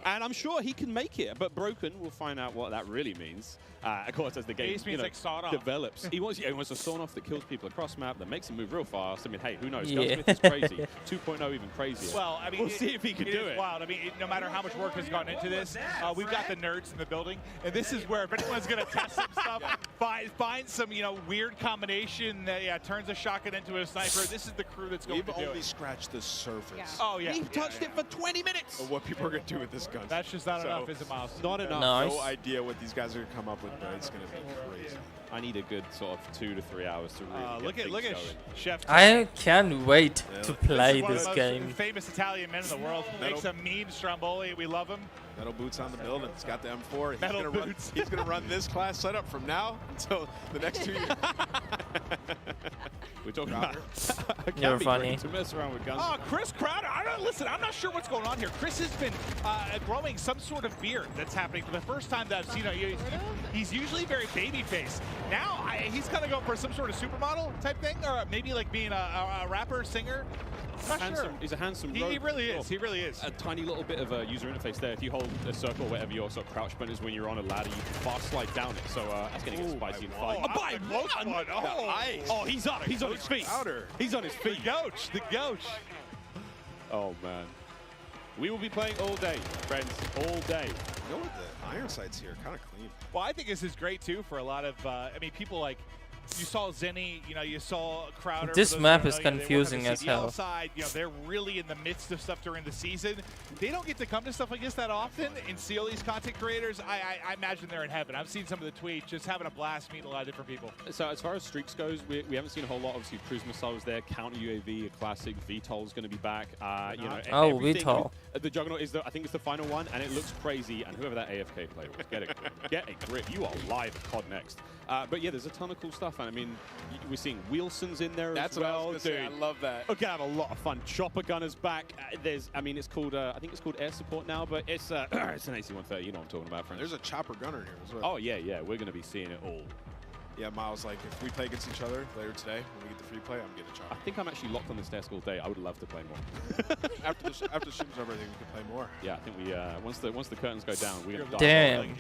S20: And I'm sure he can make it, but broken, we'll find out what that really means. Of course, as the game
S14: like
S20: develops. He wants a sawn-off that kills people across map, that makes him move real fast. I mean, hey, who knows? Gunsmith is crazy. 2.0 even crazier.
S14: Well, I mean,
S20: we'll see if he can do it.
S14: Wild. I mean, no matter how much work has gone into this, we've got the nerds in the building, and this is where if anyone's going to test some stuff, find some weird combination that turns a shotgun into a sniper. This is the crew that's going to do it.
S15: We've only scratched the surface.
S14: Oh yeah,
S20: we've touched it for 20 minutes.
S15: Of what people are going to do with this gun.
S14: That's just not enough, is it, Miles?
S20: Not enough.
S15: No idea what these guys are going to come up with, but it's going to be crazy.
S20: I need a good sort of 2 to 3 hours to really
S14: look at Chef.
S1: I can't wait to play this game.
S14: Most famous Italian men in the world. Makes a mean Stromboli. We love him.
S15: Metal boots on the building. He's got the M4.
S14: Metal boots.
S15: He's going to run this class setup from now until the next 2 years.
S20: We're talking about
S1: You're funny.
S20: To mess around with guns.
S14: Oh, Chris Crowder. Listen, I'm not sure what's going on here. Chris has been growing some sort of beard that's happening for the first time that I've seen. He's usually very baby-faced. Now he's kind of going for some sort of supermodel type thing, or maybe like being a rapper, singer. Not
S20: handsome.
S14: Sure.
S20: He's a handsome
S14: He really is. He really is.
S20: A tiny little bit of a user interface there. If you hold a circle, whatever your sort of crouch button is when you're on a ladder, you can fast slide down it. So that's going to get spicy in fight. Oh, he's up. He's on his feet. He's on his feet.
S14: The Gouch.
S20: Oh, man. We will be playing all day, friends. All day.
S15: You know what? The iron sights here kind of clean.
S14: Well, I think this is great, too, for a lot of, people like, you saw Zenny, you saw Crowder.
S1: This map is confusing as hell.
S14: Side, they're really in the midst of stuff during the season. They don't get to come to stuff like this that often and see all these content creators. I imagine they're in heaven. I've seen some of the tweets, just having a blast, meeting a lot of different people.
S20: So as far as streaks goes, we haven't seen a whole lot. Obviously, Cruise Missile was there, Counter UAV, a classic. VTOL is going to be back.
S1: VTOL.
S20: The Juggernaut is I think it's the final one, and it looks crazy. And whoever that AFK player was, get a grip. You are live at CODNext. But yeah, there's a ton of cool stuff. And I mean, we're seeing Wilson's in there as well.
S15: What I was gonna say. I love that.
S20: We're gonna have a lot of fun. Chopper Gunner's back. It's called, I think it's called Air Support now, but it's it's an AC-130. You know what I'm talking about, friends.
S15: There's a Chopper Gunner here as well.
S20: Oh yeah, we're gonna be seeing it all.
S15: Yeah, Miles, like if we play against each other later today, when we get the free play, I'm getting a Chopper.
S20: I think I'm actually locked on this desk all day. I would love to play more.
S15: after the stream's over, I think we can play more.
S20: Yeah, I think we once the curtains go down, we're gonna
S1: Damn.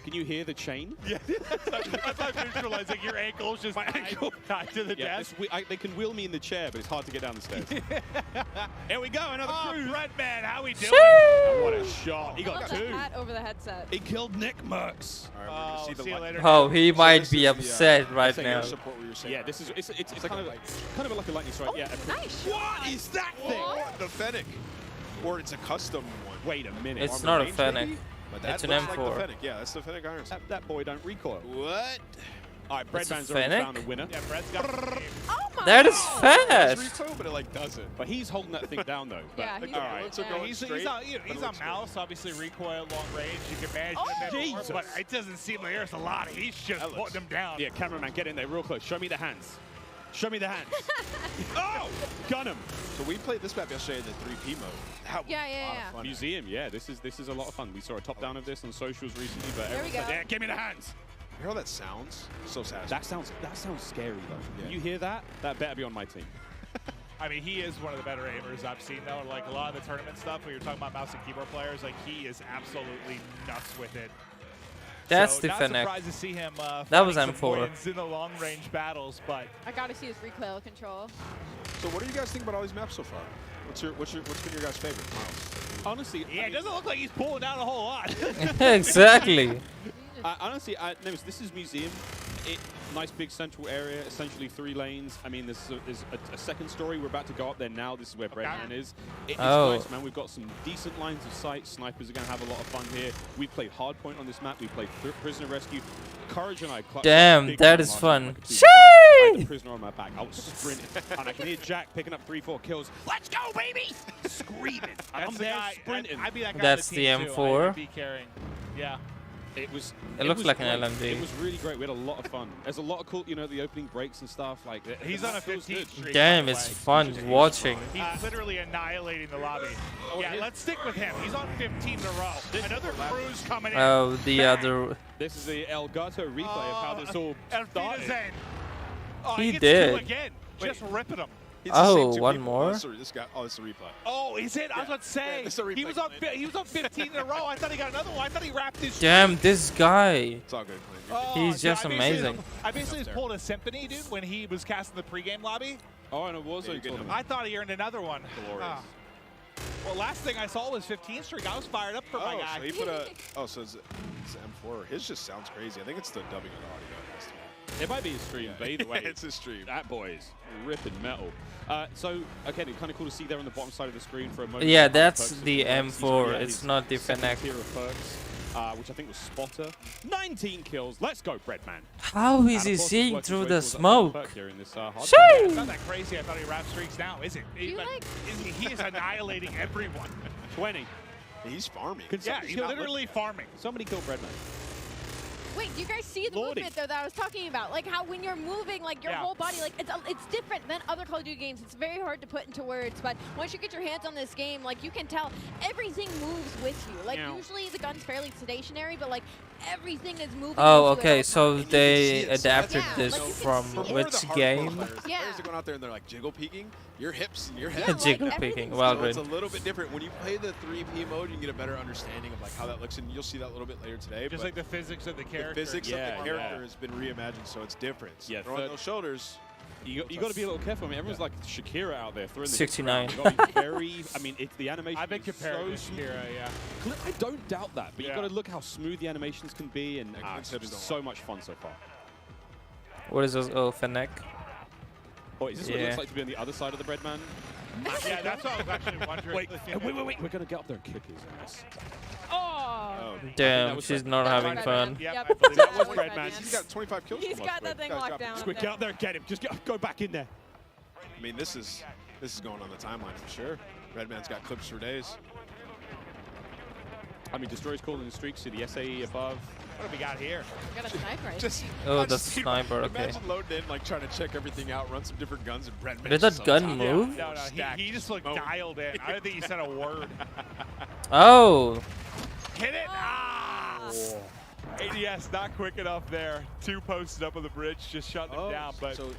S20: Can you hear the chain?
S14: Yeah, that's how I visualize like your ankle's just tied to the desk.
S20: They can wheel me in the chair, but it's hard to get down the stairs. Here we go, another cruise.
S14: Brett, man, how we doing?
S20: What a shot. He got two.
S6: Hat over the headset.
S20: He killed Nick Merckx.
S15: All right,
S14: see you later.
S1: Oh, he might be upset right now.
S20: Yeah, this is it's like kind of like a lightning strike. Yeah.
S6: Nice.
S20: What is that thing?
S15: The Fennec. Or it's a custom one.
S20: Wait a minute.
S1: It's not a Fennec.
S15: It's
S1: an M4.
S15: Like the Fennec. Yeah, that's the Fennec iron sight.
S20: That boy don't recoil.
S15: What?
S20: All right, Bread Man's
S1: Fennec?
S20: already found a winner.
S14: Yeah, Brett's got
S6: Oh my
S1: That is
S6: God.
S1: fast.
S15: It's recoil, but it like doesn't.
S20: But he's holding that thing down though. But,
S6: Yeah, he's
S20: all right.
S15: So going
S14: he's
S15: straight,
S14: on mouse, obviously recoil, long range. You can manage that more,
S20: Jesus.
S14: but it doesn't seem like there's a lot. He's just putting them down.
S20: Yeah, cameraman, get in there real close. Show me the hands. Show me the hands. Oh, gun him.
S15: So we played this map yesterday in the 3P mode. That was a lot of fun.
S20: Museum, yeah, this is a lot of fun. We saw a top down of this on socials recently, but
S6: There we go.
S20: yeah, give me the hands.
S15: You hear how that sounds? So satisfying.
S20: That sounds scary though.
S15: Yeah.
S20: You hear that? That better be on my team.
S14: I mean, he is one of the better aimers I've seen, though. Like a lot of the tournament stuff, when you're talking about mouse and keyboard players, like he is absolutely nuts with it.
S1: That's
S14: so
S1: the
S14: not
S1: Fennec.
S14: surprised to see him
S1: That was
S14: some
S1: M4.
S14: wins in the long-range battles, but
S6: I gotta see his recoil control.
S15: So what do you guys think about all these maps so far? What's been your guys' favorite, Miles?
S20: Honestly,
S14: yeah, it doesn't look like he's pulling down a whole lot.
S1: Exactly.
S20: Honestly, this is Museum. Nice big central area, essentially 3 lanes. I mean, this is a second story. We're about to go up there now. This is where Breadman is. It's nice, man. We've got some decent lines of sight. Snipers are going to have a lot of fun here. We played Hardpoint on this map. We played Prisoner Rescue. Courage and I clutched.
S1: Damn, that is fun.
S20: I had the Prisoner on my back. I was sprinting. And I can hear Jack picking up 3-4 kills. Let's go, baby! Screaming. I'm there sprinting.
S14: I'd be that guy
S1: That's
S14: on
S1: the
S14: team
S1: M4.
S14: Too. I'd be carrying. Yeah.
S20: It was.
S1: It looks
S20: was
S1: like
S20: great.
S1: an LMG.
S20: It was really great. We had a lot of fun. There's a lot of cool, you know, the opening breaks and stuff. Like
S14: he's on a 15th streak.
S1: Damn, it's fun watching.
S14: He's literally annihilating the lobby. Yeah, let's stick with him. He's on 15 in a row. Another cruise coming in.
S1: Oh, the other.
S20: This is the Elgato replay of how this all started.
S1: He
S14: gets
S1: did.
S14: 2 again. Just ripping him.
S1: Oh, one more.
S15: This guy. Oh, it's a replay.
S14: Oh, is it? I was about to say. He was on 15 in a row. I thought he got another one. I thought he wrapped his.
S1: Damn, this guy.
S15: It's all good.
S1: He's just amazing.
S14: I basically just pulled a symphony, dude, when he was casting the pregame lobby.
S20: Oh, and it was a good.
S14: I thought he earned another one.
S20: Glorious.
S14: Well, last thing I saw was 15th streak. I was fired up for my guy.
S15: So he put a. Oh, so it's M4. His just sounds crazy. I think it's the dubbing of the audio.
S20: It might be his stream, but either way,
S15: it's his stream.
S20: That boy is ripping metal. So again, it's kind of cool to see there on the bottom side of the screen for a moment.
S1: Yeah, that's the M4. It's not the Fennec.
S20: Tier of perks, which I think was Spotter. 19 kills. Let's go, Breadman.
S1: How is he seeing through the smoke?
S14: It's not that crazy. I thought he wrapped streaks now, is it? He is annihilating everyone.
S20: 20.
S15: He's farming.
S14: Yeah, he's literally farming.
S20: Somebody kill Breadman.
S6: Wait, do you guys see the movement though that I was talking about? Like how when you're moving, like your whole body, like it's different than other Call of Duty games. It's very hard to put into words, but once you get your hands on this game, like you can tell everything moves with you. Like usually the gun's fairly stationary, but like everything is moving.
S1: Oh, okay. So they adapted this from which game?
S15: Yeah. Players are going out there and they're like jiggle peeking. Your hips and your head.
S1: Yeah, jiggle peeking. Well,
S15: so it's a little bit different when you play the 3P mode. You get a better understanding of like how that looks, and you'll see that a little bit later today.
S14: Just like the physics of the character.
S15: The physics of the character has been reimagined, so it's different.
S20: Yeah,
S15: throwing those shoulders.
S20: You got to be a little careful. I mean, everyone's like Shakira out there throwing the
S1: 69.
S20: You got to be very. I mean, it's the animation.
S14: I've been comparing to Shakira, yeah.
S20: I don't doubt that, but you got to look how smooth the animations can be, and it's so much fun so far.
S1: What is this? Oh, Fennec.
S20: Oh, is this what it looks like to be on the other side of the Breadman?
S14: Yeah, that's what I was actually wondering.
S20: Wait. We're gonna get up there and kick his ass.
S6: Oh.
S1: Damn, she's not having fun.
S14: Yep,
S15: that was Breadman. He's got 25 kills.
S6: He's got that thing locked down.
S20: Quick, get up there and get him. Just go back in there.
S15: I mean, this is going on the timeline for sure. Redman's got clips for days.
S20: I mean, Destroyer's calling the streaks to the SAE above.
S14: What have we got here?
S6: We got a sniper.
S1: Oh, the sniper, okay.
S15: Imagine loading in, like trying to check everything out, run some different guns, and Breadman.
S1: Did that gun move?
S14: No, he just looked dialed in. I don't think he said a word.
S1: Oh.
S14: Hit it! Ah! ADS not quick enough there. 2 posted up on the bridge, just shutting him down. But
S15: so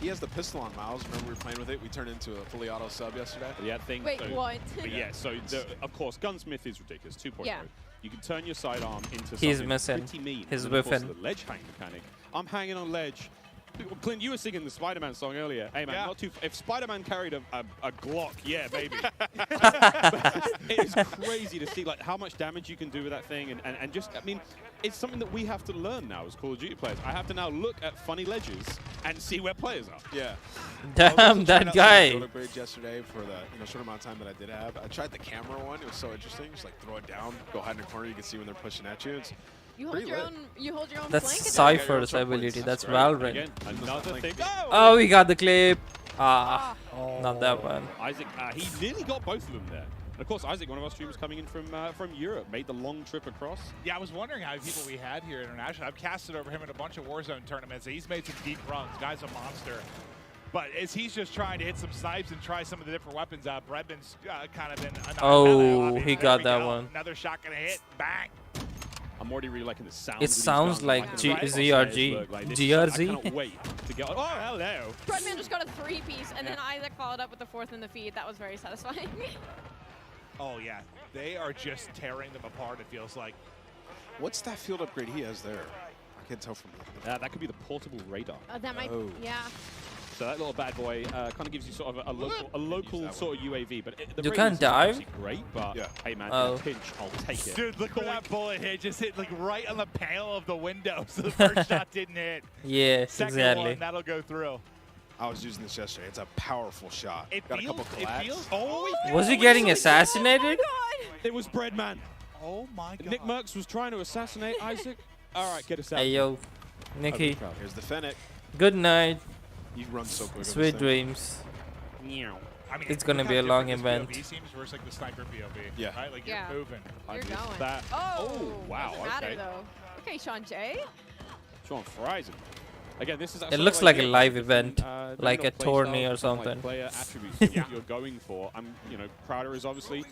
S15: he has the pistol on Miles. Remember we were playing with it? We turned into a fully auto sub yesterday.
S20: Yeah, thing.
S6: Wait, what?
S20: But yeah, so of course, Gunsmith is ridiculous. 2.0.
S6: Yeah.
S20: You can turn your sidearm into
S1: He's
S20: something
S1: missing
S20: pretty mean.
S1: his
S20: And of course,
S1: weapon.
S20: the ledge hang mechanic. I'm hanging on ledge. Clint, you were singing the Spider-Man song earlier. Hey man, not too. If Spider-Man carried a Glock, yeah, baby. It is crazy to see like how much damage you can do with that thing, and just I mean, it's something that we have to learn now as Call of Duty players. I have to now look at funny ledges and see where players are.
S15: Yeah.
S1: Damn, that guy.
S15: Yesterday for the short amount of time that I did have, I tried the camera one. It was so interesting. Just like throw it down, go hide in the corner. You can see when they're pushing at you. It's
S6: You hold your own. You hold your own.
S1: That's
S6: flank
S1: Cypher's ability. That's Valorant.
S20: Again, another thing.
S1: Oh, we got the clip. Not that one.
S20: Isaac, he nearly got both of them there. And of course, Isaac, one of our streamers coming in from Europe, made the long trip across.
S14: Yeah, I was wondering how many people we had here internationally. I've casted over him in a bunch of Warzone tournaments. He's made some deep runs. Guy's a monster. But as he's just trying to hit some snipes and try some of the different weapons, Bredman's kind of been.
S1: Oh, he got that one.
S14: Another shot gonna hit. Bang.
S20: I'm already really liking the sound.
S1: It sounds like ZRG. GRZ.
S20: I can't wait to get. Oh, hello.
S6: Bredman just got a 3-piece, and then Isaac followed up with the 4th in the feed. That was very satisfying.
S14: Oh yeah, they are just tearing them apart. It feels like.
S15: What's that field upgrade he has there? I can't tell from here.
S20: That could be the portable radar.
S6: That might. Yeah.
S20: So that little bad boy kind of gives you sort of a local sort of UAV, but
S1: you can't dive.
S20: Great, but hey man, pinch, I'll take it.
S14: Dude, look where that bullet hit. Just hit like right on the panel of the window, so the first shot didn't hit.
S1: Yeah,
S14: Second
S1: exactly.
S14: one, that'll go through.
S15: I was using this yesterday. It's a powerful shot.
S14: It
S15: got
S14: feels,
S15: a couple collabs.
S14: Oh,
S1: was he getting assassinated?
S20: It was Breadman.
S14: Oh my god.
S20: Nick Merckx was trying to assassinate Isaac. All right, get us out.
S1: Hey yo, Nicky.
S15: Here's the Fennec.
S1: Good night.
S15: You run so quick.
S1: Sweet dreams.
S14: I mean,
S1: it's gonna be a long event.
S14: POV seems versus like the sniper POV.
S15: Yeah.
S14: Right? Like you're moving.
S6: You're going.
S20: That.
S6: Oh,
S20: wow.
S6: doesn't matter
S20: Okay.
S6: though. Okay, Sean J.
S20: Sean fries him. Again, this is.
S1: It looks like a live event, like a tourney or something.
S20: Like player attributes that you're going for. You know, Crowder is obviously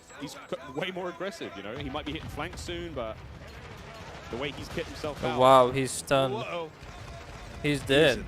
S20: way more aggressive. You know, he might be hitting flank soon, but the way he's kicked himself out.
S1: Wow, he's stunned. He's dead.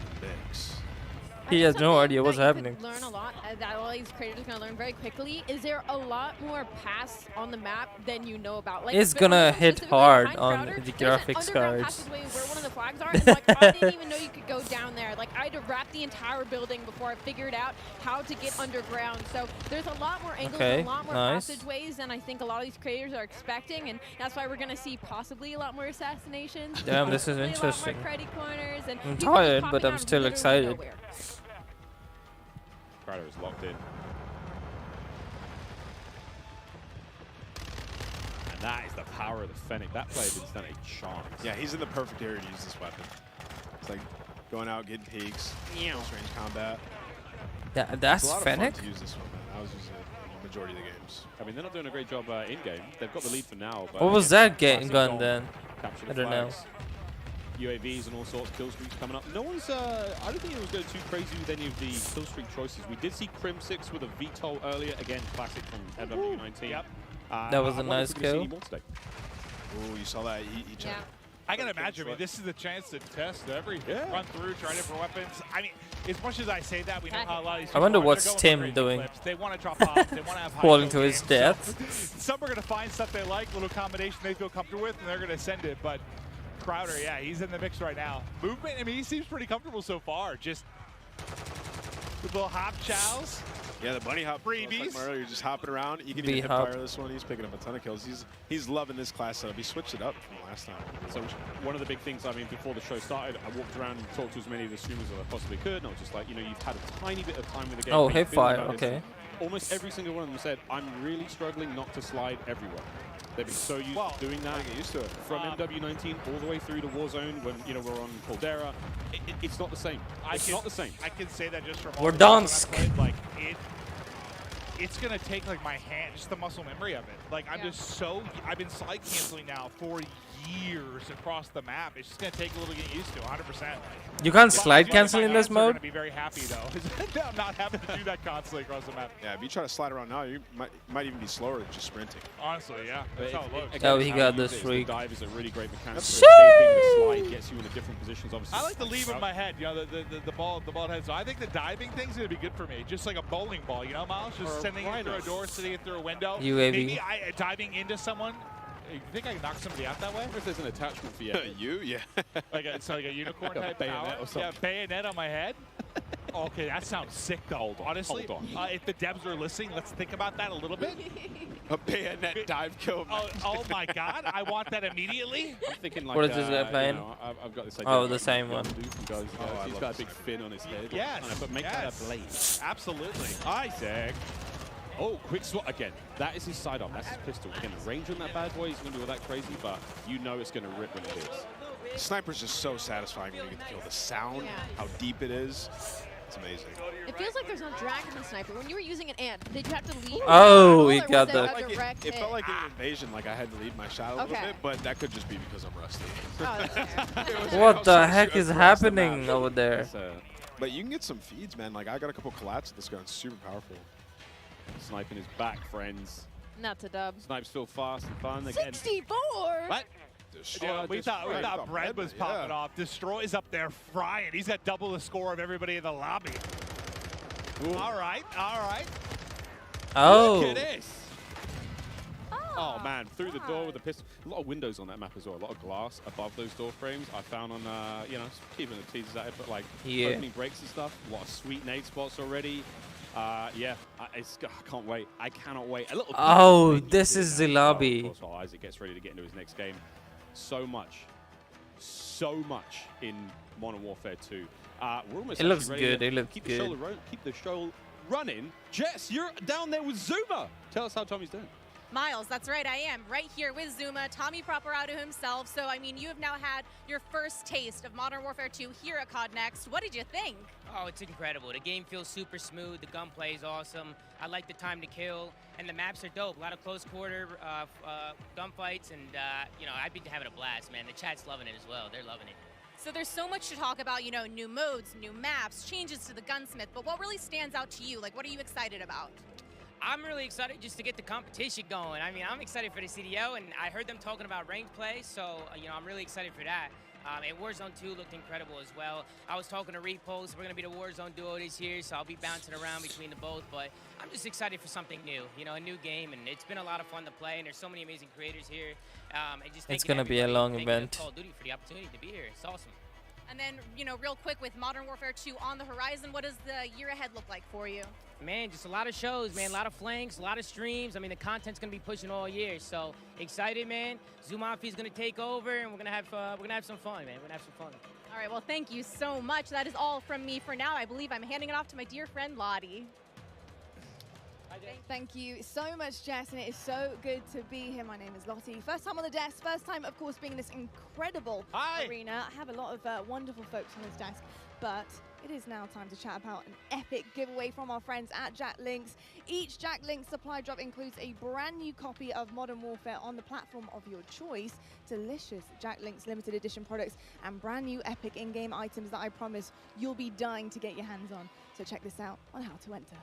S1: He has no idea what's happening.
S6: Learn a lot that all these creators are gonna learn very quickly. Is there a lot more paths on the map than you know about? Like,
S1: it's gonna hit hard on the graphics cards.
S6: Passageway where one of the flags are, and like I didn't even know you could go down there. Like I had to wrap the entire building before I figured out how to get underground. So there's a lot more angles and a lot more passageways than I think a lot of these creators are expecting, and that's why we're gonna see possibly a lot more assassinations.
S1: Damn, this is interesting.
S6: Corners and
S1: I'm tired, but I'm still excited.
S6: Nowhere.
S20: Crowder is locked in. And that is the power of the Fennec. That player didn't stand a chance.
S15: Yeah, he's in the perfect area to use this weapon. It's like going out, getting peaks, close range combat.
S1: Yeah, that's Fennec?
S15: To use this one, man. I was using it in the majority of the games.
S20: I mean, they're not doing a great job in-game. They've got the lead for now. But
S1: what was that gun then? I don't know.
S20: UAVs and all sorts, kill streaks coming up. No one's, I don't think anyone's going too crazy with any of the kill streak choices. We did see Crim6 with a VTOL earlier. Again, classic from MW19.
S14: Yep.
S1: That was a nice kill.
S15: Oh, you saw that? He jumped.
S14: I can imagine. I mean, this is the chance to test everything. Run through, try different weapons. I mean, as much as I say that, we know how a lot of these
S1: I wonder what's Tim doing.
S14: They want to drop off. They want to have high
S1: falling to his death.
S14: So, some are going to find stuff they like, little combination they feel comfortable with, and they're going to send it. But Crowder, yeah, he's in the mix right now. Movement, I mean, he seems pretty comfortable so far. Just with little hop chows.
S15: Yeah, the bunny hop
S14: freebies.
S15: Like earlier, just hopping around. You can even fire this one. He's picking up a ton of kills. He's loving this class setup. He switched it up from last time.
S20: So one of the big things, I mean, before the show started, I walked around and talked to as many of the streamers as I possibly could. And I was just like, you know, you've had a tiny bit of time with the game.
S1: Oh, hip fire, okay.
S20: Almost every single one of them said, I'm really struggling not to slide everywhere. They've been so used to doing that.
S15: Get used to it.
S20: From MW19 all the way through to Warzone when, you know, we're on Caldera. It's not the same. It's not the same.
S14: I can say that just from
S1: Verdansk.
S14: Like, it's going to take, like, my hand, just the muscle memory of it. Like, I'm just so, I've been slide canceling now for years across the map. It's just going to take a little getting used to, 100%.
S1: You can't slide cancel in this mode?
S14: I'm going to be very happy, though. I'm not having to do that constantly across the map.
S15: Yeah, if you try to slide around now, you might even be slower than just sprinting.
S14: Honestly, yeah. That's how it looks.
S1: Again, oh, he got the streak.
S20: The dive is a really great mechanic. The slide gets you into different positions, obviously.
S14: I like to leave in my head, you know, the ball head. So I think the diving thing's going to be good for me. Just like a bowling ball, you know, Miles? Just sending it through a door, sending it through a window.
S1: UAV.
S14: Maybe diving into someone. You think I can knock somebody out that way?
S20: I wonder if there's an attachment for you.
S15: Yeah.
S14: like a unicorn
S20: like
S14: type
S20: bayonet
S14: power?
S20: or something.
S14: Yeah, bayonet on my head. Okay, that sounds sick though. Honestly,
S20: hold on.
S14: If the devs are listening, let's think about that a little bit.
S15: A bayonet dive kill.
S14: Oh my God, I want that immediately.
S20: I'm thinking like,
S1: what is this guy playing?
S20: You know, I've got this idea.
S1: Oh, the same one.
S20: He's got a big fin on his head.
S14: Yes.
S20: But make that a blade.
S14: Absolutely.
S20: Isaac. Oh, quick swat again. That is his sidearm. That's his pistol. Again, the range on that bad boy is going to do all that crazy, but you know it's going to rip when it hits.
S15: Sniper's just so satisfying when you get to feel the sound, how deep it is. It's amazing.
S6: It feels like there's no drag in the sniper. When you were using an ant, did you have to lead?
S1: Oh, he got
S15: the. It felt like an invasion, like I had to lead my shot a little bit, but that could just be because I'm rusty.
S1: What the heck is happening over there?
S15: But you can get some feeds, man. Like I got a couple collats with this gun. It's super powerful.
S20: Sniping is back, friends.
S6: Not to dub.
S20: Snipe's still fast and fun again.
S6: 64.
S14: What? Yeah, we thought Bread was popping off. Destroy's up there frying. He's got double the score of everybody in the lobby. Ooh. All right.
S1: Oh.
S20: Look at this. Oh man, through the door with the pistol. A lot of windows on that map as well. A lot of glass above those door frames. I found on, you know, keeping the teasers at it, but like opening breaks and stuff. A lot of sweet nade spots already. Yeah, I can't wait. I cannot wait. A little.
S1: Oh, this is the lobby.
S20: Of course, while Isaac gets ready to get into his next game. So much in Modern Warfare 2. We're almost.
S1: It looks
S20: ready
S1: good.
S20: To
S1: it looks
S20: keep
S1: good.
S20: Keep the show running. Jess, you're down there with Zuma. Tell us how Tommy's doing.
S6: Miles, that's right, I am right here with Zuma, Tommy Properado himself. So, I mean, you have now had your first taste of Modern Warfare 2 here at CODNext. What did you think?
S4: Oh, it's incredible. The game feels super smooth. The gunplay is awesome. I like the time to kill, and the maps are dope. A lot of close quarter gunfights, and you know, I've been having a blast, man. The chat's loving it as well. They're loving it.
S6: So there's so much to talk about, you know, new modes, new maps, changes to the gunsmith, but what really stands out to you? Like, what are you excited about?
S4: I'm really excited just to get the competition going. I mean, I'm excited for the CDO, and I heard them talking about ranked play, so, you know, I'm really excited for that. And Warzone 2 looked incredible as well. I was talking to Repulse. We're going to be the Warzone duo this year, so I'll be bouncing around between the both. But I'm just excited for something new, you know, a new game. And it's been a lot of fun to play, and there's so many amazing creators here. And just
S1: it's going to be a long event.
S4: Call of Duty for the opportunity to be here. It's awesome.
S6: And then, you know, real quick, with Modern Warfare 2 on the horizon, what does the year ahead look like for you?
S4: Man, just a lot of shows, man, a lot of flanks, a lot of streams. I mean, the content's gonna be pushing all year, so excited, man. Zumafi's gonna take over, and we're gonna have some fun, man. We're gonna have some fun.
S6: All right, well, thank you so much. That is all from me for now. I believe I'm handing it off to my dear friend Lottie.
S7: Thank you so much, Jess, and it is so good to be here. My name is Lottie. First time on the desk, first time, of course, being in this incredible arena. I have a lot of wonderful folks on this desk, but it is now time to chat about an epic giveaway from our friends at Jack Links. Each Jack Links supply drop includes a brand new copy of Modern Warfare on the platform of your choice, delicious Jack Links limited edition products, and brand new epic in-game items that I promise you'll be dying to get your hands on. So check this out on how to enter.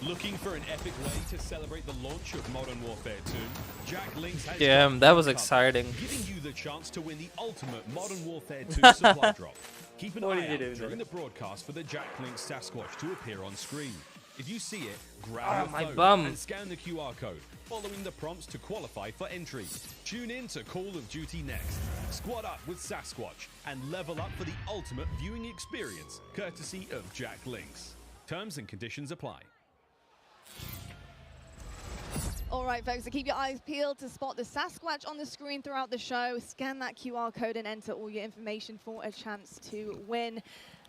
S3: Looking for an epic way to celebrate the launch of Modern Warfare 2? Jack Links has
S1: that was exciting.
S3: Giving you the chance to win the ultimate Modern Warfare 2 supply drop. Keep an eye out during the broadcast for the Jack Links Sasquatch to appear on screen. If you see it, grab your phone and scan the QR code, following the prompts to qualify for entry. Tune in to Call of Duty Next. Squad up with Sasquatch and level up for the ultimate viewing experience, courtesy of Jack Links. Terms and conditions apply.
S7: All right, folks, so keep your eyes peeled to spot the Sasquatch on the screen throughout the show. Scan that QR code and enter all your information for a chance to win.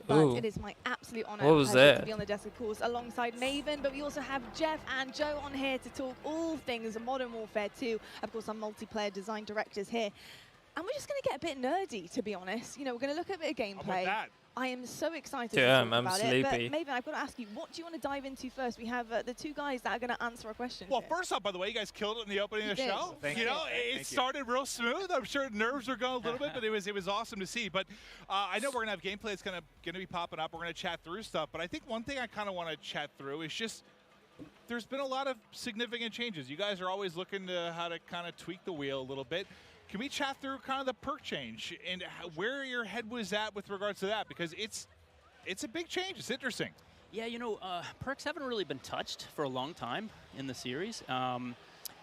S7: But it is my absolute honor and pleasure to be on the desk, of course, alongside Maven. But we also have Jeff and Joe on here to talk all things Modern Warfare 2. Of course, our multiplayer design directors here. And we're just going to get a bit nerdy, to be honest. You know, we're going to look at a bit of gameplay. I am so excited to talk about it. But Maven, I've got to ask you, what do you want to dive into first? We have the two guys that are going to answer a question.
S14: Well, first off, by the way, you guys killed it in the opening of the show.
S7: Thank
S14: you. Know, it started real smooth. I'm sure nerves were going a little bit, but it was awesome to see. But I know we're going to have gameplay that's going to be popping up. We're going to chat through stuff. But I think one thing I kind of want to chat through is just there's been a lot of significant changes. You guys are always looking to how to kind of tweak the wheel a little bit. Can we chat through kind of the perk change and where your head was at with regards to that? Because it's a big change. It's interesting.
S11: Yeah, you know, perks haven't really been touched for a long time in the series.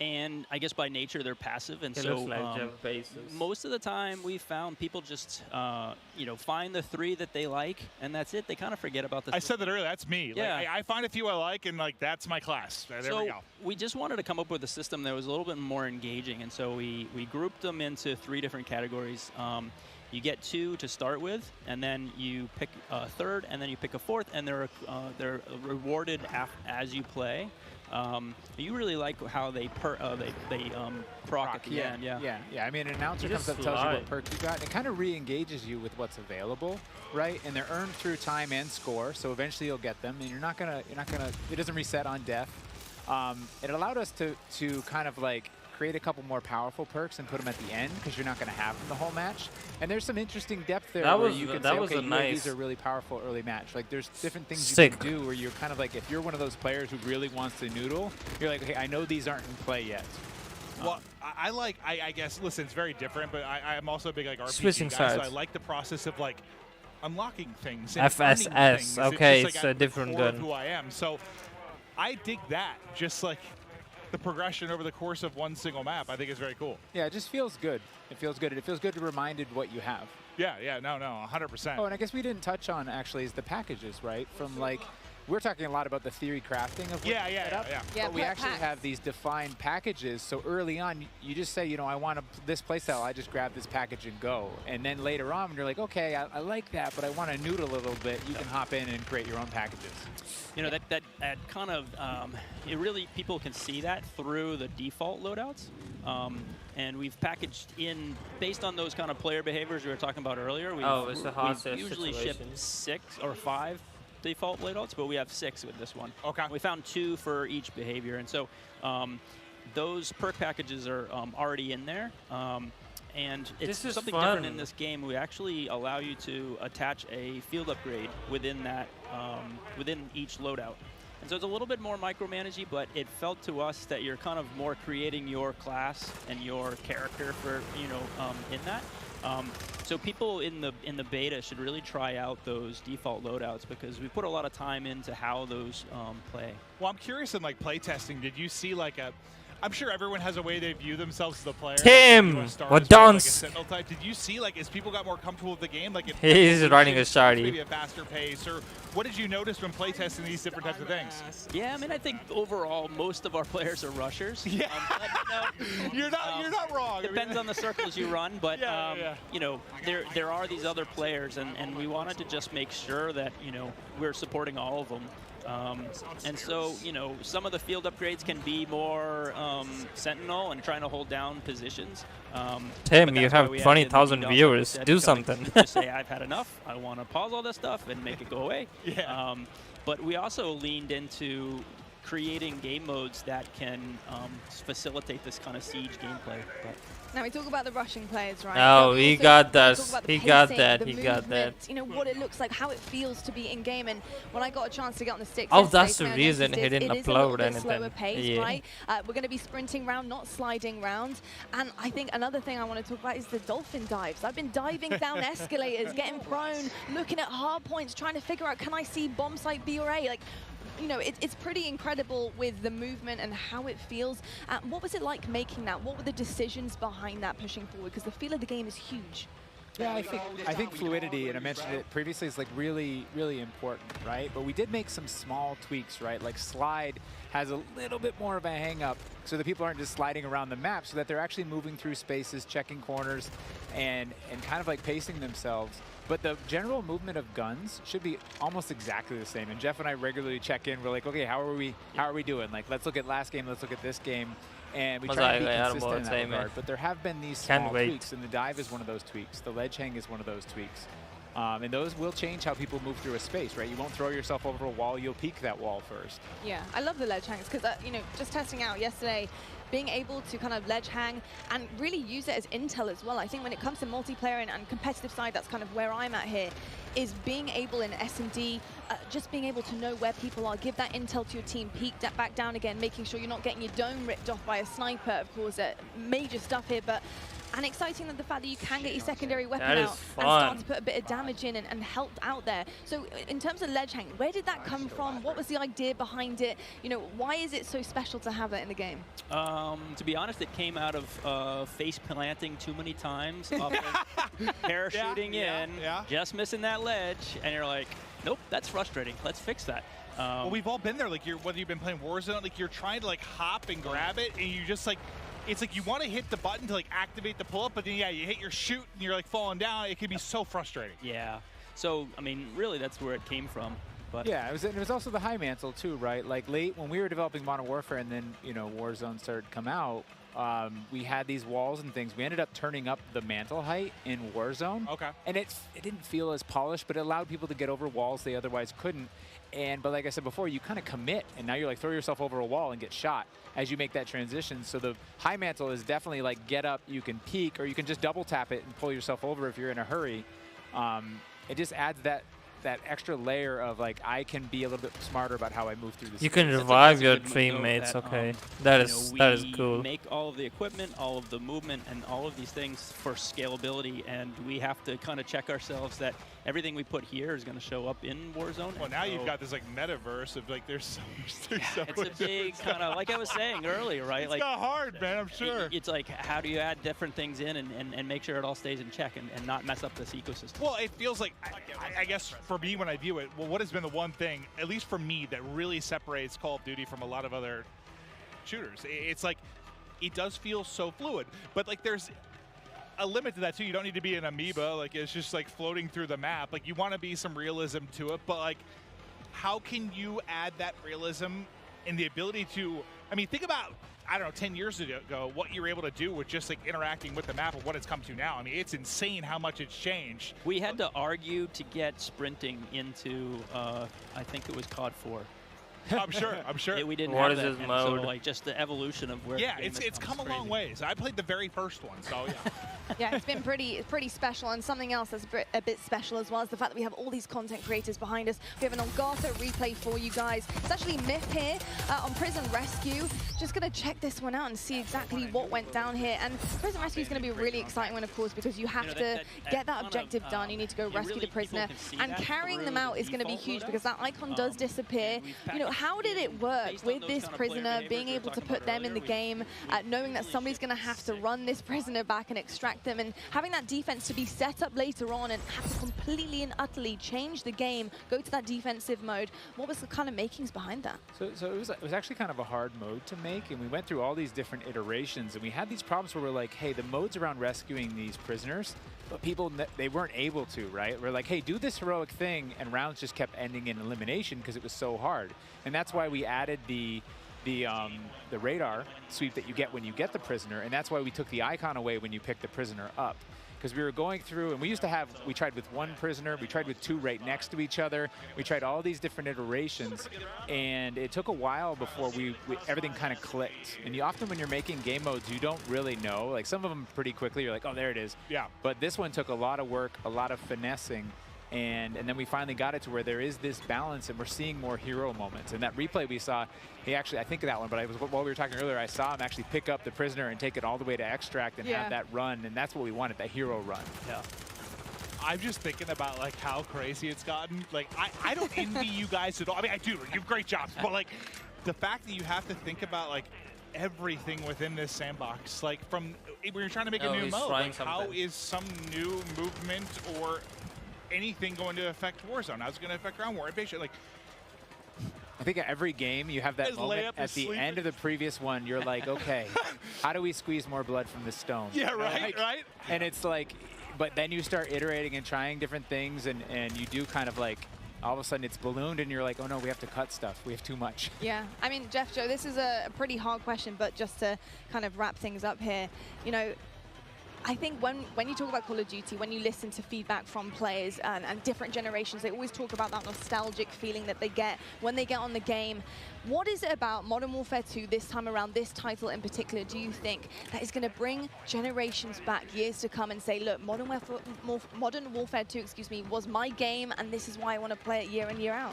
S11: And I guess by nature they're passive, and so most of the time we found people just you know, find the three that they like, and that's it. They kind of forget about the.
S14: I said that earlier. That's me.
S11: Yeah.
S14: Like, I find a few I like, and like that's my class. There we go.
S11: We just wanted to come up with a system that was a little bit more engaging, and so we grouped them into 3 different categories. You get 2 to start with, and then you pick a third, and then you pick a fourth, and they're rewarded as you play. You really like how they proc at the end.
S22: Yeah. I mean, an announcer comes up and tells you what perk you got, and it kind of re-engages you with what's available, right? And they're earned through time and score, so eventually you'll get them, and you're not gonna. It doesn't reset on death. It allowed us to kind of like create a couple more powerful perks and put them at the end, because you're not going to have them the whole match. And there's some interesting depth there where you can say, okay, these are really powerful early match. Like, there's different things you can do where you're kind of like, if you're one of those players who really wants to noodle, you're like, okay, I know these aren't in play yet.
S14: Well, I guess, listen, it's very different, but I'm also a big like RPG guy, so I like the process of like unlocking things. And
S1: FSS, okay,
S14: it's
S1: a different gun.
S14: Who I am, so I dig that. Just like the progression over the course of one single map, I think is very cool.
S22: Yeah, it just feels good. It feels good. It feels good to be reminded what you have.
S14: Yeah, no, 100%.
S22: Oh, and I guess we didn't touch on, actually, is the packages, right? From like, we're talking a lot about the theory crafting of what you set up, but we actually have these defined packages. So early on, you just say, you know, I want this playstyle. I just grab this package and go. And then later on, when you're like, okay, I like that, but I want to noodle a little bit. You can hop in and create your own packages.
S11: You know, that kind of, it really, people can see that through the default loadouts. And we've packaged in, based on those kind of player behaviors we were talking about earlier, we've usually shipped 6 or 5 default loadouts, but we have 6 with this one.
S14: Okay.
S11: We found 2 for each behavior. And so those perk packages are already in there. And it's something different in this game. We actually allow you to attach a field upgrade within that, within each loadout. And so it's a little bit more micromanagey, but it felt to us that you're kind of more creating your class and your character for, you know, in that. So people in the beta should really try out those default loadouts because we put a lot of time into how those play.
S14: Well, I'm curious in like playtesting, did you see like a, I'm sure everyone has a way they view themselves as the player.
S1: Tim, what dance?
S14: Like did you see, like, as people got more comfortable with the game, like
S1: he's riding a shardie,
S14: maybe a faster pace, or what did you notice when playtesting these different types of things?
S11: Yeah, I mean, I think overall most of our players are rushers.
S14: Yeah, you're not wrong.
S11: Depends on the circles you run, but you know, there are these other players, and we wanted to just make sure that, you know, we're supporting all of them. And so, you know, some of the field upgrades can be more sentinel and trying to hold down positions.
S1: Tim, you have 20,000 viewers. Do something.
S11: Just say, I've had enough. I want to pause all this stuff and make it go away.
S14: Yeah.
S11: But we also leaned into creating game modes that can facilitate this kind of siege gameplay. But
S7: now we talk about the rushing players, right?
S1: Oh, he got that.
S7: He got that. You know what it looks like, how it feels to be in game. And when I got a chance to get on the sticks,
S1: that's the reason he didn't upload anything.
S7: Slower pace, right? We're going to be sprinting round, not sliding round. And I think another thing I want to talk about is the dolphin dives. I've been diving down escalators, getting prone, looking at hard points, trying to figure out, can I see bomb site B or A? Like, you know, it's pretty incredible with the movement and how it feels. What was it like making that? What were the decisions behind that pushing forward? Because the feel of the game is huge.
S22: Yeah, I think fluidity, and I mentioned it previously, is like really, really important, right? But we did make some small tweaks, right? Like slide has a little bit more of a hang up so that people aren't just sliding around the map, so that they're actually moving through spaces, checking corners, and kind of like pacing themselves. But the general movement of guns should be almost exactly the same. And Jeff and I regularly check in. We're like, okay, how are we doing? Like, let's look at last game, let's look at this game. And we try to be consistent in that regard. But there have been these small tweaks, and the dive is one of those tweaks. The ledge hang is one of those tweaks. And those will change how people move through a space, right? You won't throw yourself over a wall, you'll peek that wall first.
S7: Yeah, I love the ledge hangs because, you know, just testing out yesterday, being able to kind of ledge hang and really use it as intel as well. I think when it comes to multiplayer and competitive side, that's kind of where I'm at here, is being able in S&D, just being able to know where people are, give that intel to your team, peek that back down again, making sure you're not getting your dome ripped off by a sniper, of course, major stuff here, but and exciting that the fact that you can get your secondary weapon out and start to put a bit of damage in and help out there. So in terms of ledge hang, where did that come from? What was the idea behind it? You know, why is it so special to have that in the game?
S11: To be honest, it came out of face planting too many times, parachuting in, just missing that ledge, and you're like, nope, that's frustrating. Let's fix that.
S14: Well, we've all been there. Like, whether you've been playing Warzone, like you're trying to like hop and grab it, and you just like, it's like you want to hit the button to like activate the pull-up, but then you hit your shoot and you're like falling down. It can be so frustrating.
S11: Yeah. So I mean, really, that's where it came from. But
S22: yeah, it was also the high mantle too, right? Like late when we were developing Modern Warfare, and then Warzone started to come out. We had these walls and things. We ended up turning up the mantle height in Warzone.
S14: Okay.
S22: And it didn't feel as polished, but it allowed people to get over walls they otherwise couldn't. But like I said before, you kind of commit, and now you're like, throw yourself over a wall and get shot as you make that transition. So the high mantle is definitely like get up, you can peek, or you can just double tap it and pull yourself over if you're in a hurry. It just adds that extra layer of like, I can be a little bit smarter about how I move through this.
S1: You can revive your teammates, okay. That is cool.
S11: We make all of the equipment, all of the movement, and all of these things for scalability, and we have to kind of check ourselves that everything we put here is going to show up in Warzone.
S14: Well, now you've got this like metaverse of like there's so much.
S11: It's a big kind of, like I was saying earlier, right?
S14: It's
S11: like
S14: not hard, man, I'm sure.
S11: It's like, how do you add different things in and make sure it all stays in check and not mess up this ecosystem?
S14: Well, it feels like, I guess for for me, when I view it, well, what has been the one thing, at least for me, that really separates Call of Duty from a lot of other shooters? It's like, it does feel so fluid, but like there's a limit to that too. You don't need to be an amoeba, like it's just like floating through the map. Like you want to be some realism to it, but like how can you add that realism and the ability to, I mean, think about, I don't know, 10 years ago, what you were able to do with just like interacting with the map and what it's come to now. I mean, it's insane how much it's changed.
S11: We had to argue to get sprinting into, I think it was COD 4.
S14: I'm sure.
S11: Yeah, we didn't
S1: What
S11: have
S1: is
S11: that,
S1: this mode?
S11: so like just the evolution of where.
S14: Yeah, it's come a long ways. I played the very first one, so yeah.
S7: Yeah, it's been pretty special, and something else that's a bit special as well is the fact that we have all these content creators behind us. We have an Elgato replay for you guys. It's actually Myth here on Prison Rescue. Just gonna check this one out and see exactly what went down here. And Prison Rescue is gonna be a really exciting one, of course, because you have to get that objective done. You need to go rescue the prisoner, and carrying them out is gonna be huge because that icon does disappear. You know, how did it work with this prisoner, being able to put them in the game, knowing that somebody's gonna have to run this prisoner back and extract them, and having that defense to be set up later on and have to completely and utterly change the game, go to that defensive mode? What was the kind of makings behind that?
S22: So it was actually kind of a hard mode to make, and we went through all these different iterations, and we had these problems where we're like, hey, the modes around rescuing these prisoners, but people, they weren't able to, right? We're like, hey, do this heroic thing, and rounds just kept ending in elimination because it was so hard. And that's why we added the radar sweep that you get when you get the prisoner, and that's why we took the icon away when you pick the prisoner up. Because we were going through, and we tried with one prisoner, we tried with two right next to each other, we tried all these different iterations, and it took a while before everything kind of clicked. And often when you're making game modes, you don't really know. Like some of them pretty quickly, you're like, oh, there it is.
S14: Yeah.
S22: But this one took a lot of work, a lot of finessing, and then we finally got it to where there is this balance, and we're seeing more hero moments. And that replay we saw, he actually, I think of that one, but while we were talking earlier, I saw him actually pick up the prisoner and take it all the way to extract and have that run, and that's what we wanted, that hero run.
S14: Yeah. I'm just thinking about like how crazy it's gotten. Like I don't envy you guys at all. I mean, I do. You have great jobs, but like the fact that you have to think about like everything within this sandbox, like from when you're trying to make a new mode, like how is some new movement or anything going to affect Warzone? How's it going to affect Ground War? Like,
S22: I think at every game you have that moment at the end of the previous one. You're like, okay, how do we squeeze more blood from this stone?
S14: Yeah, right.
S22: And it's like, but then you start iterating and trying different things, and you do kind of like, all of a sudden it's ballooned, and you're like, oh no, we have to cut stuff. We have too much.
S7: Yeah, I mean, Jeff, Joe, this is a pretty hard question, but just to kind of wrap things up here, you know, I think when you talk about Call of Duty, when you listen to feedback from players and different generations, they always talk about that nostalgic feeling that they get when they get on the game. What is it about Modern Warfare 2 this time around, this title in particular, do you think that is going to bring generations back years to come and say, look, Modern Warfare 2, excuse me, was my game, and this is why I want to play it year in, year out?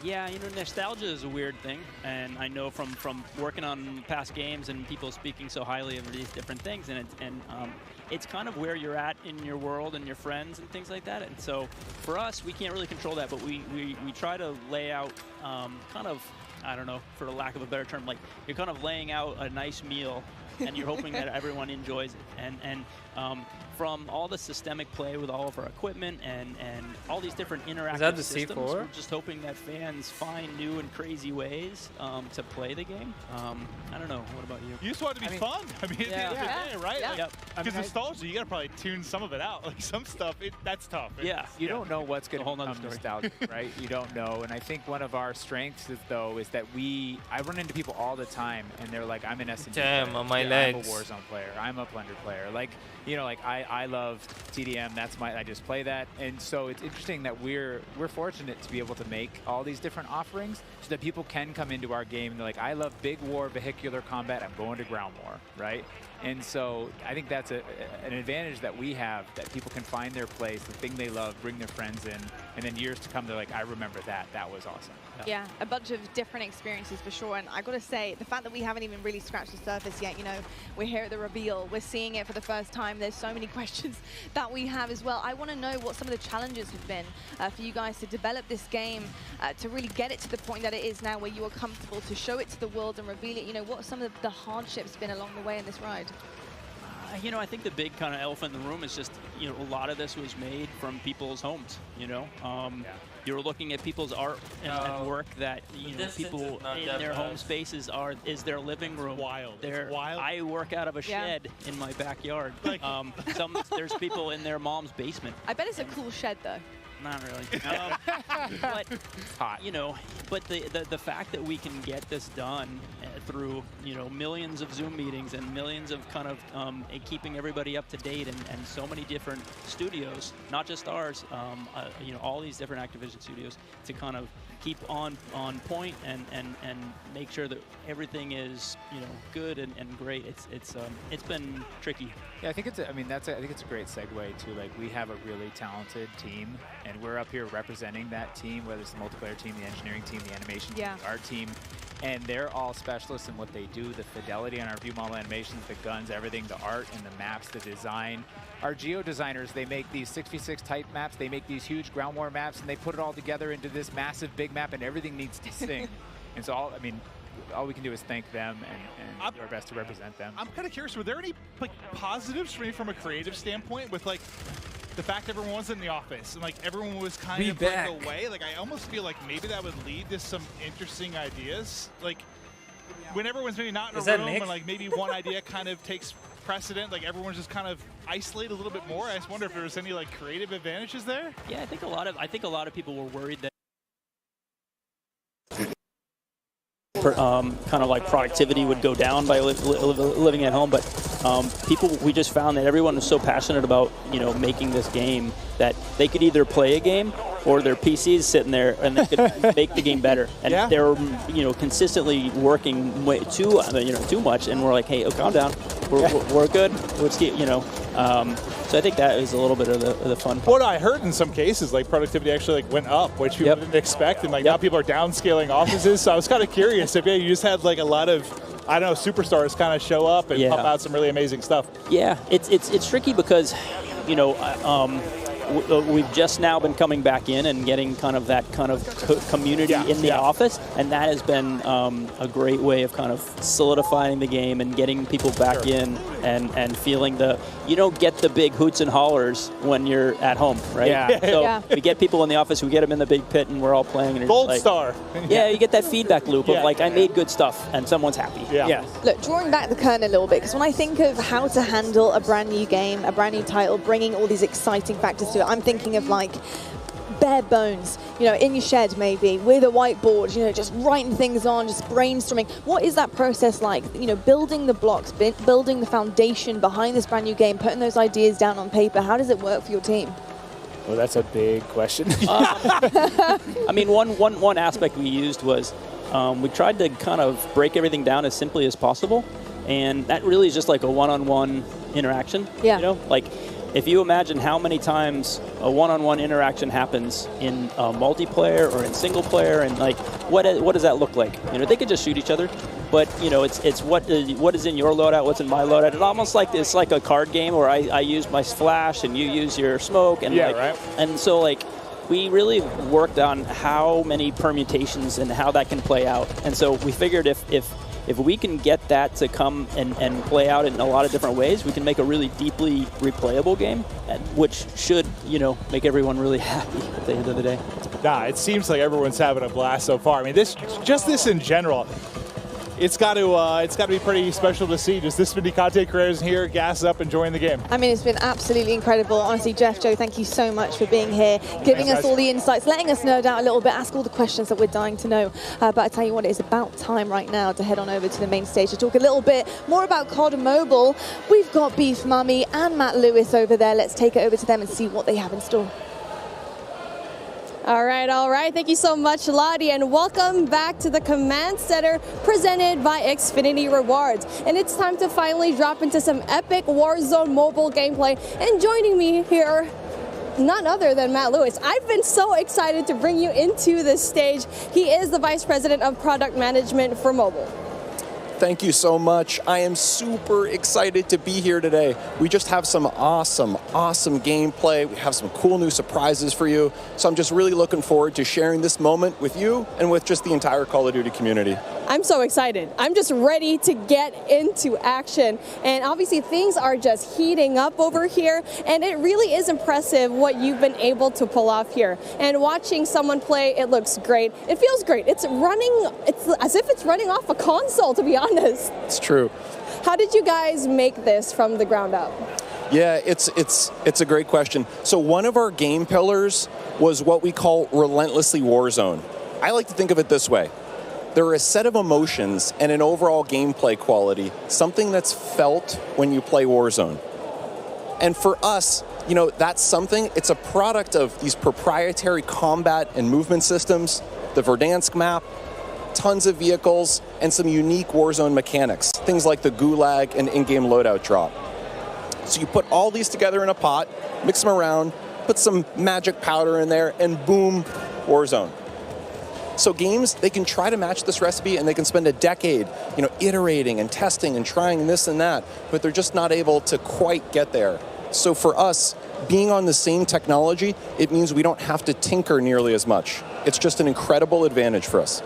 S11: Yeah, you know, nostalgia is a weird thing, and I know from working on past games and people speaking so highly of these different things, and it's kind of where you're at in your world and your friends and things like that. And so for us, we can't really control that, but we try to lay out kind of, I don't know, for the lack of a better term, like you're kind of laying out a nice meal and you're hoping that everyone enjoys it. And from all the systemic play with all of our equipment and all these different interactive systems, we're just hoping that fans find new and crazy ways to play the game. I don't know. What about you?
S14: You just want it to be fun. I mean, at the end of the day, right?
S11: Yeah. Yep.
S14: Because nostalgia, you got to probably tune some of it out. Like some stuff, that's tough.
S22: You don't know what's going to become nostalgic, right? You don't know. And I think one of our strengths is that I run into people all the time, and they're like, I'm an S&D player.
S1: Damn, on my legs.
S22: I'm a Warzone player. I'm a Plunder player. Like, you know, like I love TDM. I just play that. And so it's interesting that we're fortunate to be able to make all these different offerings so that people can come into our game and they're like, I love big war, vehicular combat. I'm going to ground war, right? And so I think that's an advantage that we have, that people can find their place, the thing they love, bring their friends in, and then years to come, they're like, I remember that. That was awesome.
S7: Yeah, a bunch of different experiences for sure. And I got to say, the fact that we haven't even really scratched the surface yet, you know, we're here at the reveal, we're seeing it for the first time. There's so many questions that we have as well. I want to know what some of the challenges have been for you guys to develop this game, to really get it to the point that it is now, where you are comfortable to show it to the world and reveal it. You know, what some of the hardships been along the way in this ride?
S11: You know, I think the big kind of elephant in the room is just, you know, a lot of this was made from people's homes, you know. You're looking at people's art and work that, you know, people in their home spaces is their living room.
S14: Wild.
S11: Wild. I work out of a shed in my backyard. Like, there's people in their mom's basement.
S7: I bet it's a cool shed, though.
S11: Not really. But hot. You know, but the fact that we can get this done through, you know, millions of Zoom meetings and millions of kind of keeping everybody up to date and so many different studios, not just ours, you know, all these different Activision studios to kind of keep on point and make sure that everything is, you know, good and great. It's been tricky.
S22: Yeah, I think it's I think it's a great segue to, like, we have a really talented team, and we're up here representing that team, whether it's the multiplayer team, the engineering team, the animation team, the art team, and they're all specialists in what they do, the fidelity on our view model animations, the guns, everything, the art and the maps, the design. Our geo designers, they make these 6v6 type maps, they make these huge ground war maps, and they put it all together into this massive big map, and everything needs to sync. And so all we can do is thank them and do our best to represent them.
S14: I'm kind of curious, were there any, like, positives for me from a creative standpoint with, like, the fact everyone was in the office and, like, everyone was kind of like away? Like, I almost feel like maybe that would lead to some interesting ideas. Like, when everyone's maybe not in a room and, like, maybe one idea kind of takes precedent, like, everyone's just kind of isolated a little bit more. I just wonder if there was any, like, creative advantages there.
S11: Yeah, I think a lot of people were worried that kind of like productivity would go down by living at home, but we just found that everyone was so passionate about, you know, making this game that they could either play a game or their PCs sitting there and they could make the game better. And they're, you know, consistently working way too much, and we're like, hey, calm down, we're good. Let's get, you know. So I think that is a little bit of the fun part.
S14: What I heard in some cases, like, productivity actually, like, went up, which people didn't expect, and, like, now people are downscaling offices. So I was kind of curious if you just had, like, a lot of, I don't know, superstars kind of show up and pump out some really amazing stuff.
S11: Yeah, it's tricky because, you know, we've just now been coming back in and getting kind of that kind of community in the office, and that has been a great way of kind of solidifying the game and getting people back in and feeling you don't get the big hoots and hollers when you're at home, right?
S14: Yeah.
S11: So we get people in the office, we get them in the big pit, and we're all playing. And
S14: Gold
S11: like,
S14: star.
S11: Yeah, you get that feedback loop of, like, I made good stuff, and someone's happy.
S14: Yeah.
S7: Look, drawing back the curtain a little bit, because when I think of how to handle a brand new game, a brand new title, bringing all these exciting factors to it, I'm thinking of, like, bare bones, you know, in your shed maybe, with a whiteboard, you know, just writing things on, just brainstorming. What is that process like? You know, building the blocks, building the foundation behind this brand new game, putting those ideas down on paper. How does it work for your team?
S22: Well, that's a big question.
S11: I mean, one aspect we used was we tried to kind of break everything down as simply as possible, and that really is just like a one-on-one interaction.
S7: Yeah.
S11: You know, like, if you imagine how many times a one-on-one interaction happens in multiplayer or in single player, and, like, what does that look like? You know, they could just shoot each other, but, you know, it's what is in your loadout, what's in my loadout. It's almost like it's like a card game where I use my flash and you use your smoke, and and so, like, we really worked on how many permutations and how that can play out, and so we figured if we can get that to come and play out in a lot of different ways, we can make a really deeply replayable game, which should, you know, make everyone really happy at the end of the day.
S14: Nah, it seems like everyone's having a blast so far. I mean, this in general, it's got to be pretty special to see just this many content creators here, gas up, enjoying the game.
S7: I mean, it's been absolutely incredible. Honestly, Jeff, Joe, thank you so much for being here, giving us all the insights, letting us nerd out a little bit, ask all the questions that we're dying to know. But I tell you what, it is about time right now to head on over to the main stage to talk a little bit more about COD Mobile. We've got Beef Mummy and Matt Lewis over there. Let's take it over to them and see what they have in store.
S6: All right. Thank you so much, Lottie, and welcome back to the Command Center presented by Xfinity Rewards. And it's time to finally drop into some epic Warzone mobile gameplay. And joining me here, none other than Matt Lewis. I've been so excited to bring you into this stage. He is the Vice President of Product Management for mobile.
S13: Thank you so much. I am super excited to be here today. We just have some awesome gameplay. We have some cool new surprises for you. So I'm just really looking forward to sharing this moment with you and with just the entire Call of Duty community.
S6: I'm so excited. I'm just ready to get into action. And obviously things are just heating up over here, and it really is impressive what you've been able to pull off here. And watching someone play, it looks great. It feels great. It's as if it's running off a console, to be honest.
S13: It's true.
S6: How did you guys make this from the ground up?
S13: Yeah, it's a great question. So one of our game pillars was what we call relentlessly Warzone. I like to think of it this way. There are a set of emotions and an overall gameplay quality, something that's felt when you play Warzone. And for us, you know, that's something, it's a product of these proprietary combat and movement systems, the Verdansk map, tons of vehicles, and some unique Warzone mechanics, things like the gulag and in-game loadout drop. So you put all these together in a pot, mix them around, put some magic powder in there, and boom, Warzone. So games, they can try to match this recipe and they can spend a decade, you know, iterating and testing and trying this and that, but they're just not able to quite get there. So for us, being on the same technology, it means we don't have to tinker nearly as much. It's just an incredible advantage for us.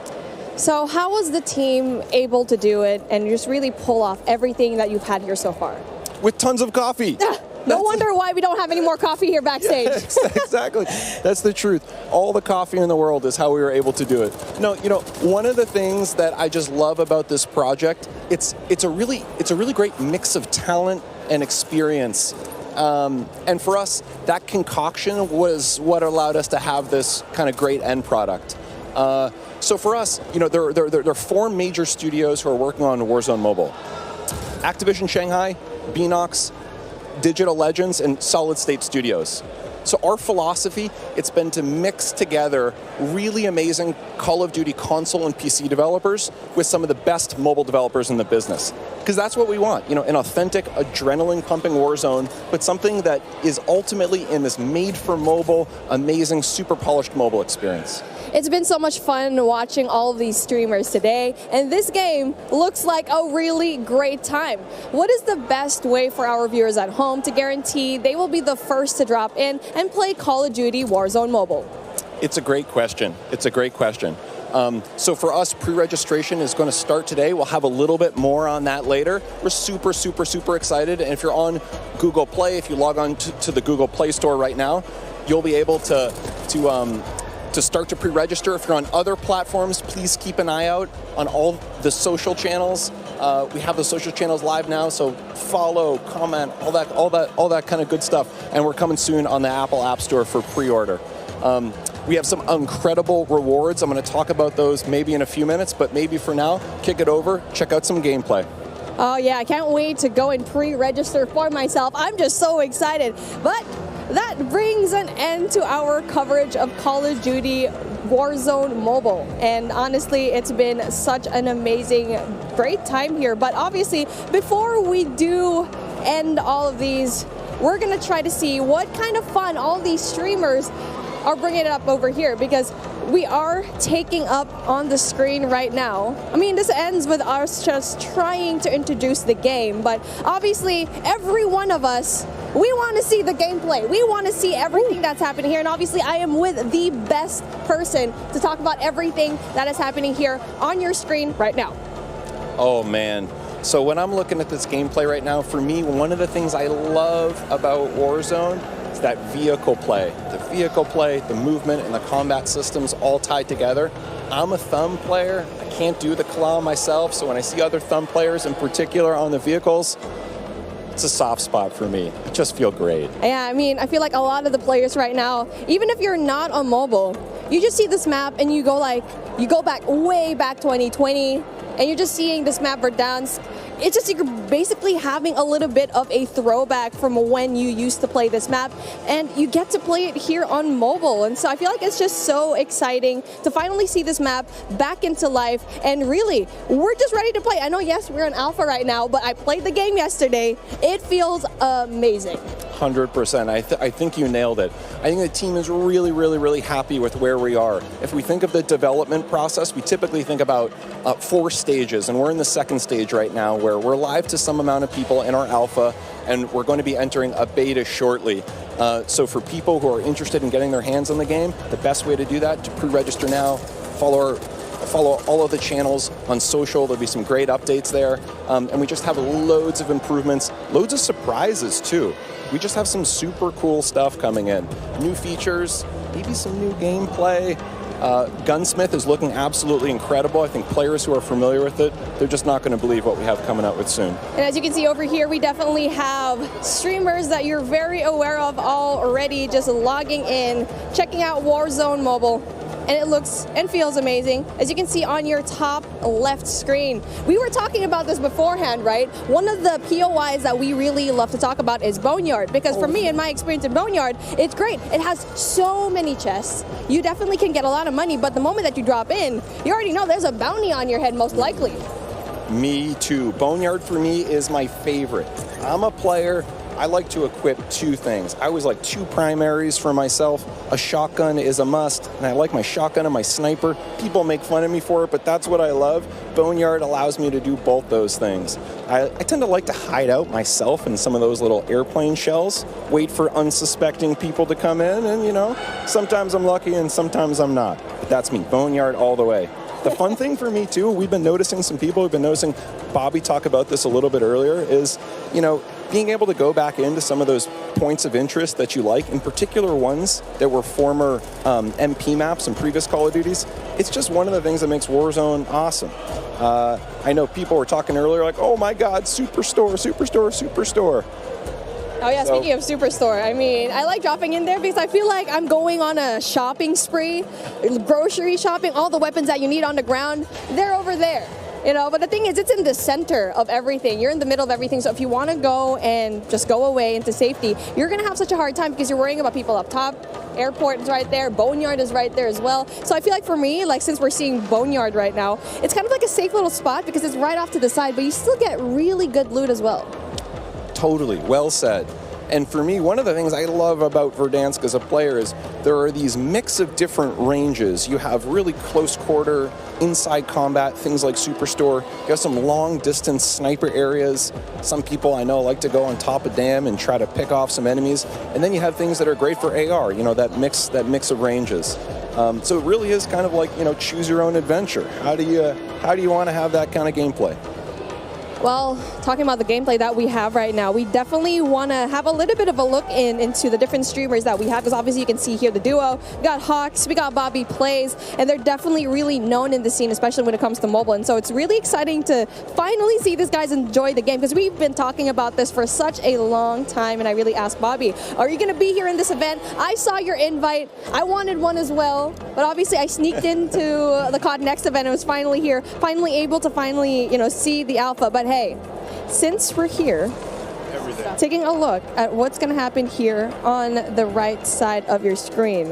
S6: So how was the team able to do it and just really pull off everything that you've had here so far?
S13: With tons of coffee.
S6: No wonder why we don't have any more coffee here backstage.
S13: Yeah, exactly. That's the truth. All the coffee in the world is how we were able to do it. No, you know, one of the things that I just love about this project, it's a really great mix of talent and experience. And for us, that concoction was what allowed us to have this kind of great end product. So for us, you know, there are 4 major studios who are working on Warzone Mobile. Activision Shanghai, Beanox, Digital Legends, and Solid State Studios. So our philosophy, it's been to mix together really amazing Call of Duty console and PC developers with some of the best mobile developers in the business. Because that's what we want, you know, an authentic, adrenaline-pumping Warzone, but something that is ultimately in this made-for-mobile, amazing, super polished mobile experience.
S6: It's been so much fun watching all of these streamers today, and this game looks like a really great time. What is the best way for our viewers at home to guarantee they will be the first to drop in and play Call of Duty Warzone Mobile?
S13: It's a great question. It's a great question. So for us, pre-registration is going to start today. We'll have a little bit more on that later. We're super, super, super excited. And if you're on Google Play, if you log on to the Google Play Store right now, you'll be able to start to pre-register. If you're on other platforms, please keep an eye out on all the social channels. We have the social channels live now, so follow, comment, all that kind of good stuff. And we're coming soon on the Apple App Store for pre-order. We have some incredible rewards. I'm going to talk about those maybe in a few minutes, but maybe for now, kick it over, check out some gameplay.
S6: Oh yeah, I can't wait to go and pre-register for myself. I'm just so excited. But that brings an end to our coverage of Call of Duty Warzone Mobile. And honestly, it's been such an amazing, great time here. But obviously, before we do end all of these, we're going to try to see what kind of fun all these streamers are bringing it up over here, because we are taking up on the screen right now. I mean, this ends with us just trying to introduce the game, but obviously every one of us, we want to see the gameplay. We want to see everything that's happening here, and obviously I am with the best person to talk about everything that is happening here on your screen right now.
S13: Oh man. So when I'm looking at this gameplay right now, for me, one of the things I love about Warzone is that vehicle play. The vehicle play, the movement, and the combat systems all tied together. I'm a thumb player. I can't do the claw myself, so when I see other thumb players, in particular on the vehicles, it's a soft spot for me. I just feel great.
S6: Yeah, I mean, I feel like a lot of the players right now, even if you're not on mobile, you just see this map and you go back way back 2020, and you're just seeing this map Verdansk. It's just you're basically having a little bit of a throwback from when you used to play this map, and you get to play it here on mobile. And so I feel like it's just so exciting to finally see this map back into life, and really, we're just ready to play. I know, yes, we're in alpha right now, but I played the game yesterday. It feels amazing.
S13: 100%. I think you nailed it. I think the team is really, really, really happy with where we are. If we think of the development process, we typically think about 4 stages, and we're in the 2nd stage right now, where we're live to some amount of people in our alpha, and we're going to be entering a beta shortly. So for people who are interested in getting their hands on the game, the best way to do that, to pre-register now, follow Follow all of the channels on social. There'll be some great updates there. And we just have loads of improvements, loads of surprises too. We just have some super cool stuff coming in. New features, maybe some new gameplay. Gunsmith is looking absolutely incredible. I think players who are familiar with it, they're just not going to believe what we have coming out with soon.
S6: And as you can see over here, we definitely have streamers that you're very aware of already, just logging in, checking out Warzone Mobile. And it looks and feels amazing, as you can see on your top left screen. We were talking about this beforehand, right? One of the POIs that we really love to talk about is Boneyard, because for me, in my experience in Boneyard, it's great. It has so many chests. You definitely can get a lot of money, but the moment that you drop in, you already know there's a bounty on your head, most likely.
S13: Me too. Boneyard for me is my favorite. I'm a player. I like to equip two things. I always like two primaries for myself. A shotgun is a must, and I like my shotgun and my sniper. People make fun of me for it, but that's what I love. Boneyard allows me to do both those things. I tend to like to hide out myself in some of those little airplane shells, wait for unsuspecting people to come in, and you know, sometimes I'm lucky and sometimes I'm not. But that's me, Boneyard all the way. The fun thing for me too, we've been noticing some people, we've been noticing Bobby talk about this a little bit earlier, is, you know, being able to go back into some of those points of interest that you like, in particular ones that were former MP maps and previous Call of Duties, it's just one of the things that makes Warzone awesome. I know people were talking earlier like, oh my God, Superstore, Superstore, Superstore.
S6: Oh yeah, speaking of Superstore, I mean, I like dropping in there because I feel like I'm going on a shopping spree, grocery shopping, all the weapons that you need on the ground, they're over there. You know, but the thing is, it's in the center of everything. You're in the middle of everything. So if you want to go and just go away into safety, you're going to have such a hard time because you're worrying about people up top. Airport is right there. Boneyard is right there as well. So I feel like for me, like since we're seeing Boneyard right now, it's kind of like a safe little spot because it's right off to the side, but you still get really good loot as well.
S13: Totally, well said. And for me, one of the things I love about Verdansk as a player is there are these mix of different ranges. You have really close quarter, inside combat, things like Superstore. You have some long distance sniper areas. Some people I know like to go on top of dam and try to pick off some enemies. And then you have things that are great for AR, you know, that mix of ranges. So it really is kind of like, you know, choose your own adventure. How do you want to have that kind of gameplay?
S6: Well, talking about the gameplay that we have right now, we definitely want to have a little bit of a look into the different streamers that we have, because obviously you can see here the duo. We got Hawks, we got Bobby Plays, and they're definitely really known in the scene, especially when it comes to mobile. And so it's really exciting to finally see these guys enjoy the game, because we've been talking about this for such a long time. And I really asked Bobby, are you going to be here in this event? I saw your invite. I wanted one as well, but obviously I sneaked into the CODNext event and was finally here, finally able to you know, see the alpha. But hey, since we're here, taking a look at what's going to happen here on the right side of your screen,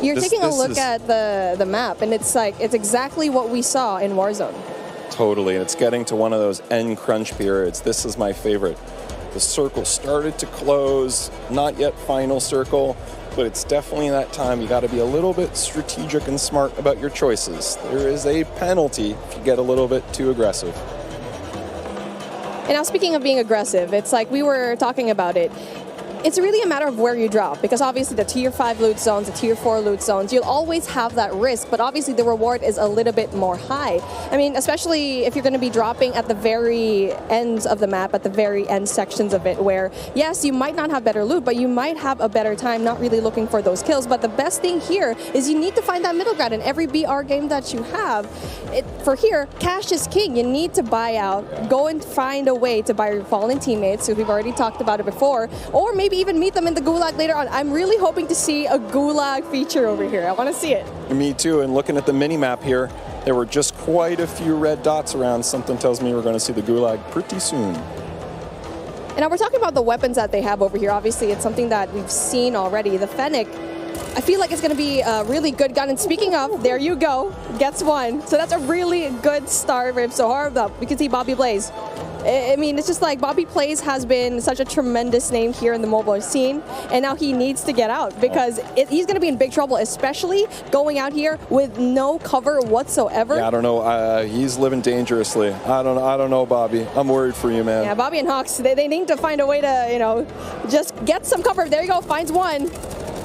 S6: you're taking a look at the map, and it's like, it's exactly what we saw in Warzone.
S13: Totally, and it's getting to one of those end crunch periods. This is my favorite. The circle started to close, not yet final circle, but it's definitely that time. You got to be a little bit strategic and smart about your choices. There is a penalty if you get a little bit too aggressive.
S6: And now, speaking of being aggressive, it's like we were talking about it. It's really a matter of where you drop, because obviously the tier 5 loot zones, the tier 4 loot zones, you'll always have that risk, but obviously the reward is a little bit more high. I mean, especially if you're going to be dropping at the very ends of the map, at the very end sections of it, where yes, you might not have better loot, but you might have a better time not really looking for those kills. But the best thing here is you need to find that middle ground in every BR game that you have. For here, cash is king. You need to buy out, go and find a way to buy your fallen teammates, so we've already talked about it before, or maybe even meet them in the gulag later on. I'm really hoping to see a gulag feature over here. I want to see it.
S13: Me too, and looking at the mini-map here, there were just quite a few red dots around. Something tells me we're going to see the gulag pretty soon.
S6: And now we're talking about the weapons that they have over here. Obviously, it's something that we've seen already. The Fennec, I feel like it's going to be a really good gun. And speaking of, there you go, gets one. So that's a really good start for him. So hard up. We can see Bobby Blaze. I mean, it's just like Bobby Plays has been such a tremendous name here in the mobile scene, and now he needs to get out, because he's going to be in big trouble, especially going out here with no cover whatsoever.
S13: Yeah, I don't know. He's living dangerously. I don't know, Bobby. I'm worried for you, man.
S6: Yeah, Bobby and Hawks, they need to find a way to, you know, just get some cover. There you go, finds one.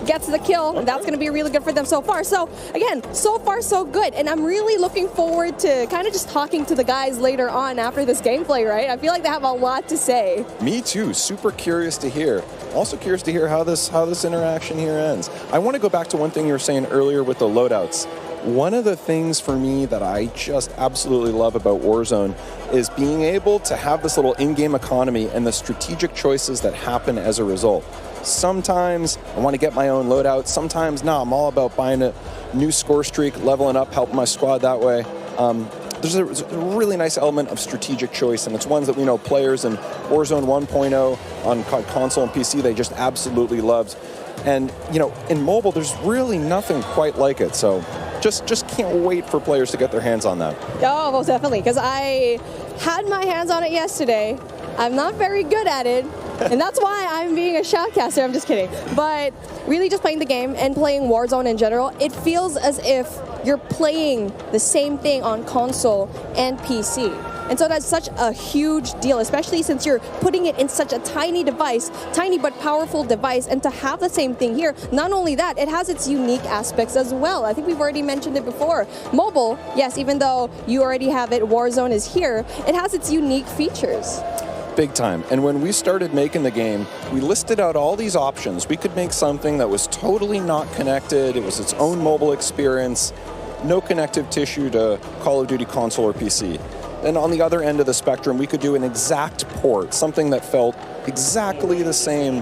S6: gets the kill. That's going to be really good for them so far. So again, so far so good. And I'm really looking forward to kind of just talking to the guys later on after this gameplay, right? I feel like they have a lot to say.
S13: Me too. Super curious to hear. Also curious to hear how this interaction here ends. I want to go back to one thing you were saying earlier with the loadouts. One of the things for me that I just absolutely love about Warzone is being able to have this little in-game economy and the strategic choices that happen as a result. Sometimes I want to get my own loadout. Sometimes, no, I'm all about buying a new score streak, leveling up, helping my squad that way. There's a really nice element of strategic choice, and it's ones that we know players in Warzone 1.0 on console and PC, they just absolutely loved. And, you know, in mobile, there's really nothing quite like it. So just can't wait for players to get their hands on that.
S6: Oh, most definitely, because I had my hands on it yesterday. I'm not very good at it, and that's why I'm being a shoutcaster. I'm just kidding. But really just playing the game and playing Warzone in general, it feels as if you're playing the same thing on console and PC. And so that's such a huge deal, especially since you're putting it in such a tiny device, tiny but powerful device, and to have the same thing here, not only that, it has its unique aspects as well. I think we've already mentioned it before. Mobile, yes, even though you already have it, Warzone is here, it has its unique features.
S13: Big time. And when we started making the game, we listed out all these options. We could make something that was totally not connected. It was its own mobile experience, no connective tissue to Call of Duty console or PC. And on the other end of the spectrum, we could do an exact port, something that felt exactly the same,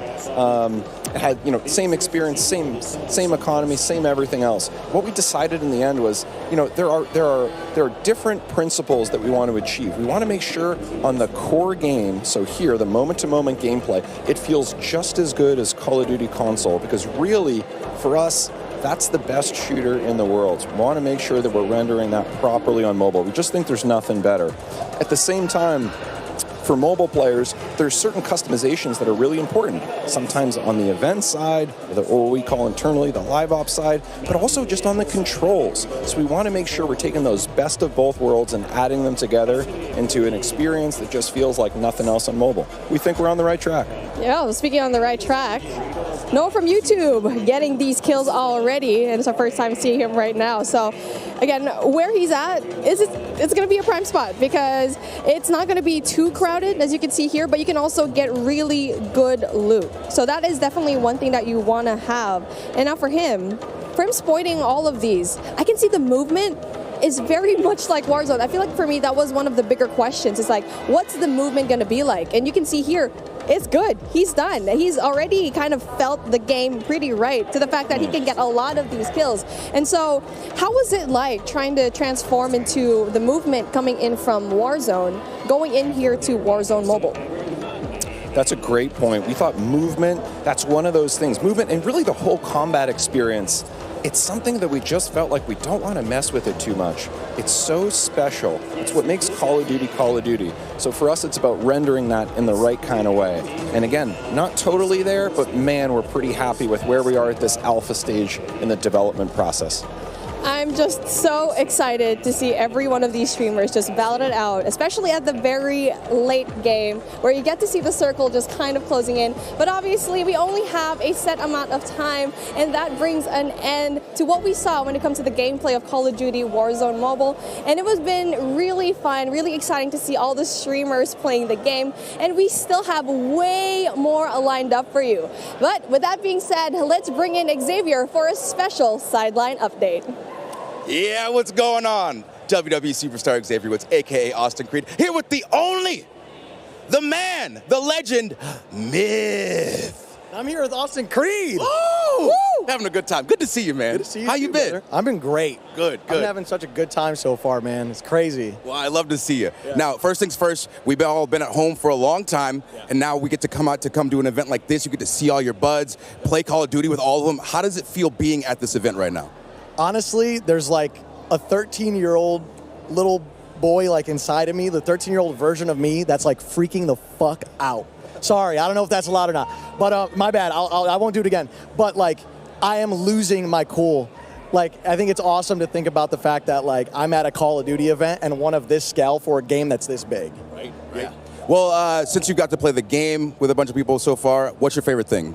S13: had, you know, same experience, same economy, same everything else. What we decided in the end was, you know, there are different principles that we want to achieve. We want to make sure on the core game, so here, the moment-to-moment gameplay, it feels just as good as Call of Duty console, because really, for us, that's the best shooter in the world. We want to make sure that we're rendering that properly on mobile. We just think there's nothing better. At the same time, for mobile players, there's certain customizations that are really important. Sometimes on the event side, or what we call internally the live ops side, but also just on the controls. So we want to make sure we're taking those best of both worlds and adding them together into an experience that just feels like nothing else on mobile. We think we're on the right track.
S6: Yeah, well, speaking on the right track, Noah from YouTube getting these kills already, and it's our first time seeing him right now. So again, where he's at, it's going to be a prime spot because it's not going to be too crowded, as you can see here, but you can also get really good loot. So that is definitely one thing that you want to have. And now for him exploiting all of these, I can see the movement is very much like Warzone. I feel like for me, that was one of the bigger questions. It's like, what's the movement going to be like? And you can see here, it's good. He's done. He's already kind of felt the game pretty right to the fact that he can get a lot of these kills. And so how was it like trying to transform into the movement coming in from Warzone, going in here to Warzone Mobile?
S13: That's a great point. We thought movement, that's one of those things. Movement and really the whole combat experience, it's something that we just felt like we don't want to mess with it too much. It's so special. It's what makes Call of Duty Call of Duty. So for us, it's about rendering that in the right kind of way. And again, not totally there, but man, we're pretty happy with where we are at this alpha stage in the development process.
S6: I'm just so excited to see every one of these streamers just battle it out, especially at the very late game where you get to see the circle just kind of closing in. But obviously we only have a set amount of time, and that brings an end to what we saw when it comes to the gameplay of Call of Duty Warzone Mobile. And it has been really fun, really exciting to see all the streamers playing the game, and we still have way more lined up for you. But with that being said, let's bring in Xavier for a special sideline update.
S10: Yeah, what's going on? WWE Superstar Xavier Woods, aka Austin Creed, here with the only, the man, the legend, Myth.
S17: I'm here with Austin Creed.
S10: Woo! Having a good time. Good to see you, man.
S17: Good to see you.
S10: How you been?
S17: Brother. I've been great.
S10: Good.
S17: I'm having such a good time so far, man. It's crazy.
S10: Well, I love to see you.
S17: Yeah.
S10: Now, first things first, we've all been at home for a long time, and now we get to come out to come do an event like this. You get to see all your buds, play Call of Duty with all of them. How does it feel being at this event right now?
S17: Honestly, there's like a 13-year-old little boy like inside of me, the 13-year-old version of me that's like freaking the fuck out. Sorry, I don't know if that's allowed or not, but my bad, I won't do it again. But like, I am losing my cool. Like, I think it's awesome to think about the fact that like I'm at a Call of Duty event and one of this scale for a game that's this big.
S10: Right. Well, since you got to play the game with a bunch of people so far, what's your favorite thing?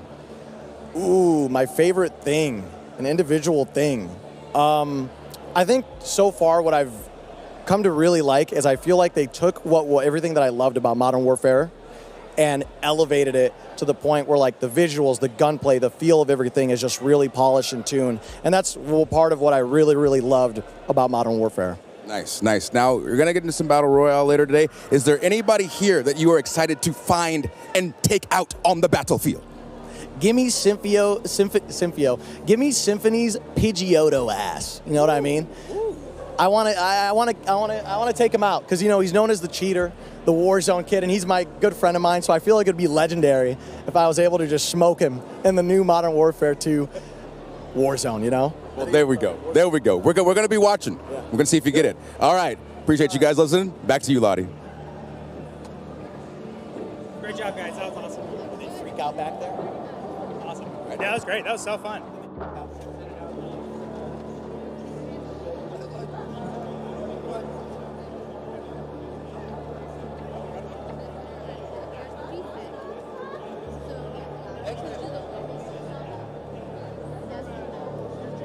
S17: Ooh, my favorite thing, an individual thing. I think so far what I've come to really like is I feel like they took everything that I loved about Modern Warfare and elevated it to the point where like the visuals, the gunplay, the feel of everything is just really polished and tuned. And that's part of what I really, really loved about Modern Warfare.
S10: Nice, nice. Now, we're going to get into some Battle Royale later today. Is there anybody here that you are excited to find and take out on the battlefield?
S17: Give me Give me Symphony's Pidgeotto ass. You know what I mean? I want to take him out because, you know, he's known as the cheater, the Warzone kid, and he's my good friend of mine, so I feel like it'd be legendary if I was able to just smoke him in the new Modern Warfare 2 Warzone, you know?
S10: Well, there we go. There we go. We're going to be watching. We're going to see if you get it. All right. Appreciate you guys listening. Back to you, Lottie.
S12: Great job, guys. That was awesome.
S17: Did they freak out back there?
S12: Awesome. Yeah, that was great. That was so fun.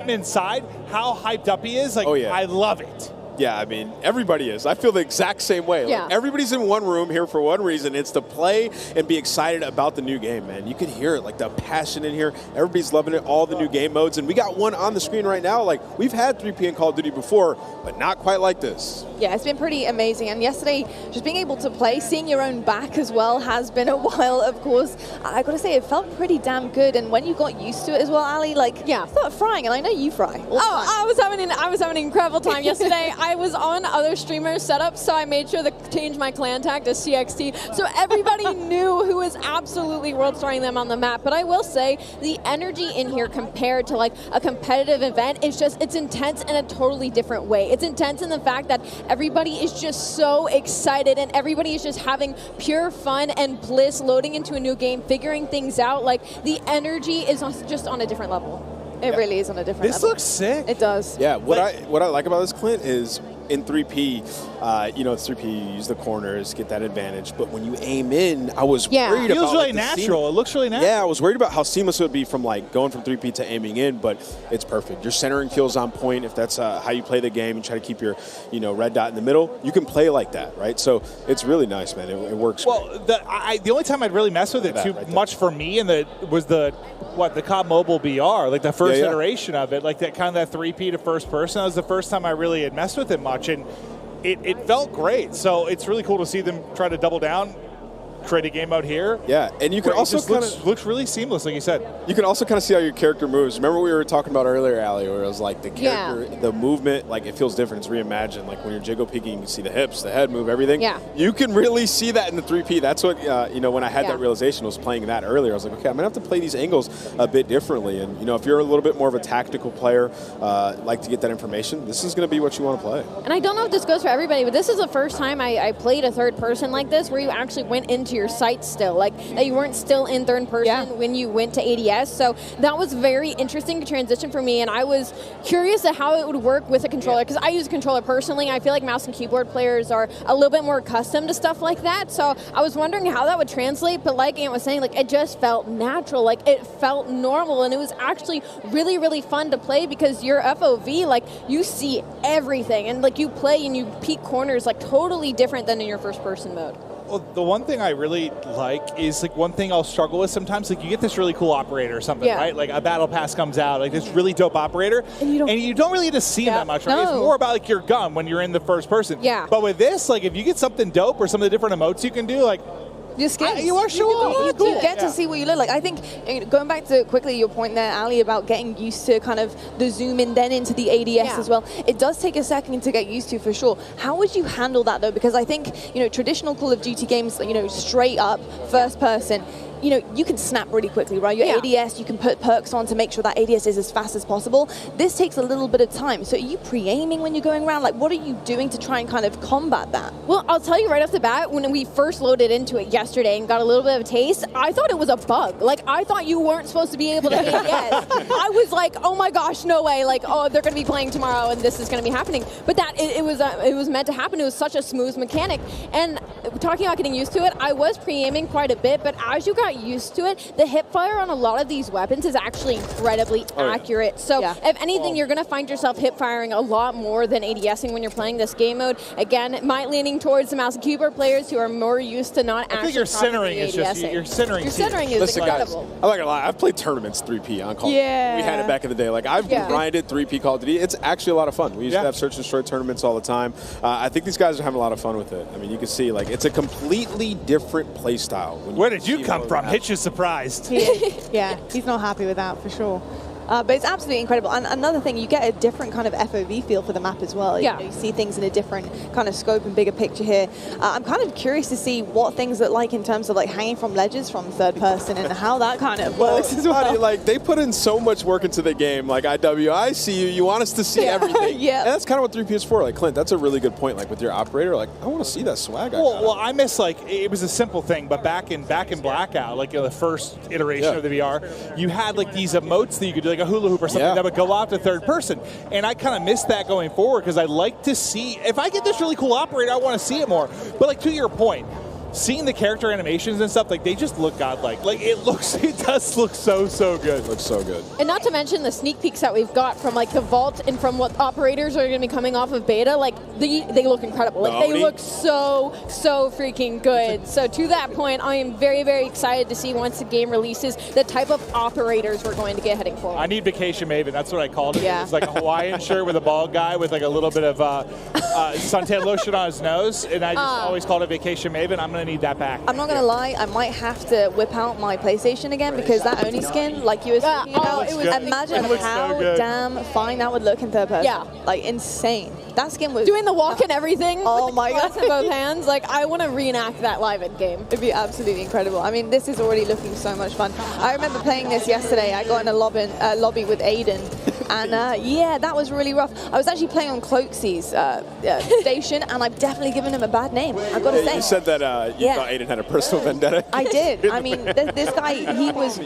S14: Inside, how hyped up he is, like,
S15: oh, yeah.
S14: I love it.
S15: Yeah, I mean, everybody is. I feel the exact same way.
S16: Yeah.
S15: Like, everybody's in one room here for one reason. It's to play and be excited about the new game, man. You can hear it, like the passion in here. Everybody's loving it, all the new game modes. And we got one on the screen right now. Like, we've had 3P in Call of Duty before, but not quite like this.
S7: Yeah, it's been pretty amazing. And yesterday, just being able to play, seeing your own back as well has been a while, of course. I got to say, it felt pretty damn good. And when you got used to it as well, Ali, like, yeah, start frying. And I know you fry.
S6: I was having an incredible time yesterday. I was on other streamers' setup, so I made sure to change my clan tag to CXT, so everybody knew who was absolutely world starring them on the map. But I will say, the energy in here compared to like a competitive event, it's intense in a totally different way. It's intense in the fact that everybody is just so excited and everybody is just having pure fun and bliss, loading into a new game, figuring things out. Like, the energy is just on a different level. It really is on a different level.
S14: This looks sick.
S7: It does.
S15: Yeah, what I like about this, Clint, is in 3P, you know, it's 3P, you use the corners, get that advantage. But when you aim in, I was worried about...
S14: It feels really
S15: like,
S14: natural. It looks really natural.
S15: Yeah, I was worried about how seamless it would be from like going from 3P to aiming in, but it's perfect. Your centering feels on point. If that's how you play the game and try to keep your, you know, red dot in the middle, you can play like that, right? So it's really nice, man. It works.
S14: Well, the only time I'd really mess with it too much for me was the COD Mobile BR, like the first iteration of it, like that kind of that 3P to first person. That was the first time I really had messed with it much, and it felt great. So it's really cool to see them try to double down, create a game mode here.
S15: Yeah, and you can also
S14: looks really seamless, like you said.
S15: You can also kind of see how your character moves. Remember we were talking about earlier, Ali, where it was like the character, the movement, like it feels different. It's reimagined. Like when you're jiggle peeking, you can see the hips, the head move, everything.
S7: Yeah.
S15: You can really see that in the 3P. That's what, you know, when I had that realization, I was playing that earlier. I was like, okay, I'm going to have to play these angles a bit differently. And, you know, if you're a little bit more of a tactical player, like to get that information, this is going to be what you want to play.
S6: And I don't know if this goes for everybody, but this is the first time I played a third person like this where you actually went into your sights still. Like, that you weren't still in third person when you went to ADS. So that was very interesting to transition for me, and I was curious at how it would work with a controller, because I use a controller personally. I feel like mouse and keyboard players are a little bit more accustomed to stuff like that. So I was wondering how that would translate, but like Ant was saying, like, it just felt natural. Like, it felt normal, and it was actually really, really fun to play because your FOV, like, you see everything, and like you play and you peek corners like totally different than in your first person mode.
S14: Well, the one thing I really like is, like, one thing I'll struggle with sometimes, like, you get this really cool operator or something, right? Like, a battle pass comes out, like, this really dope operator, and you don't really get to see him that much, right? It's more about, like, your gun when you're in the first person.
S6: Yeah.
S14: But with this, like, if you get something dope or some of the different emotes you can do, like,
S7: your skins.
S14: You are showing
S7: You get to see what you look like. I think, going back to quickly your point there, Ali, about getting used to kind of the zoom in then into the ADS as well. It does take a second to get used to, for sure. How would you handle that, though? Because I think, you know, traditional Call of Duty games, you know, straight up first person, you know, you can snap really quickly, right? Your ADS, you can put perks on to make sure that ADS is as fast as possible. This takes a little bit of time. So are you pre-aiming when you're going around? Like, what are you doing to try and kind of combat that?
S6: Well, I'll tell you right off the bat, when we first loaded into it yesterday and got a little bit of a taste, I thought it was a bug. Like, I thought you weren't supposed to be able to hit ADS. I was like, oh my gosh, no way. Like, oh, they're going to be playing tomorrow and this is going to be happening. But that, it was meant to happen. It was such a smooth mechanic. And talking about getting used to it, I was pre-aiming quite a bit, but as you got used to it, the hip fire on a lot of these weapons is actually incredibly accurate. So if anything, you're going to find yourself hip firing a lot more than ADSing when you're playing this game mode. Again, might leaning towards the mouse and keyboard players who are more used to not actually.
S5: I think your centering is just your centering.
S6: Your centering is
S15: Listen,
S6: incredible.
S15: guys, I'm not gonna lie. I've played tournaments 3P on Call of Duty. We had it back in the day. Like I've grinded 3P Call of Duty. It's actually a lot of fun. We used to have search and destroy tournaments all the time. I think these guys are having a lot of fun with it. I mean, you can see like it's a completely different play style.
S5: Where did you come from? Hitch is surprised.
S7: Yeah, he's not happy with that for sure. But it's absolutely incredible. And another thing, you get a different kind of FOV feel for the map as well. You know, you see things in a different kind of scope and bigger picture here. I'm kind of curious to see what things look like in terms of like hanging from ledges from third person and how that kind of works as well.
S15: Like they put in so much work into the game. Like IW, I see you. You want us to see everything. And that's kind of what 3P is for. Like Clint, that's a really good point. Like with your operator, like I want to see that swag.
S5: Well, I miss like it was a simple thing, but back in Blackout, like the first iteration of the VR, you had like these emotes that you could do, like a hula hoop or something that would go out to third person. And I kind of miss that going forward because I like to see, if I get this really cool operator, I want to see it more. But like to your point, seeing the character animations and stuff, like they just look godlike. Like it does look so good.
S15: It looks so good.
S6: And not to mention the sneak peeks that we've got from like the vault and from what operators are going to be coming off of beta, like they look incredible. Like they look so freaking good. So to that point, I am very excited to see once the game releases the type of operators we're going to get heading forward.
S5: I need Vacation Maven. That's what I called it.
S6: Yeah.
S5: It's like a Hawaiian shirt with a bald guy with like a little bit of suntan lotion on his nose, and I just always called it Vacation Maven. I'm gonna need that back.
S7: I'm not gonna lie, I might have to whip out my PlayStation again because that Oni skin, like you were speaking about, imagine how damn fine that would look in third person. Yeah. Like insane. That skin was
S6: doing the walk and everything.
S7: Oh
S6: with
S7: my
S6: god! In both hands. Like I want to reenact that live in game.
S7: It'd be absolutely incredible. I mean, this is already looking so much fun. I remember playing this yesterday. I got in a lobby with Aiden, and yeah, that was really rough. I was actually playing on Cloaksy's station, and I've definitely given him a bad name. I've got to say.
S15: You said that you thought Aiden had a personal vendetta.
S7: I did. I mean, this guy,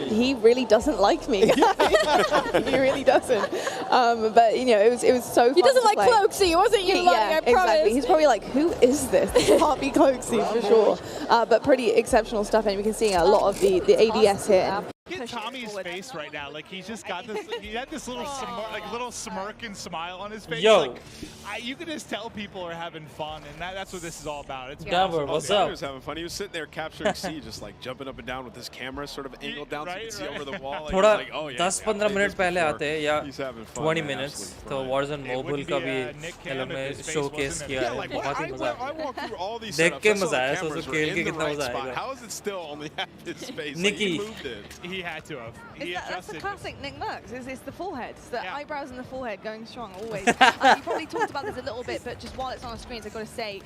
S7: he really doesn't like me. He really doesn't. But you know, it was so fun.
S6: He doesn't like
S7: play.
S6: Cloaksy. It wasn't you, Lottie, I promise.
S7: Exactly. He's probably like, who is this? This can't be Cloaksy for sure. But pretty exceptional stuff, and we can see a lot of the ADS here.
S14: Look at Tommy's face right now. Like he's just got this. He had this little little smirk and smile on his face.
S1: Yo,
S14: like, you can just tell people are having fun, and that's what this is all about. It's
S1: Gabber, what's up?
S15: He was having fun. He was sitting there capturing C, just like jumping up and down with his camera sort of angled down so you can see over the wall.
S1: थोड़ा
S15: like, oh, yeah,
S1: 10-15 minute पहले आते हैं या
S15: 20
S1: minutes तो Warzone Mobile का भी एलों में showcase किया है बहुत ही मजा आया देख के मजा आया सोचो खेल के कितना मजा आएगा
S15: How is it still only half his space?
S1: Nikki,
S14: he had to have.
S7: That's the classic Nick Merckx. It's the forehead. It's the eyebrows and the forehead going strong always. You probably talked about this a little bit, but just while it's on the screens, I've got to say,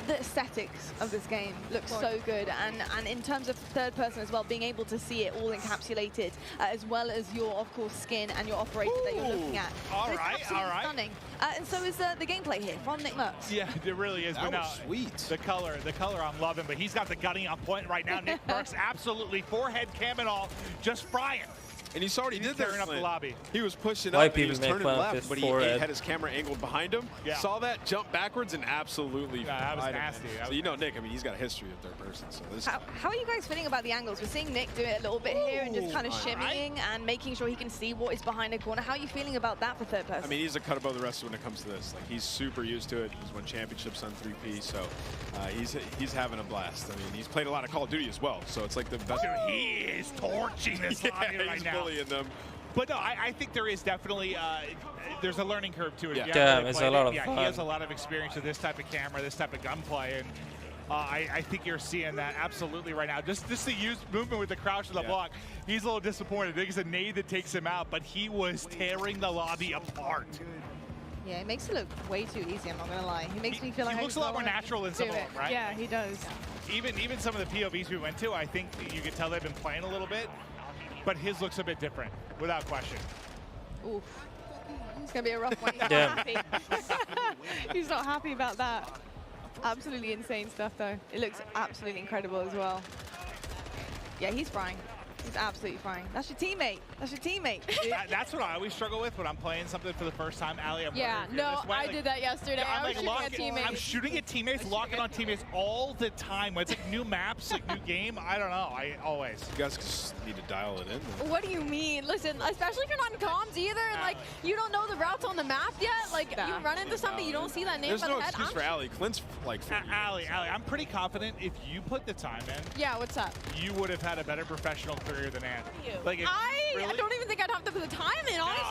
S7: the aesthetics of this game looks so good, and in terms of third person as well, being able to see it all encapsulated, as well as your, of course, skin and your operator that you're looking at.
S14: All
S7: right,
S14: absolutely
S7: stunning. And so is the gameplay here from Nick Merckx.
S14: Yeah, it really is.
S15: That
S14: but
S15: was sweet.
S14: The color I'm loving, but he's got the gunning on point right now. Nick Merckx absolutely forehead cam and all, just frying.
S15: And you saw what he did there,
S14: up the lobby.
S15: He was pushing
S1: Why
S15: up, and he
S1: people
S15: was
S1: make
S15: turning
S1: fun of
S15: left,
S1: his
S15: but he
S1: forehead?
S15: had his camera angled behind him. Saw that, jumped backwards, and absolutely
S14: that was
S15: fried him.
S14: nasty.
S15: So you know Nick, I mean, he's got a history of third person. So this
S7: How are you guys feeling about the angles? We're seeing Nick do it a little bit here and just kind of shimmying and making sure he can see what is behind the corner. How are you feeling about that for third person?
S15: I mean, he's a cut above the rest when it comes to this. Like, he's super used to it. He's won championships on 3P, so he's having a blast. I mean, he's played a lot of Call of Duty as well, so it's like the best.
S14: Dude, he is torching this lobby right
S15: he's
S14: now.
S15: bullying them.
S14: But no, I think there is definitely there's a learning curve to it.
S1: Yeah, it's a lot of fun.
S14: He has a lot of experience with this type of camera, this type of gunplay, and I think you're seeing that absolutely right now. Just the movement with the crouch to the block. He's a little disappointed. I think it's a nade that takes him out, but he was tearing the lobby apart.
S7: Yeah, it makes it look way too easy, I'm not going to lie. He makes me feel like
S14: he looks a lot more natural than some of them, right?
S7: Yeah, he does.
S14: Even some of the POVs we went to, I think you could tell they've been playing a little bit, but his looks a bit different, without question.
S7: Oof. It's going to be a rough one. He's not happy. He's not happy about that. Absolutely insane stuff, though. It looks absolutely incredible as well. Yeah, he's frying. He's absolutely frying. That's your teammate. That's your teammate.
S14: That's what I always struggle with when I'm playing something for the first time. Allie, I'm
S16: I did that yesterday.
S14: I'm
S16: I was shooting at teammates.
S14: I'm shooting at teammates, locking on teammates all the time. When it's like new maps, like new game, I don't know. I always.
S15: You guys just need to dial it in.
S16: What do you mean? Listen, especially if you're not in comms either, and like you don't know the routes on the map yet. Like you run into something, you don't see that name.
S15: There's no excuse for Allie. Clint's like.
S14: Allie, I'm pretty confident if you put the time in.
S16: Yeah, what's up?
S14: You would have had a better professional career than Ann.
S16: Like I don't even think I'd have to put the time in. Honestly,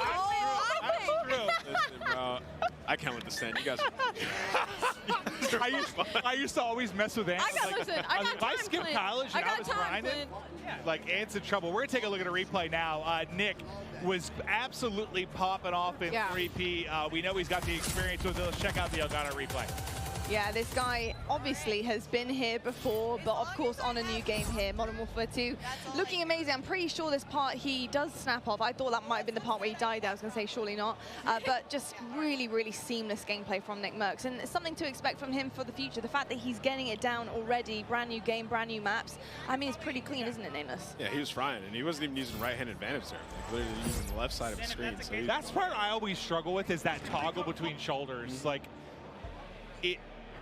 S15: I can't understand. You guys.
S14: I used to always mess with Ant.
S16: Listen, I got
S14: if I skipped college and I was grinding, like Ant's in trouble. We're gonna take a look at a replay now. Nick was absolutely popping off in 3P. We know he's got the experience with it. Let's check out the Elgato replay.
S7: Yeah, this guy obviously has been here before, but of course on a new game here, Modern Warfare 2. Looking amazing. I'm pretty sure this part he does snap off. I thought that might have been the part where he died. I was going to say surely not. But just really, really seamless gameplay from Nick Merckx. And it's something to expect from him for the future. The fact that he's getting it down already, brand new game, brand new maps. I mean, it's pretty clean, isn't it, Nameless?
S15: Yeah, he was frying, and he wasn't even using right-hand advantage there. Literally using the left side of the screen. So
S14: that's part I always struggle with is that toggle between shoulders. Like,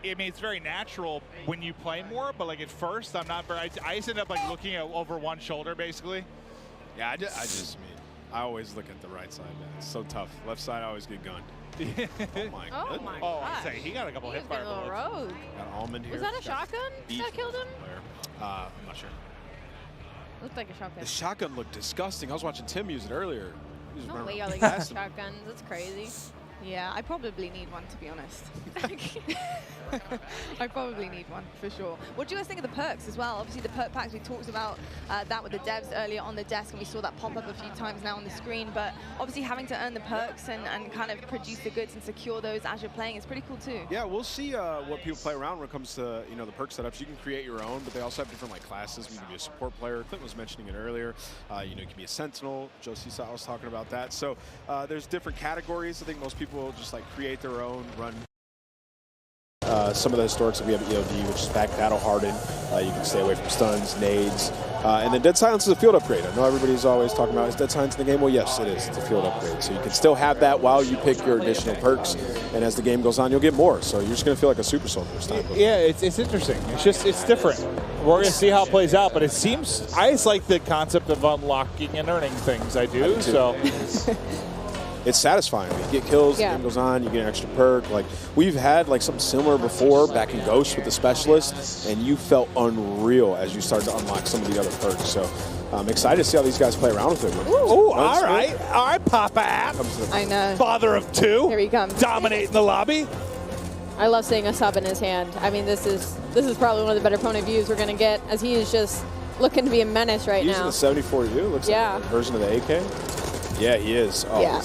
S14: I mean, it's very natural when you play more, but like at first, I'm not very. I just end up like looking over one shoulder, basically.
S15: Yeah, I just mean, I always look at the right side, man. It's so tough. Left side, I always get gunned.
S16: Oh my God.
S14: I say he got a couple hit fire bullets.
S16: Rogue.
S15: Got Almond here.
S16: Was that a shotgun that killed him?
S15: I'm not sure.
S16: Looked like a shotgun.
S15: The shotgun looked disgusting. I was watching Tim use it earlier.
S16: No way y'all got shotguns. That's crazy.
S7: Yeah, I probably need one, to be honest. I probably need one, for sure. What do you guys think of the perks as well? Obviously, the perk packs, we talked about that with the devs earlier on the desk, and we saw that pop up a few times now on the screen. But obviously, having to earn the perks and kind of produce the goods and secure those as you're playing is pretty cool, too.
S15: Yeah, we'll see what people play around when it comes to, the perk setups. You can create your own, but they also have different, like, classes. You can be a support player. Clint was mentioning it earlier. You can be a sentinel. Josie was talking about that. So there's different categories. I think most people just, like, create their own, run.
S13: Some of the historics that we have at EOD, which is back battle hardened. You can stay away from stuns, nades, and then Dead Silence is a field upgrade. I know everybody's always talking about, is Dead Silence in the game? Well, yes, it is. It's a field upgrade. So you can still have that while you pick your additional perks, and as the game goes on, you'll get more. So you're just going to feel like a super soldier this time.
S5: Yeah, it's interesting. It's different. We're going to see how it plays out, but it seems, I just like the concept of unlocking and earning things. I do so.
S13: It's satisfying. You get kills, the game goes on, you get an extra perk. Like, we've had like something similar before back in Ghost with the Specialist, and you felt unreal as you started to unlock some of the other perks. So I'm excited to see how these guys play around with it.
S5: Ooh, all right, Papa App.
S7: I know.
S5: Father of two.
S16: Here he comes.
S5: Dominating the lobby.
S16: I love seeing a sub in his hand. I mean, this is probably one of the better point of views we're going to get, as he is just looking to be a menace right now.
S13: Using the 74U, looks like a version of the AK. Yeah, he is. Oh,
S16: yeah.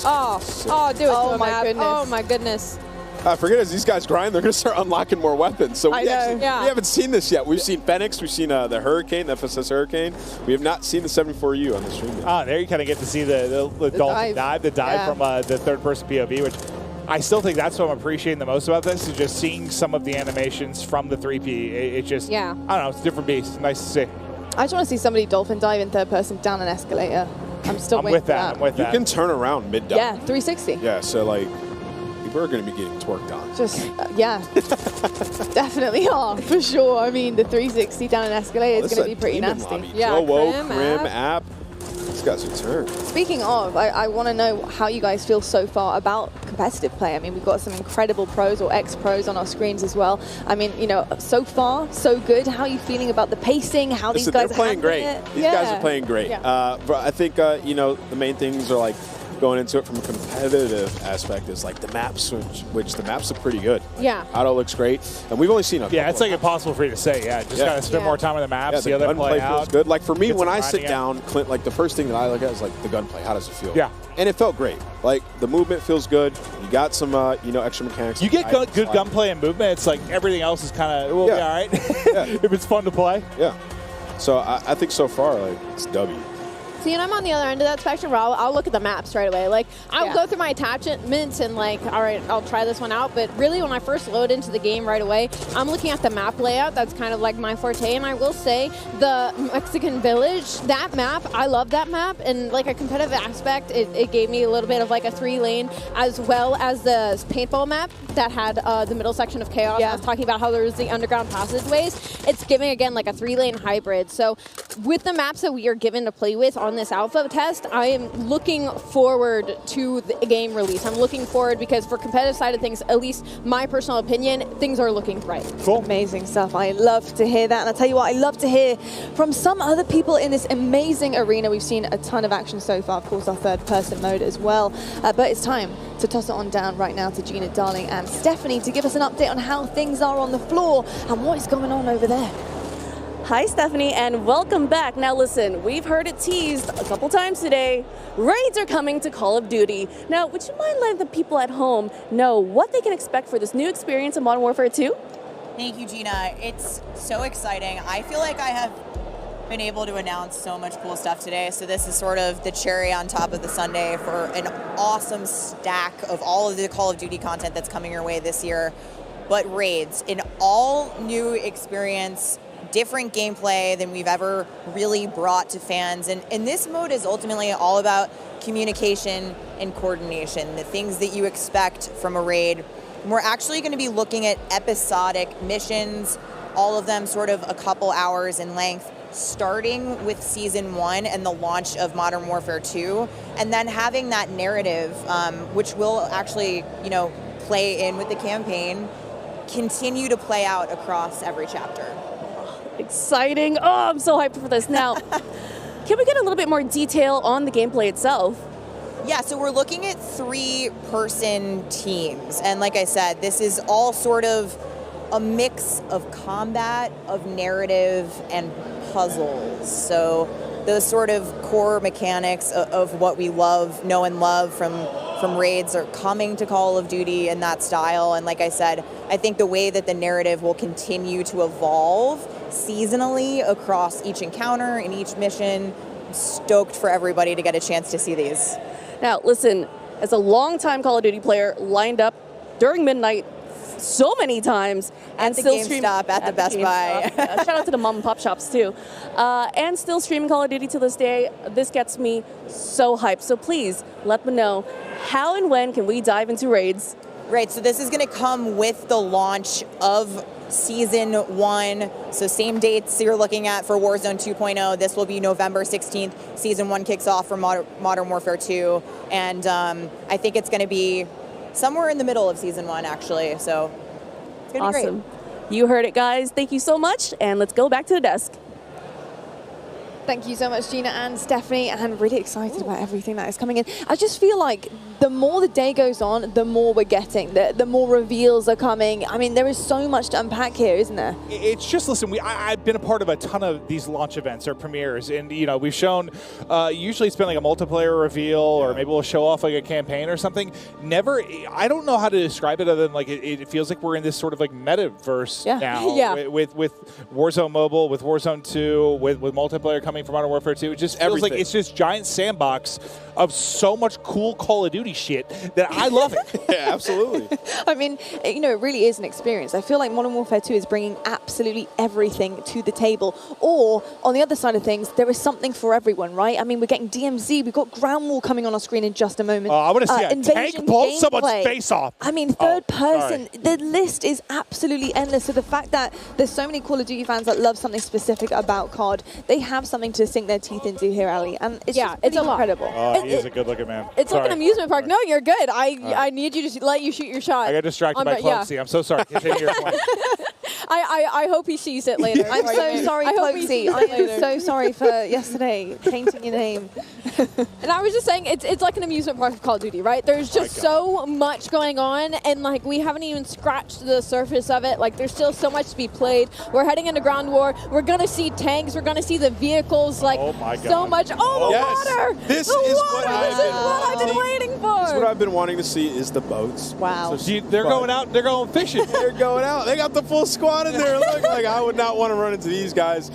S16: Do it to him, my goodness. Oh, my goodness.
S13: I forget, as these guys grind, they're going to start unlocking more weapons. So we haven't seen this yet. We've seen Phoenix, we've seen the Hurricane, the FSS Hurricane. We have not seen the 74U on the stream yet.
S5: There you kind of get to see the Dolphin dive, from the third-person POV, which I still think that's what I'm appreciating the most about this, is just seeing some of the animations from the 3P. It just, I don't know, it's a different beast. It's nice to see.
S7: I just want to see somebody Dolphin dive in third person down an escalator. I'm still waiting for that.
S13: I'm with that. You can turn around mid-dive.
S7: Yeah, 360.
S13: Yeah, so like, people are going to be getting twerked on.
S7: Just, definitely are, for sure. I mean, the 360 down an escalator is going to be pretty nasty.
S13: Lobby. Yeah, Crim app. These guys are turned.
S7: Speaking of, I want to know how you guys feel so far about competitive play. I mean, we've got some incredible pros or ex-pros on our screens as well. I mean, so far, so good. How are you feeling about the pacing? How these guys are
S13: playing great. These guys are playing great.
S7: Yeah.
S13: But I think, the main things are like, going into it from a competitive aspect is like the maps, which the maps look pretty good.
S16: Yeah.
S13: Auto looks great, and we've only seen a
S5: Yeah, it's like impossible for you to say. Yeah, just gotta spend more time on the maps.
S13: Yeah,
S5: the other play
S13: feels good. Like for me, when I sit down, Clint, like the first thing that I look at is like the gunplay. How does it feel?
S5: Yeah.
S13: And it felt great. Like the movement feels good. You got some, extra mechanics.
S5: You get good gunplay and movement. It's like everything else is kind of be all right if it's fun to play.
S13: Yeah. So I think so far, like it's W.
S18: See, and I'm on the other end of that spectrum where I'll look at the map straight away. Like, I'll go through my attachments and like, all right, I'll try this one out. But really, when I first load into the game right away, I'm looking at the map layout. That's kind of like my forte. And I will say, the Mexican Village, that map, I love that map. And like a competitive aspect, it gave me a little bit of like a 3-lane, as well as the paintball map that had the middle section of Chaos. I was talking about how there was the underground passageways. It's giving, again, like a 3-lane hybrid. So with the maps that we are given to play with on this alpha test, I am looking forward to the game release. I'm looking forward because for competitive side of things, at least my personal opinion, things are looking bright.
S7: Cool. Amazing stuff. I love to hear that. And I tell you what, I love to hear from some other people in this amazing arena. We've seen a ton of action so far, of course, our third-person mode as well. But it's time to toss it on down right now to Gina, Darling, and Stephanie to give us an update on how things are on the floor and what is going on over there.
S19: Hi, Stephanie, and welcome back. Now, listen, we've heard it teased a couple times today. Raids are coming to Call of Duty. Now, would you mind letting the people at home know what they can expect for this new experience in Modern Warfare 2?
S21: Thank you, Gina. It's so exciting. I feel like I have been able to announce so much cool stuff today. So this is sort of the cherry on top of the sundae for an awesome stack of all of the Call of Duty content that's coming your way this year. But Raids, an all new experience, different gameplay than we've ever really brought to fans. And this mode is ultimately all about communication and coordination, the things that you expect from a raid. And we're actually going to be looking at episodic missions, all of them sort of a couple hours in length, starting with Season 1 and the launch of Modern Warfare 2, and then having that narrative, which will actually, play in with the campaign, continue to play out across every chapter.
S19: Exciting. Oh, I'm so hyped for this. Now, can we get a little bit more detail on the gameplay itself?
S21: Yeah, so we're looking at 3-person teams. And like I said, this is all sort of a mix of combat, of narrative, and puzzles. So those sort of core mechanics of what we know and love from Raids are coming to Call of Duty in that style. And like I said, I think the way that the narrative will continue to evolve seasonally across each encounter and each mission. I'm stoked for everybody to get a chance to see these.
S19: Now, listen, as a longtime Call of Duty player, lined up during midnight so many times, and
S21: the
S19: still
S21: GameStop, at the Best Buy.
S19: Shout out to the mom and pop shops too, and still streaming Call of Duty to this day. This gets me so hyped. So please let me know how and when can we dive into Raids.
S21: Right, so this is going to come with the launch of Season 1. So same dates you're looking at for Warzone 2.0. This will be November 16th. Season 1 kicks off for Modern Warfare 2. And I think it's going to be somewhere in the middle of Season 1, actually. So it's going to be
S19: awesome. Great. You heard it, guys. Thank you so much. And let's go back to the desk.
S7: Thank you so much, Gina and Stephanie. I'm really excited about everything that is coming in. I just feel like the more the day goes on, the more we're getting, the more reveals are coming. I mean, there is so much to unpack here, isn't there?
S5: It's just, listen, I've been a part of a ton of these launch events or premieres, and we've shown, usually it's been like a multiplayer reveal, or maybe we'll show off like a campaign or something. Never, I don't know how to describe it other than like it feels like we're in this sort of like metaverse now with Warzone Mobile, with Warzone 2, with multiplayer coming from Modern Warfare 2. It just feels like it's this giant sandbox of so much cool Call of Duty shit that I love it.
S15: Yeah, absolutely.
S7: I mean, it really is an experience. I feel like Modern Warfare 2 is bringing absolutely everything to the table. Or, on the other side of things, there is something for everyone, right? I mean, we're getting DMZ, we've got Ground War coming on our screen in just a moment.
S5: I want to see a tank blow someone's face off.
S7: I mean, third person, the list is absolutely endless. So the fact that there's so many Call of Duty fans that love something specific about COD, they have something to sink their teeth into here, Ali. And it's
S18: it's a lot.
S7: Incredible.
S5: Oh, he is a good-looking man.
S18: It's like an amusement park. No, you're good. I need you to let you shoot your shot.
S5: I got distracted by Cloaksy. I'm so sorry. Continue your point.
S18: I hope he sees it later.
S7: I'm so sorry, Cloaksy. I am so sorry for yesterday painting your name.
S18: And I was just saying, it's like an amusement park of Call of Duty, right? There's just so much going on, and like we haven't even scratched the surface of it. Like there's still so much to be played. We're heading into Ground War. We're gonna see tanks. We're gonna see the vehicles. Like
S5: oh my God.
S18: So much. Oh, the water.
S15: This
S18: the
S15: is
S18: water.
S15: what
S18: I've been waiting for.
S15: This is what I've been wanting to see is the boats.
S7: Wow.
S5: So they're going out. They're going fishing.
S15: They're going out. They got the full squad in there. Look, like I would not want to run into these guys.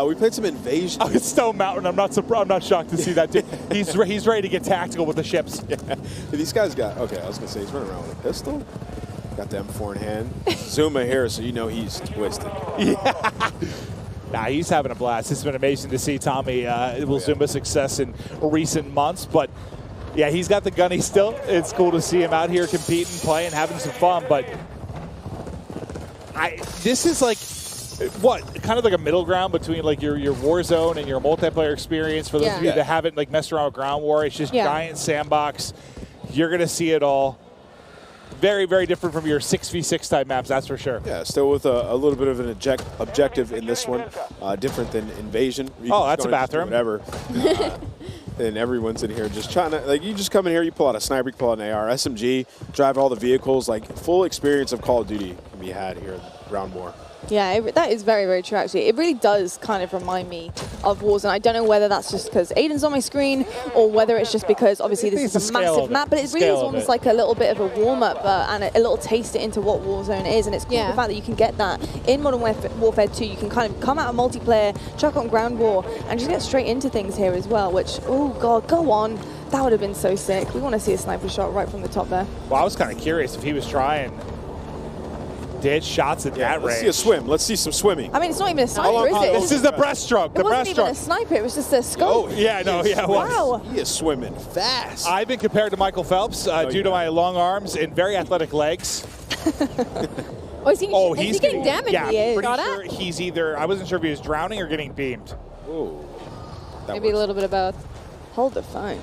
S15: We played some Invasion.
S5: Oh, it's Stone Mountain. I'm not surprised. I'm not shocked to see that dude. He's ready to get tactical with the ships.
S15: Yeah. These guys got. Okay, I was gonna say he's running around with a pistol. Got the M4 in hand. Zuma here, so you know he's twisted.
S5: Yeah. Nah, he's having a blast. It's been amazing to see Tommy Zuma's success in recent months, but yeah, he's got the gunny still. It's cool to see him out here competing, playing, having some fun, but this is like, what, kind of like a middle ground between like your Warzone and your multiplayer experience for those of you that haven't like messed around with Ground War. It's just giant sandbox. You're going to see it all. Very, very different from your 6v6 type maps, that's for sure.
S15: Yeah, still with a little bit of an objective in this one, different than Invasion.
S5: Oh, that's a bathroom.
S15: Whatever. And everyone's in here just trying to, like, you just come in here, you pull out a sniper, you pull out an AR, SMG, drive all the vehicles, like, full experience of Call of Duty can be had here in Ground War.
S7: Yeah, that is very, very true, actually. It really does kind of remind me of Warzone. I don't know whether that's just because Aiden's on my screen or whether it's just because, obviously, this is a massive map, but it really is almost like a little bit of a warm-up and a little taste into what Warzone is, and it's cool the fact that you can get that in Modern Warfare 2. You can kind of come out of multiplayer, chuck on Ground War, and just get straight into things here as well, which, oh, God, go on. That would have been so sick. We want to see a sniper shot right from the top there.
S5: Well, I was kind of curious if he was trying to hit shots at that range.
S15: Let's see a swim. Let's see some swimming.
S7: I mean, it's not even a sniper, is it?
S5: This is the breaststroke.
S7: It wasn't even a sniper. It was just a scope.
S5: Oh, yeah, no, yeah, it was.
S7: Wow.
S15: He is swimming fast.
S5: I've been compared to Michael Phelps due to my long arms and very athletic legs.
S7: Is he getting damaged?
S5: Yeah, I'm pretty sure he's either, I wasn't sure if he was drowning or getting beamed.
S15: Ooh.
S16: Maybe a little bit of both.
S7: Hold the phone.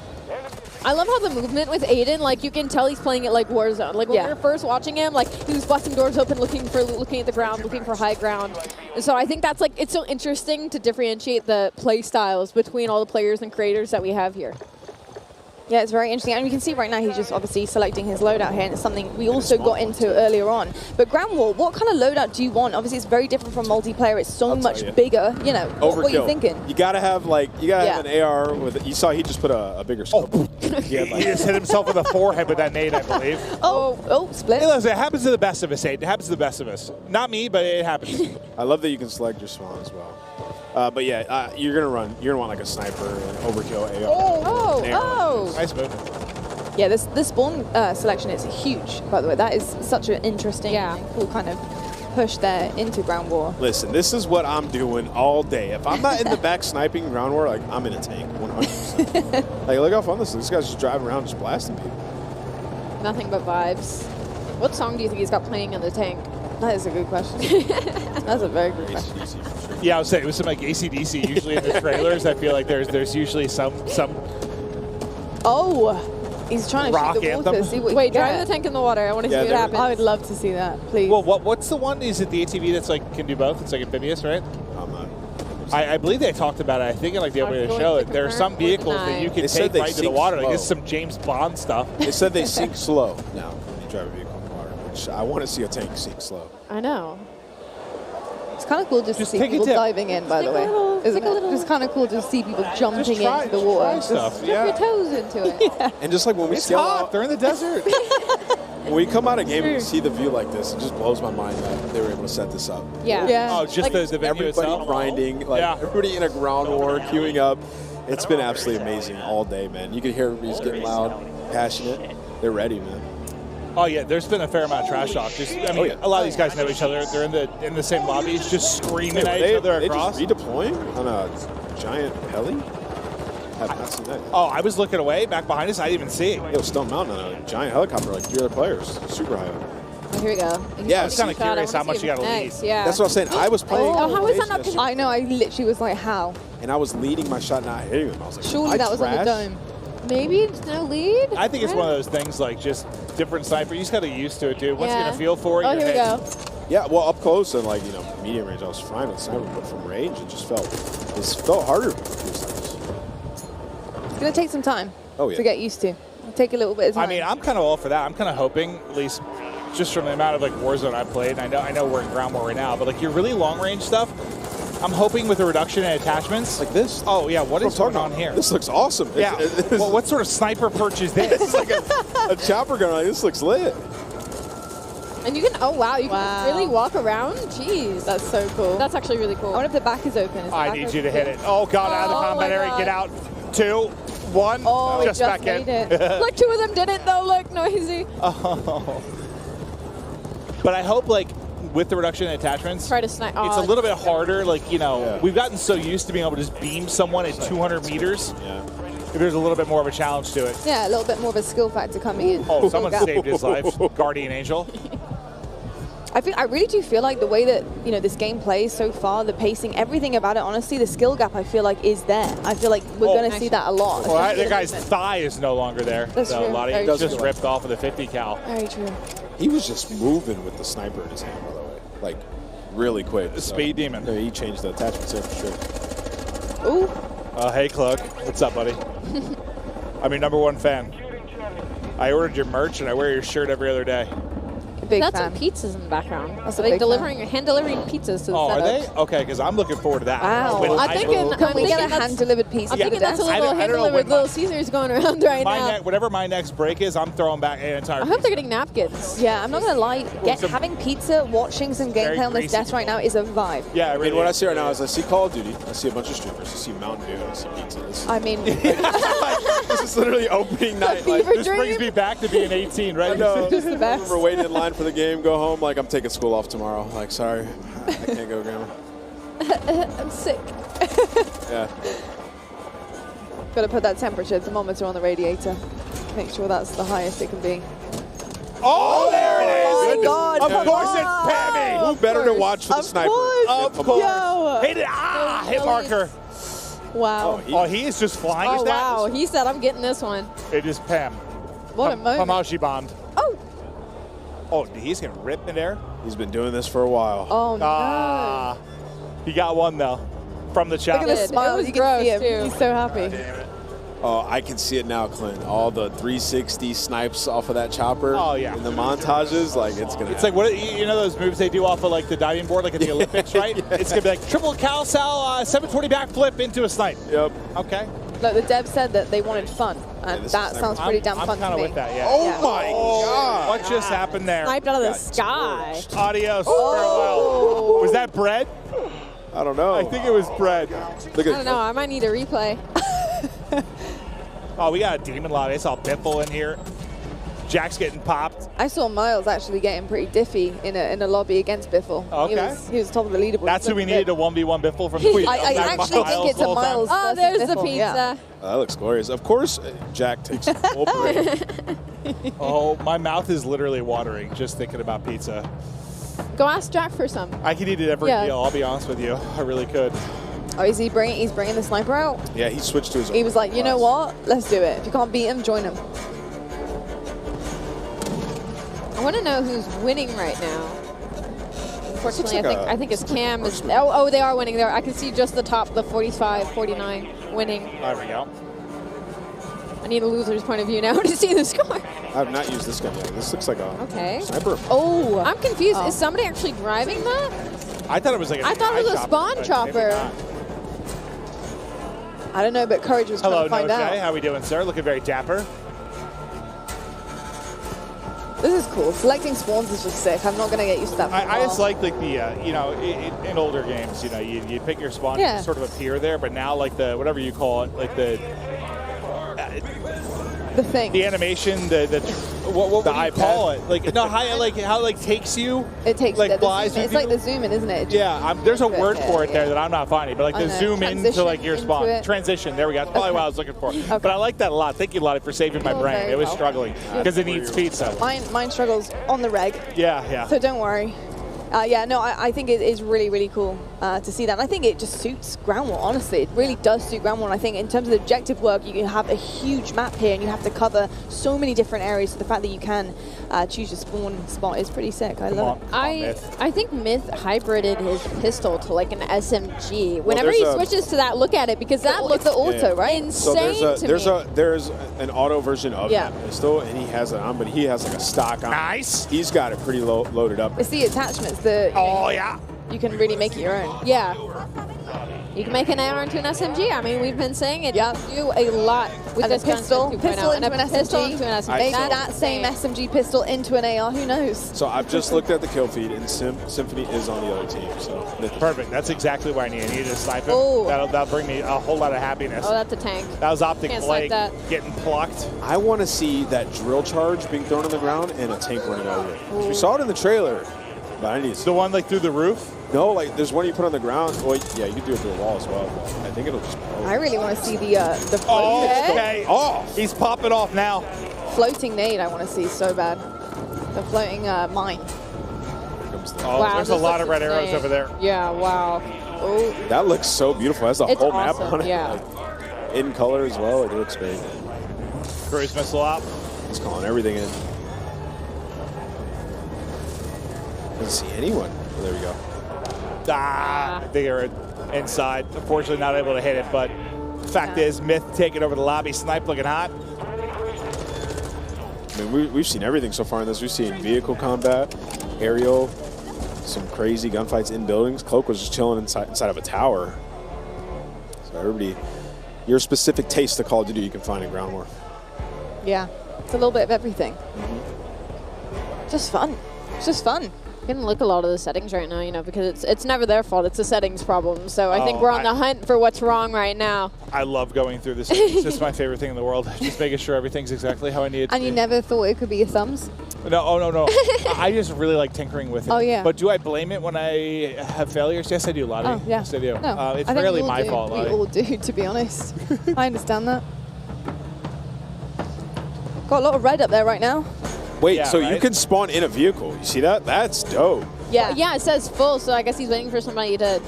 S16: I love how the movement with Aiden, like you can tell he's playing it like Warzone. Like when we were first watching him, like he was busting doors open, looking at the ground, looking for high ground. And so I think that's like, it's so interesting to differentiate the play styles between all the players and creators that we have here.
S7: Yeah, it's very interesting. And you can see right now he's just obviously selecting his loadout here, and it's something we also got into earlier on. But Ground War, what kind of loadout do you want? Obviously, it's very different from multiplayer. It's so much bigger. You know, what are you thinking?
S15: You gotta have have an AR with. You saw he just put a bigger scope.
S5: He just hit himself in the forehead with that nade, I believe.
S7: Split.
S5: Hey, listen, it happens to the best of us, Aiden. It happens to the best of us. Not me, but it happens.
S15: I love that you can select your spawn as well. But yeah, you're gonna want like a sniper, an overkill AR.
S5: Nice move.
S7: Yeah, this spawn selection is huge, by the way. That is such an interesting and cool kind of push there into Ground War.
S15: Listen, this is what I'm doing all day. If I'm not in the back sniping Ground War, like I'm in a tank, 100%. Like, look how fun this is. This guy's just driving around, just blasting people.
S16: Nothing but vibes. What song do you think he's got playing in the tank?
S7: That is a good question. That's a very good question.
S5: Yeah, I was saying it was some like AC/DC. Usually in the trailers, I feel like there's usually some.
S7: Oh, he's trying to
S5: rock
S7: shoot the water.
S5: anthem.
S7: See what
S16: Wait, drive the tank in the water. I want to see what happens.
S7: I would love to see that, please.
S5: Well, what's the one? Is it the ATV that's like can do both? It's like amphibious, right?
S15: I'm not.
S5: I believe they talked about it. I think in like the opening of the show, there are some vehicles that you can take right to the water. Like this is some James Bond stuff.
S15: They said they sink slow now when you drive a vehicle in the water, which I want to see a tank sink slow.
S16: I know.
S7: It's kind of cool just to see people diving in, by the way. Isn't it? It's kind of cool to see people jumping into the water.
S5: Stuff.
S16: Dip your toes into it.
S15: And just like when we
S5: It's hot. They're in the desert.
S15: When we come out of game and we see the view like this, it just blows my mind that they were able to set this up.
S16: Yeah.
S5: Oh, just
S16: Like,
S5: the venue
S15: Everybody
S5: itself.
S15: grinding, like everybody in a Ground War queuing up. It's been absolutely amazing all day, man. You can hear everybody's getting loud, passionate. They're ready, man.
S5: Oh yeah, there's been a fair amount of trash talk. Just, I mean, a lot of these guys know each other. They're in the same lobbies, just screaming at each other across.
S15: They just redeploying on a giant heli. I have not seen that.
S5: Oh, I was looking away, back behind us. I didn't even see it.
S15: It was Stone Mountain on a giant helicopter, like 3 other players, super high up.
S7: Oh, here we go.
S15: Yeah,
S5: I was kind of curious how much you got to lead.
S16: Yeah.
S15: That's what I was saying. I was playing.
S7: Oh, how is that not? I know. I literally was like, how?
S15: And I was leading my shot, not hitting him. I was like,
S7: Surely that was on the dome.
S16: Maybe it's no lead.
S5: I think it's one of those things like just different sniper. You just got to get used to it, dude. Once you get a
S16: Yeah.
S5: feel for it,
S16: Oh,
S5: you're
S16: here we
S5: hitting.
S16: go.
S15: Yeah, well, up close and like medium range, I was fine with sniper, but from range, it felt harder.
S7: It's going to take some time to get used to. It'll take a little bit of time.
S5: I mean, I'm kind of all for that. I'm kind of hoping, at least just from the amount of like Warzone I played. I know we're in Ground War right now, but like your really long range stuff, I'm hoping with a reduction in attachments.
S15: Like this?
S5: Oh, yeah. What is going on here?
S15: This looks awesome.
S5: Yeah. Well, what sort of sniper perch is this?
S15: It's like a chopper gun. Like, this looks lit.
S18: And you can, oh wow, you can really walk around? Jeez.
S7: That's so cool.
S18: That's actually really cool.
S7: I wonder if the back is open. Is the
S5: I
S7: back
S5: need
S7: open?
S5: you to hit it. Oh, God, out of the combat area. Get out. 2, 1.
S7: Oh,
S5: just back in.
S18: Look, 2 of them didn't though. Look, noisy.
S5: Oh. But I hope, like, with the reduction in attachments,
S18: Try to snipe.
S5: it's a little bit harder. Like, you know, we've gotten so used to being able to just beam someone at 200 meters.
S15: Yeah.
S5: There's a little bit more of a challenge to it.
S7: Yeah, a little bit more of a skill factor coming in.
S5: Oh, someone saved his life. Guardian Angel.
S7: I really do feel like the way that, you know, this game plays so far, the pacing, everything about it, honestly, the skill gap, I feel like is there. I feel like we're going to see that a lot.
S5: Well, that guy's thigh is no longer there.
S7: That's
S5: so
S7: true.
S5: a lot of
S7: Very
S5: he
S7: true.
S5: just ripped off with a 50 cal.
S7: Very true.
S15: He was just moving with the sniper in his hand, by the way. Like, really quick.
S5: The speed demon.
S15: Yeah, he changed the attachments there for sure.
S7: Ooh.
S5: Hey, Cluck. What's up, buddy? I'm your #1 fan. I ordered your merch, and I wear your shirt every other day.
S7: Big
S18: That's
S7: fan.
S18: some pizzas in the background.
S7: That's
S18: So
S7: a
S18: they
S7: big
S18: hand delivering pizzas to the
S5: Oh, are
S18: setup.
S5: they? Okay, because I'm looking forward to that.
S7: Wow.
S5: When
S18: I'm thinking
S7: a hand-delivered pizza?
S18: I'm thinking that's a
S5: I
S18: little
S5: don't know
S18: hand-delivered
S5: when
S18: Little Caesars going around right
S5: my
S18: now.
S5: whatever my next break is, I'm throwing back an entire
S18: I hope they're getting napkins.
S7: Yeah, I'm not going to lie. Having pizza, watching some
S5: Very
S7: gameplay on this
S5: greasy
S7: desk right now is a vibe.
S5: Yeah,
S15: I mean, what I see right now is I see Call of Duty, I see a bunch of streamers, I see Mountain Dew, and I see pizza.
S7: I mean,
S15: This is literally opening night. Like,
S5: This brings me back to being 18, right?
S15: I know.
S7: Just the
S15: I
S7: best.
S15: remember waiting in line for the game, go home, like, I'm taking school off tomorrow. Like, sorry, I can't go, Grandma.
S7: I'm sick.
S15: Yeah.
S7: Got to put that temperature thermometer on the radiator. Make sure that's the highest it can be.
S5: Oh, there it is!
S7: Oh my God.
S5: Of course it's Pammy!
S15: Who better to watch for the sniper?
S5: Of course!
S7: Yo.
S5: Hit it! Hit marker!
S7: Wow.
S5: Oh, he is just flying
S18: Oh
S5: his that?
S18: wow, he said I'm getting this one.
S5: It is Pam.
S18: What a moment.
S5: Pamashi bombed.
S7: Oh!
S5: Oh, he's going to rip in there?
S15: He's been doing this for a while.
S7: Oh, no.
S5: Ah. He got one, though, from the
S7: Look
S5: chopper.
S7: at the smile.
S18: was
S7: You can see
S18: gross,
S7: him.
S18: too.
S7: He's so happy.
S15: Oh, I can see it now, Clint. All the 360 snipes off of that chopper.
S5: Oh, yeah.
S15: In the montages, like, it's going to
S5: It's like, what you know those moves they do off of, like, the diving board, like at the Olympics, right? It's going to be like triple cow sal, 720 backflip into a snipe.
S15: Yep.
S5: Okay.
S7: Look, the devs said that they wanted fun, and that sounds pretty damn fun to me.
S5: I'm kind of with that, yeah.
S15: Oh, my God.
S5: What just happened there?
S18: Sniped out of the sky.
S5: Adios,
S7: Oh.
S5: farewell. Was that bread?
S15: I don't know.
S5: I think it was bread.
S15: Look
S18: I
S15: at
S18: don't know, I might need a replay.
S5: Oh, we got a demon lobby. I saw Biffle in here. Jack's getting popped.
S7: I saw Miles actually getting pretty diffy in a lobby against Biffle.
S5: Okay.
S7: He was top of the leaderboard.
S5: That's who we needed to 1v1 Biffle from the Queen.
S7: I actually think it's a Miles.
S18: Oh,
S7: versus
S18: there's the
S7: Biffle,
S18: pizza.
S7: yeah.
S15: that looks glorious. Of course, Jack takes the full parade.
S5: Oh, my mouth is literally watering just thinking about pizza.
S18: Go ask Jack for some.
S5: I could eat it every
S7: Yeah.
S5: meal, I'll be honest with you. I really could.
S7: Oh, he's bringing the sniper out?
S15: Yeah, he switched to his
S7: He was like, you know what? Let's do it. If you can't beat him, join him.
S18: I want to know who's winning right now. Unfortunately,
S15: like
S18: I think it's Cam. Is, oh, they are winning there. I can see just the top, the 45, 49 winning.
S5: There we go.
S18: I need a loser's point of view now to see the score.
S15: I have not used this gun yet. This looks like a
S18: Okay.
S15: sniper.
S7: Oh.
S18: I'm confused. Is somebody actually driving that?
S5: I thought it was like a
S18: I thought it was a spawn
S5: but
S18: chopper.
S5: maybe not.
S7: I don't know, but Courage was trying
S5: Hello,
S7: to find
S5: No
S7: out.
S5: Jay. How we doing, sir? Looking very dapper.
S7: This is cool. Selecting spawns is just sick. I'm not going to get used to that for a
S5: I just
S7: while.
S5: like the you know, in older games, you know, you pick your spawn,
S7: Yeah.
S5: you sort of appear there, but now like the, whatever you call it, like the
S7: thing.
S5: The animation, what would you call it? Like, no, how it like takes you.
S7: It takes
S5: like
S7: the
S5: flies.
S7: zoom in. It's like the zoom in, isn't it?
S5: Yeah, there's a word for it
S7: yeah,
S5: there that I'm not finding, but like
S7: I
S5: the
S7: know.
S5: zoom into
S7: Transition
S5: like your
S7: into
S5: spawn.
S7: it.
S5: Transition, there we go. That's probably what I was looking for. But I like that a lot. Thank you, Lottie, for saving my
S7: You're
S5: brain.
S7: very
S5: It was
S7: welcome.
S5: struggling because it needs pizza.
S7: Mine struggles on the reg.
S5: Yeah, yeah.
S7: So don't worry. Yeah, no, I think it is really, really cool to see that. And I think it just suits ground war, honestly. It really does suit ground war. And I think in terms of the objective work, you have a huge map here and you have to cover so many different areas. So the fact that you can choose your spawn spot is pretty sick. I love it.
S18: I think Myth hybrided his pistol to like an SMG. Whenever he switches to that, look at it because that looks
S7: the auto, right?
S18: Insane to me.
S15: There's an auto version of
S18: Yeah.
S15: that pistol, and he has it on, but he has like a stock on.
S5: Nice.
S15: He's got it pretty loaded up.
S7: It's the attachments that you can really make it your own.
S18: Yeah. You can make an AR into an SMG. I mean, we've been saying it. Yeah. Do a lot with
S7: And
S18: this
S7: a pistol
S18: into an SMG.
S7: Maybe that same SMG pistol into an AR. Who knows?
S15: So I've just looked at the kill feed, and Symphony is on the other team. So
S5: perfect. That's exactly what I need. I need to snipe him.
S18: Oh.
S5: That'll bring me a whole lot of happiness.
S18: Oh, that's a tank.
S5: That was Optic
S18: Can't
S5: Blake
S18: snipe that.
S5: getting plucked.
S15: I want to see that drill charge being thrown on the ground and a tank running over it. 'Cause we saw it in the trailer, but I need
S5: the one like through the roof.
S15: No, like there's one you put on the ground. Well, yeah, you can do it through a wall as well. But I think it'll just.
S7: I really want to see the
S5: Oh,
S7: floating,
S5: okay. Oh, he's popping off now.
S7: floating nade. I want to see so bad. The floating mine.
S5: Oh,
S18: Wow,
S5: there's a
S18: this
S5: lot of
S18: looks
S5: red arrows
S18: insane.
S5: over there.
S18: Yeah, wow. Oh.
S15: That looks so beautiful. It has the
S18: It's
S15: whole
S18: awesome,
S15: map on it.
S18: yeah.
S15: Like, in color as well. It looks great.
S5: Cruise missile out.
S15: He's calling everything in. Doesn't see anyone. Oh, there we go.
S5: They are inside. Unfortunately, not able to hit it, but fact is, Myth taking over the lobby. Snipe looking hot.
S15: I mean, we've seen everything so far in this. We've seen vehicle combat, aerial, some crazy gunfights in buildings. Cloak was just chilling inside of a tower. So everybody, your specific taste of Call of Duty you can find in Ground War.
S7: Yeah, it's a little bit of everything. Just fun. It's just fun.
S18: You can look a lot of the settings right now, you know, because it's never their fault. It's a settings problem. So I think
S5: Oh,
S18: we're on the hunt for what's wrong right now.
S5: I love going through this. It's just my favorite thing in the world. Just making sure everything's exactly how I need it to
S7: And you
S5: be.
S7: never thought it could be your thumbs?
S5: No, oh, no. I just really like tinkering with it.
S7: Oh, yeah.
S5: But do I blame it when I have failures? Yes, I do, Lottie.
S7: Oh, yeah.
S5: Yes, I do.
S7: No,
S5: It's
S7: I think
S5: rarely
S7: we all
S5: my
S7: do.
S5: fault,
S7: We
S5: Lottie.
S7: all do, to be honest. I understand that. Got a lot of red up there right now.
S15: Wait,
S5: Yeah,
S15: so you
S5: right?
S15: can spawn in a vehicle. You see that? That's dope.
S18: Yeah, it says full, so I guess he's waiting for somebody to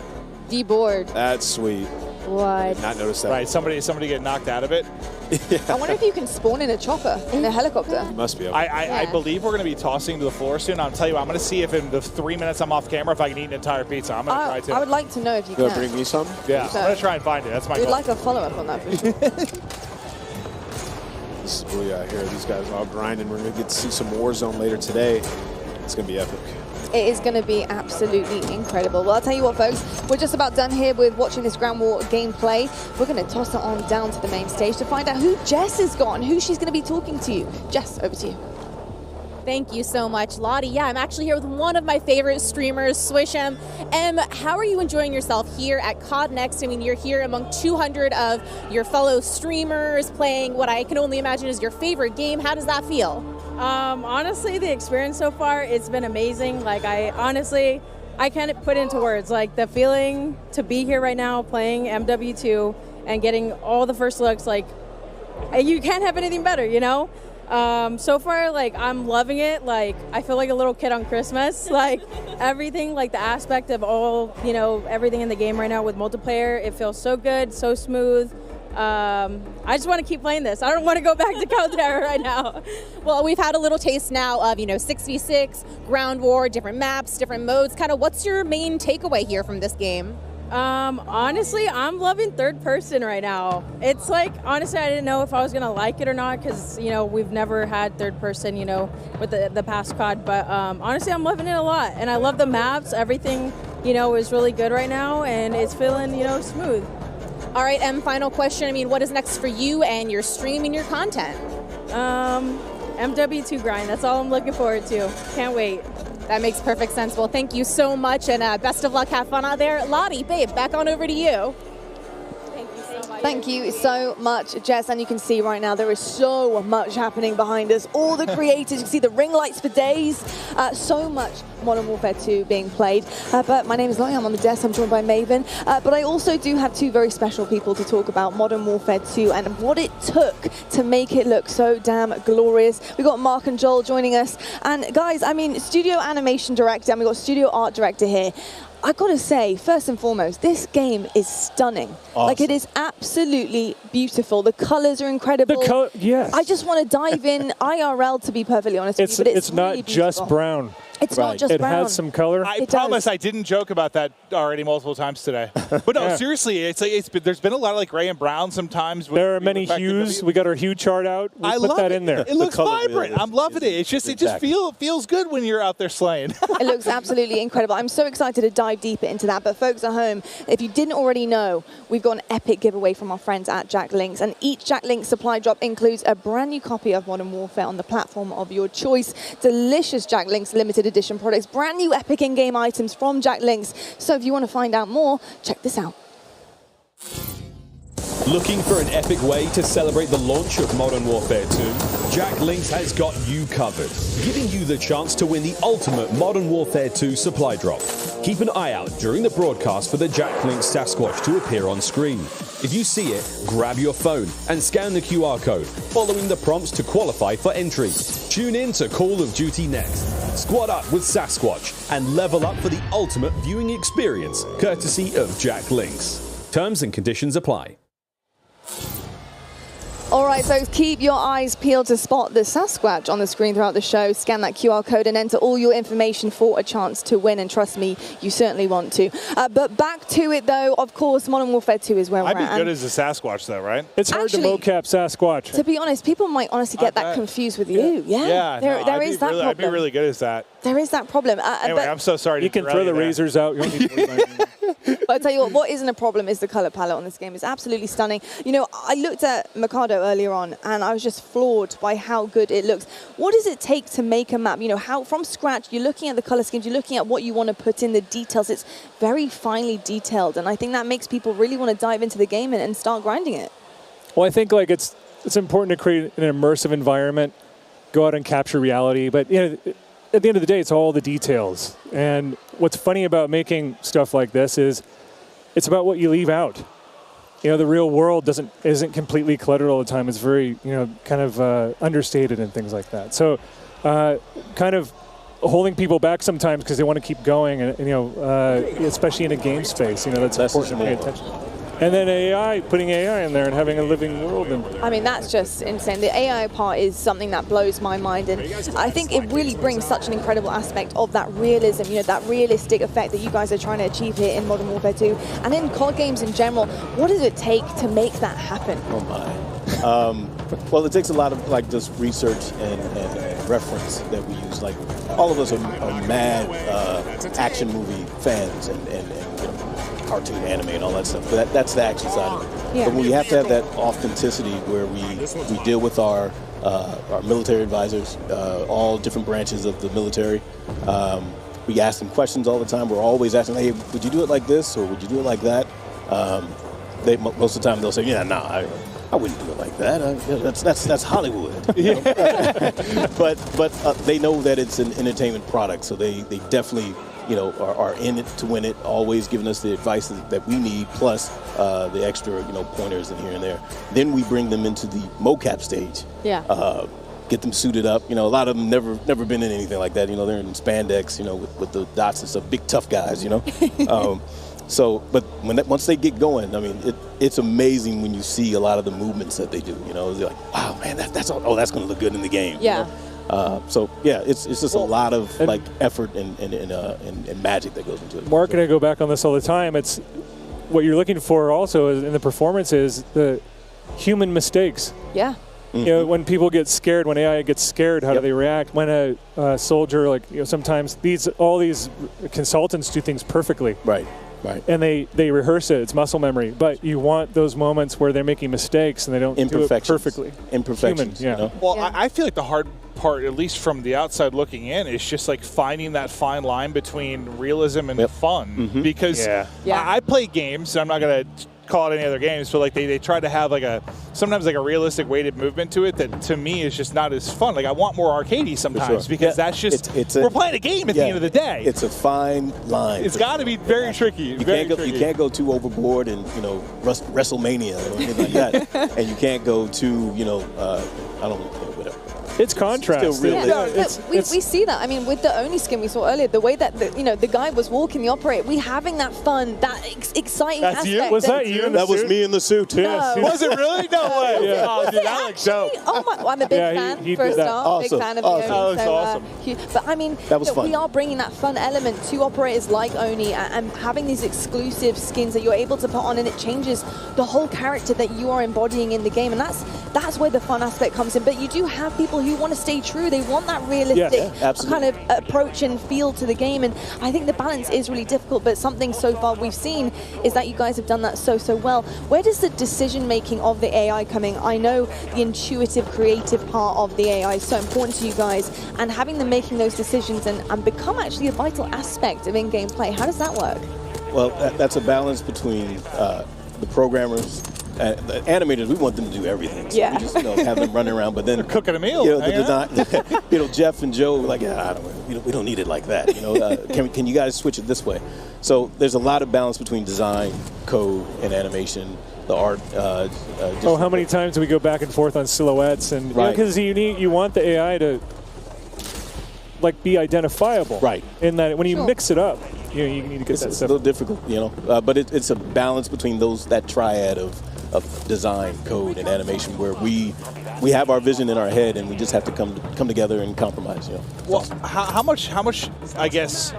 S18: deboard.
S15: That's sweet.
S18: What?
S15: Not noticed that.
S5: Right, somebody get knocked out of it.
S7: I wonder if you can spawn in a chopper, in a helicopter.
S15: Must be.
S5: I believe we're going to be tossing to the floor soon. I'll tell you what, I'm going to see if in the 3 minutes I'm off camera, if I can eat an entire pizza. I'm going to try to.
S7: I would like to know if you
S15: You
S7: can.
S15: gonna bring me some?
S5: Yeah,
S7: So-
S5: I'm going to try and find it. That's my
S7: We'd
S5: goal.
S7: like a follow-up on that for sure.
S15: This is Booyah here. These guys are all grinding. We're gonna get to see some Warzone later today. It's gonna be epic.
S7: It is going to be absolutely incredible. Well, I'll tell you what, folks, we're just about done here with watching this Ground War gameplay. We're going to toss it on down to the main stage to find out who Jess has got and who she's going to be talking to. Jess, over to you.
S2: Thank you so much, Lottie. Yeah, I'm actually here with one of my favorite streamers, Swisham. How are you enjoying yourself here at CODNext? I mean, you're here among 200 of your fellow streamers playing what I can only imagine is your favorite game. How does that feel?
S8: Honestly, the experience so far, it's been amazing. Like, I can't put into words. Like, the feeling to be here right now playing MW2 and getting all the first looks, like, you can't have anything better, you know? So far, like, I'm loving it. Like, I feel like a little kid on Christmas. Like, everything, like the aspect of all, you know, everything in the game right now with multiplayer, it feels so good, so smooth. I just want to keep playing this. I don't want to go back to Caldera right now.
S2: Well, we've had a little taste now of, 6v6, Ground War, different maps, different modes. Kind of what's your main takeaway here from this game?
S8: Honestly, I'm loving third person right now. It's like, honestly, I didn't know if I was going to like it or not because, we've never had third person, with the past COD. But honestly, I'm loving it a lot. And I love the maps. Everything, is really good right now. And it's feeling, smooth.
S2: All right, final question. I mean, what is next for you and your stream and your content?
S8: MW2 grind. That's all I'm looking forward to. Can't wait.
S2: That makes perfect sense. Well, thank you so much, and best of luck. Have fun out there. Lottie, babe, back on over to you.
S7: Thank you so much, Jess. And you can see right now there is so much happening behind us. All the creators, you can see the ring lights for days. So much Modern Warfare 2 being played. But my name is LYer. I'm on the desk. I'm joined by Maven. But I also do have two very special people to talk about Modern Warfare 2 and what it took to make it look so damn glorious. We've got Mark and Joel joining us. And guys, I mean, studio animation director, and we've got studio art director here. I gotta say, first and foremost, this game is stunning.
S23: Awesome.
S7: Like, it is absolutely beautiful. The colors are incredible.
S23: Yes.
S7: I just want to dive in IRL, to be perfectly honest with you, but it's
S23: not
S7: really
S23: just
S7: beautiful.
S23: brown.
S7: It's not just
S9: it
S7: brown.
S9: has some color.
S5: I promise I didn't joke about that already multiple times today. But no, seriously, there's been a lot of like gray and brown sometimes.
S9: There are many hues. We got our hue chart out. We put that in there.
S5: It looks vibrant. I'm loving it. It just feels good when you're out there slaying.
S7: It looks absolutely incredible. I'm so excited to dive deeper into that. But folks at home, if you didn't already know, we've got an epic giveaway from our friends at Jack Links. And each Jack Links supply drop includes a brand new copy of Modern Warfare on the platform of your choice. Delicious Jack Links limited edition products. Brand new epic in-game items from Jack Links. So if you want to find out more, check this out.
S3: Looking for an epic way to celebrate the launch of Modern Warfare 2? Jack Links has got you covered, giving you the chance to win the ultimate Modern Warfare 2 supply drop. Keep an eye out during the broadcast for the Jack Links Sasquatch to appear on screen. If you see it, grab your phone and scan the QR code, following the prompts to qualify for entry. Tune in to Call of Duty Next. Squad up with Sasquatch and level up for the ultimate viewing experience, courtesy of Jack Links. Terms and conditions apply.
S7: All right, so keep your eyes peeled to spot the Sasquatch on the screen throughout the show. Scan that QR code and enter all your information for a chance to win. And trust me, you certainly want to. But back to it, though. Of course, Modern Warfare 2 is where we're at.
S5: I'd be good as a Sasquatch, though, right?
S9: It's hard to mocap Sasquatch.
S7: To be honest, people might honestly get that confused with you. Yeah, there is that problem.
S5: I'd be really good as that.
S7: There is that problem.
S5: Anyway, I'm so sorry.
S9: You can throw the razors out. You don't need to worry about it.
S7: But I'll tell you what isn't a problem is the color palette on this game. It's absolutely stunning. You know, I looked at Mikado earlier on, and I was just floored by how good it looks. What does it take to make a map? You know, how from scratch, you're looking at the color schemes, you're looking at what you want to put in, the details. It's very finely detailed, and I think that makes people really want to dive into the game and start grinding it.
S9: Well, I think like it's important to create an immersive environment, go out and capture reality, but you know, at the end of the day, it's all the details. And what's funny about making stuff like this is it's about what you leave out. You know, the real world isn't completely cluttered all the time. It's very, you know, kind of understated and things like that. So kind of holding people back sometimes because they want to keep going, and you know, especially in a game space, you know, that's important to pay attention. And then AI, putting AI in there and having a living world.
S7: I mean, that's just insane. The AI part is something that blows my mind, and I think it really brings such an incredible aspect of that realism, you know, that realistic effect that you guys are trying to achieve here in Modern Warfare 2. And in COD games in general, what does it take to make that happen?
S20: Oh my. Well, it takes a lot of like just research and reference that we use. Like all of us are mad action movie fans and you know, cartoon anime and all that stuff. But that's the action side of it. Yeah. But we have to have that authenticity where we deal with our military advisors, all different branches of the military. We ask them questions all the time. We're always asking, hey, would you do it like this or would you do it like that? Most of the time they'll say, yeah, no, I wouldn't do it like that. That's Hollywood. But they know that it's an entertainment product, so they definitely, you know, are in it to win it, always giving us the advice that we need, plus the extra, you know, pointers in here and there. Then we bring them into the mocap stage.
S7: Yeah.
S20: Get them suited up. You know, a lot of them never been in anything like that. You know, they're in spandex, you know, with the dots and stuff. Big tough guys, you know. But once they get going, I mean, it's amazing when you see a lot of the movements that they do. You know, they're like, wow, man, that's going to look good in the game.
S7: Yeah.
S20: You know? So yeah, it's just a lot of like effort and magic that goes into it.
S9: Mark and I go back on this all the time. It's what you're looking for also in the performance is the human mistakes.
S7: Yeah.
S9: You know, when people get scared, when AI gets scared, how do they react? When a soldier, like, you know, sometimes all these consultants do things perfectly.
S20: Right. Right.
S9: And they rehearse it. It's muscle memory. But you want those moments where they're making mistakes and they don't do it perfectly.
S20: Imperfections.
S9: Human, yeah.
S20: You know?
S5: Well, I feel like the hard part, at least from the outside looking in, is just like finding that fine line between realism and fun.
S20: Mm-hmm.
S5: Because I play games, and I'm not going to call it any other games, but like they try to have like sometimes like a realistic weighted movement to it that to me is just not as fun. Like I want more arcadey sometimes because that's just we're playing a game at the end of the day.
S20: It's a fine line.
S5: It's got to be very tricky.
S20: You can't go too overboard and, you know, WrestleMania or anything like that, and you can't go too, you know, I don't know, whatever.
S9: It's contrast.
S7: We see that. I mean, with the Oni skin we saw earlier, the way that the guy was walking the operator, we having that fun, that exciting aspect.
S9: You? Was that you?
S20: That was me in the suit.
S7: No.
S5: Was it really? No way.
S20: Yeah.
S5: Oh, dude, that looks dope.
S7: Oh my! Well, I'm a big fan.
S20: he
S7: For a
S20: did that.
S7: start,
S20: Awesome.
S7: big fan of
S20: Awesome.
S7: the Oni.
S5: That looks awesome.
S7: But I mean,
S20: That was fun.
S7: we are bringing that fun element to operators like Oni and having these exclusive skins that you're able to put on, and it changes the whole character that you are embodying in the game, and that's where the fun aspect comes in. But you do have people who want to stay true. They want that realistic kind of approach and feel to the game, and I think the balance is really difficult, but something so far we've seen is that you guys have done that so well. Where does the decision making of the AI come in? I know the intuitive, creative part of the AI is so important to you guys, and having them making those decisions and become actually a vital aspect of in-game play. How does that work?
S20: Well, that's a balance between the programmers. The animators, we want them to do everything. So we just have them running around, but then
S5: they're cooking a meal.
S20: The design, Jeff and Joe were like, we don't need it like that. Can you guys switch it this way? So there's a lot of balance between design, code, and animation. The art.
S9: How many times do we go back and forth on silhouettes? And because you want the AI to be identifiable,
S20: right?
S9: In that when you mix it up, you need to get that
S20: It's
S9: stuff.
S20: a little difficult, but it's a balance between that triad of design, code, and animation, where we have our vision in our head, and we just have to come together and compromise.
S5: Well, how much? I guess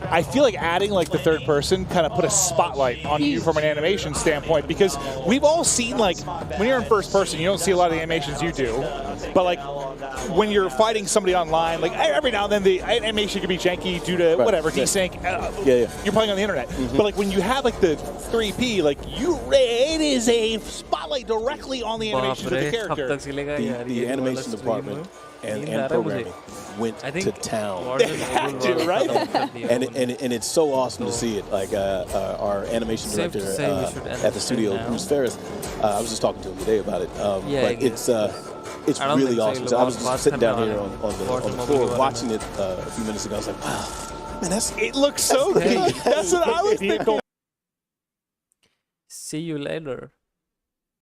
S5: I feel like adding the third person kind of put a spotlight on you from an animation standpoint, because we've all seen when you're in first person, you don't see a lot of the animations you do, but when you're fighting somebody online, every now and then the animation can be janky due to whatever desync. You're playing on the internet, but when you have the 3P, it is a spotlight directly on the animation of the character.
S20: The animation department and programming went to town.
S5: They had to, right?
S20: and it's so awesome to see it. Our animation director at the studio, Bruce Ferris, I was just talking to him today about it. But it's really awesome. So I was just sitting down here on the floor watching it a few minutes ago. I was like, wow, man,
S5: it looks so good. That's what I was thinking.
S1: See you later.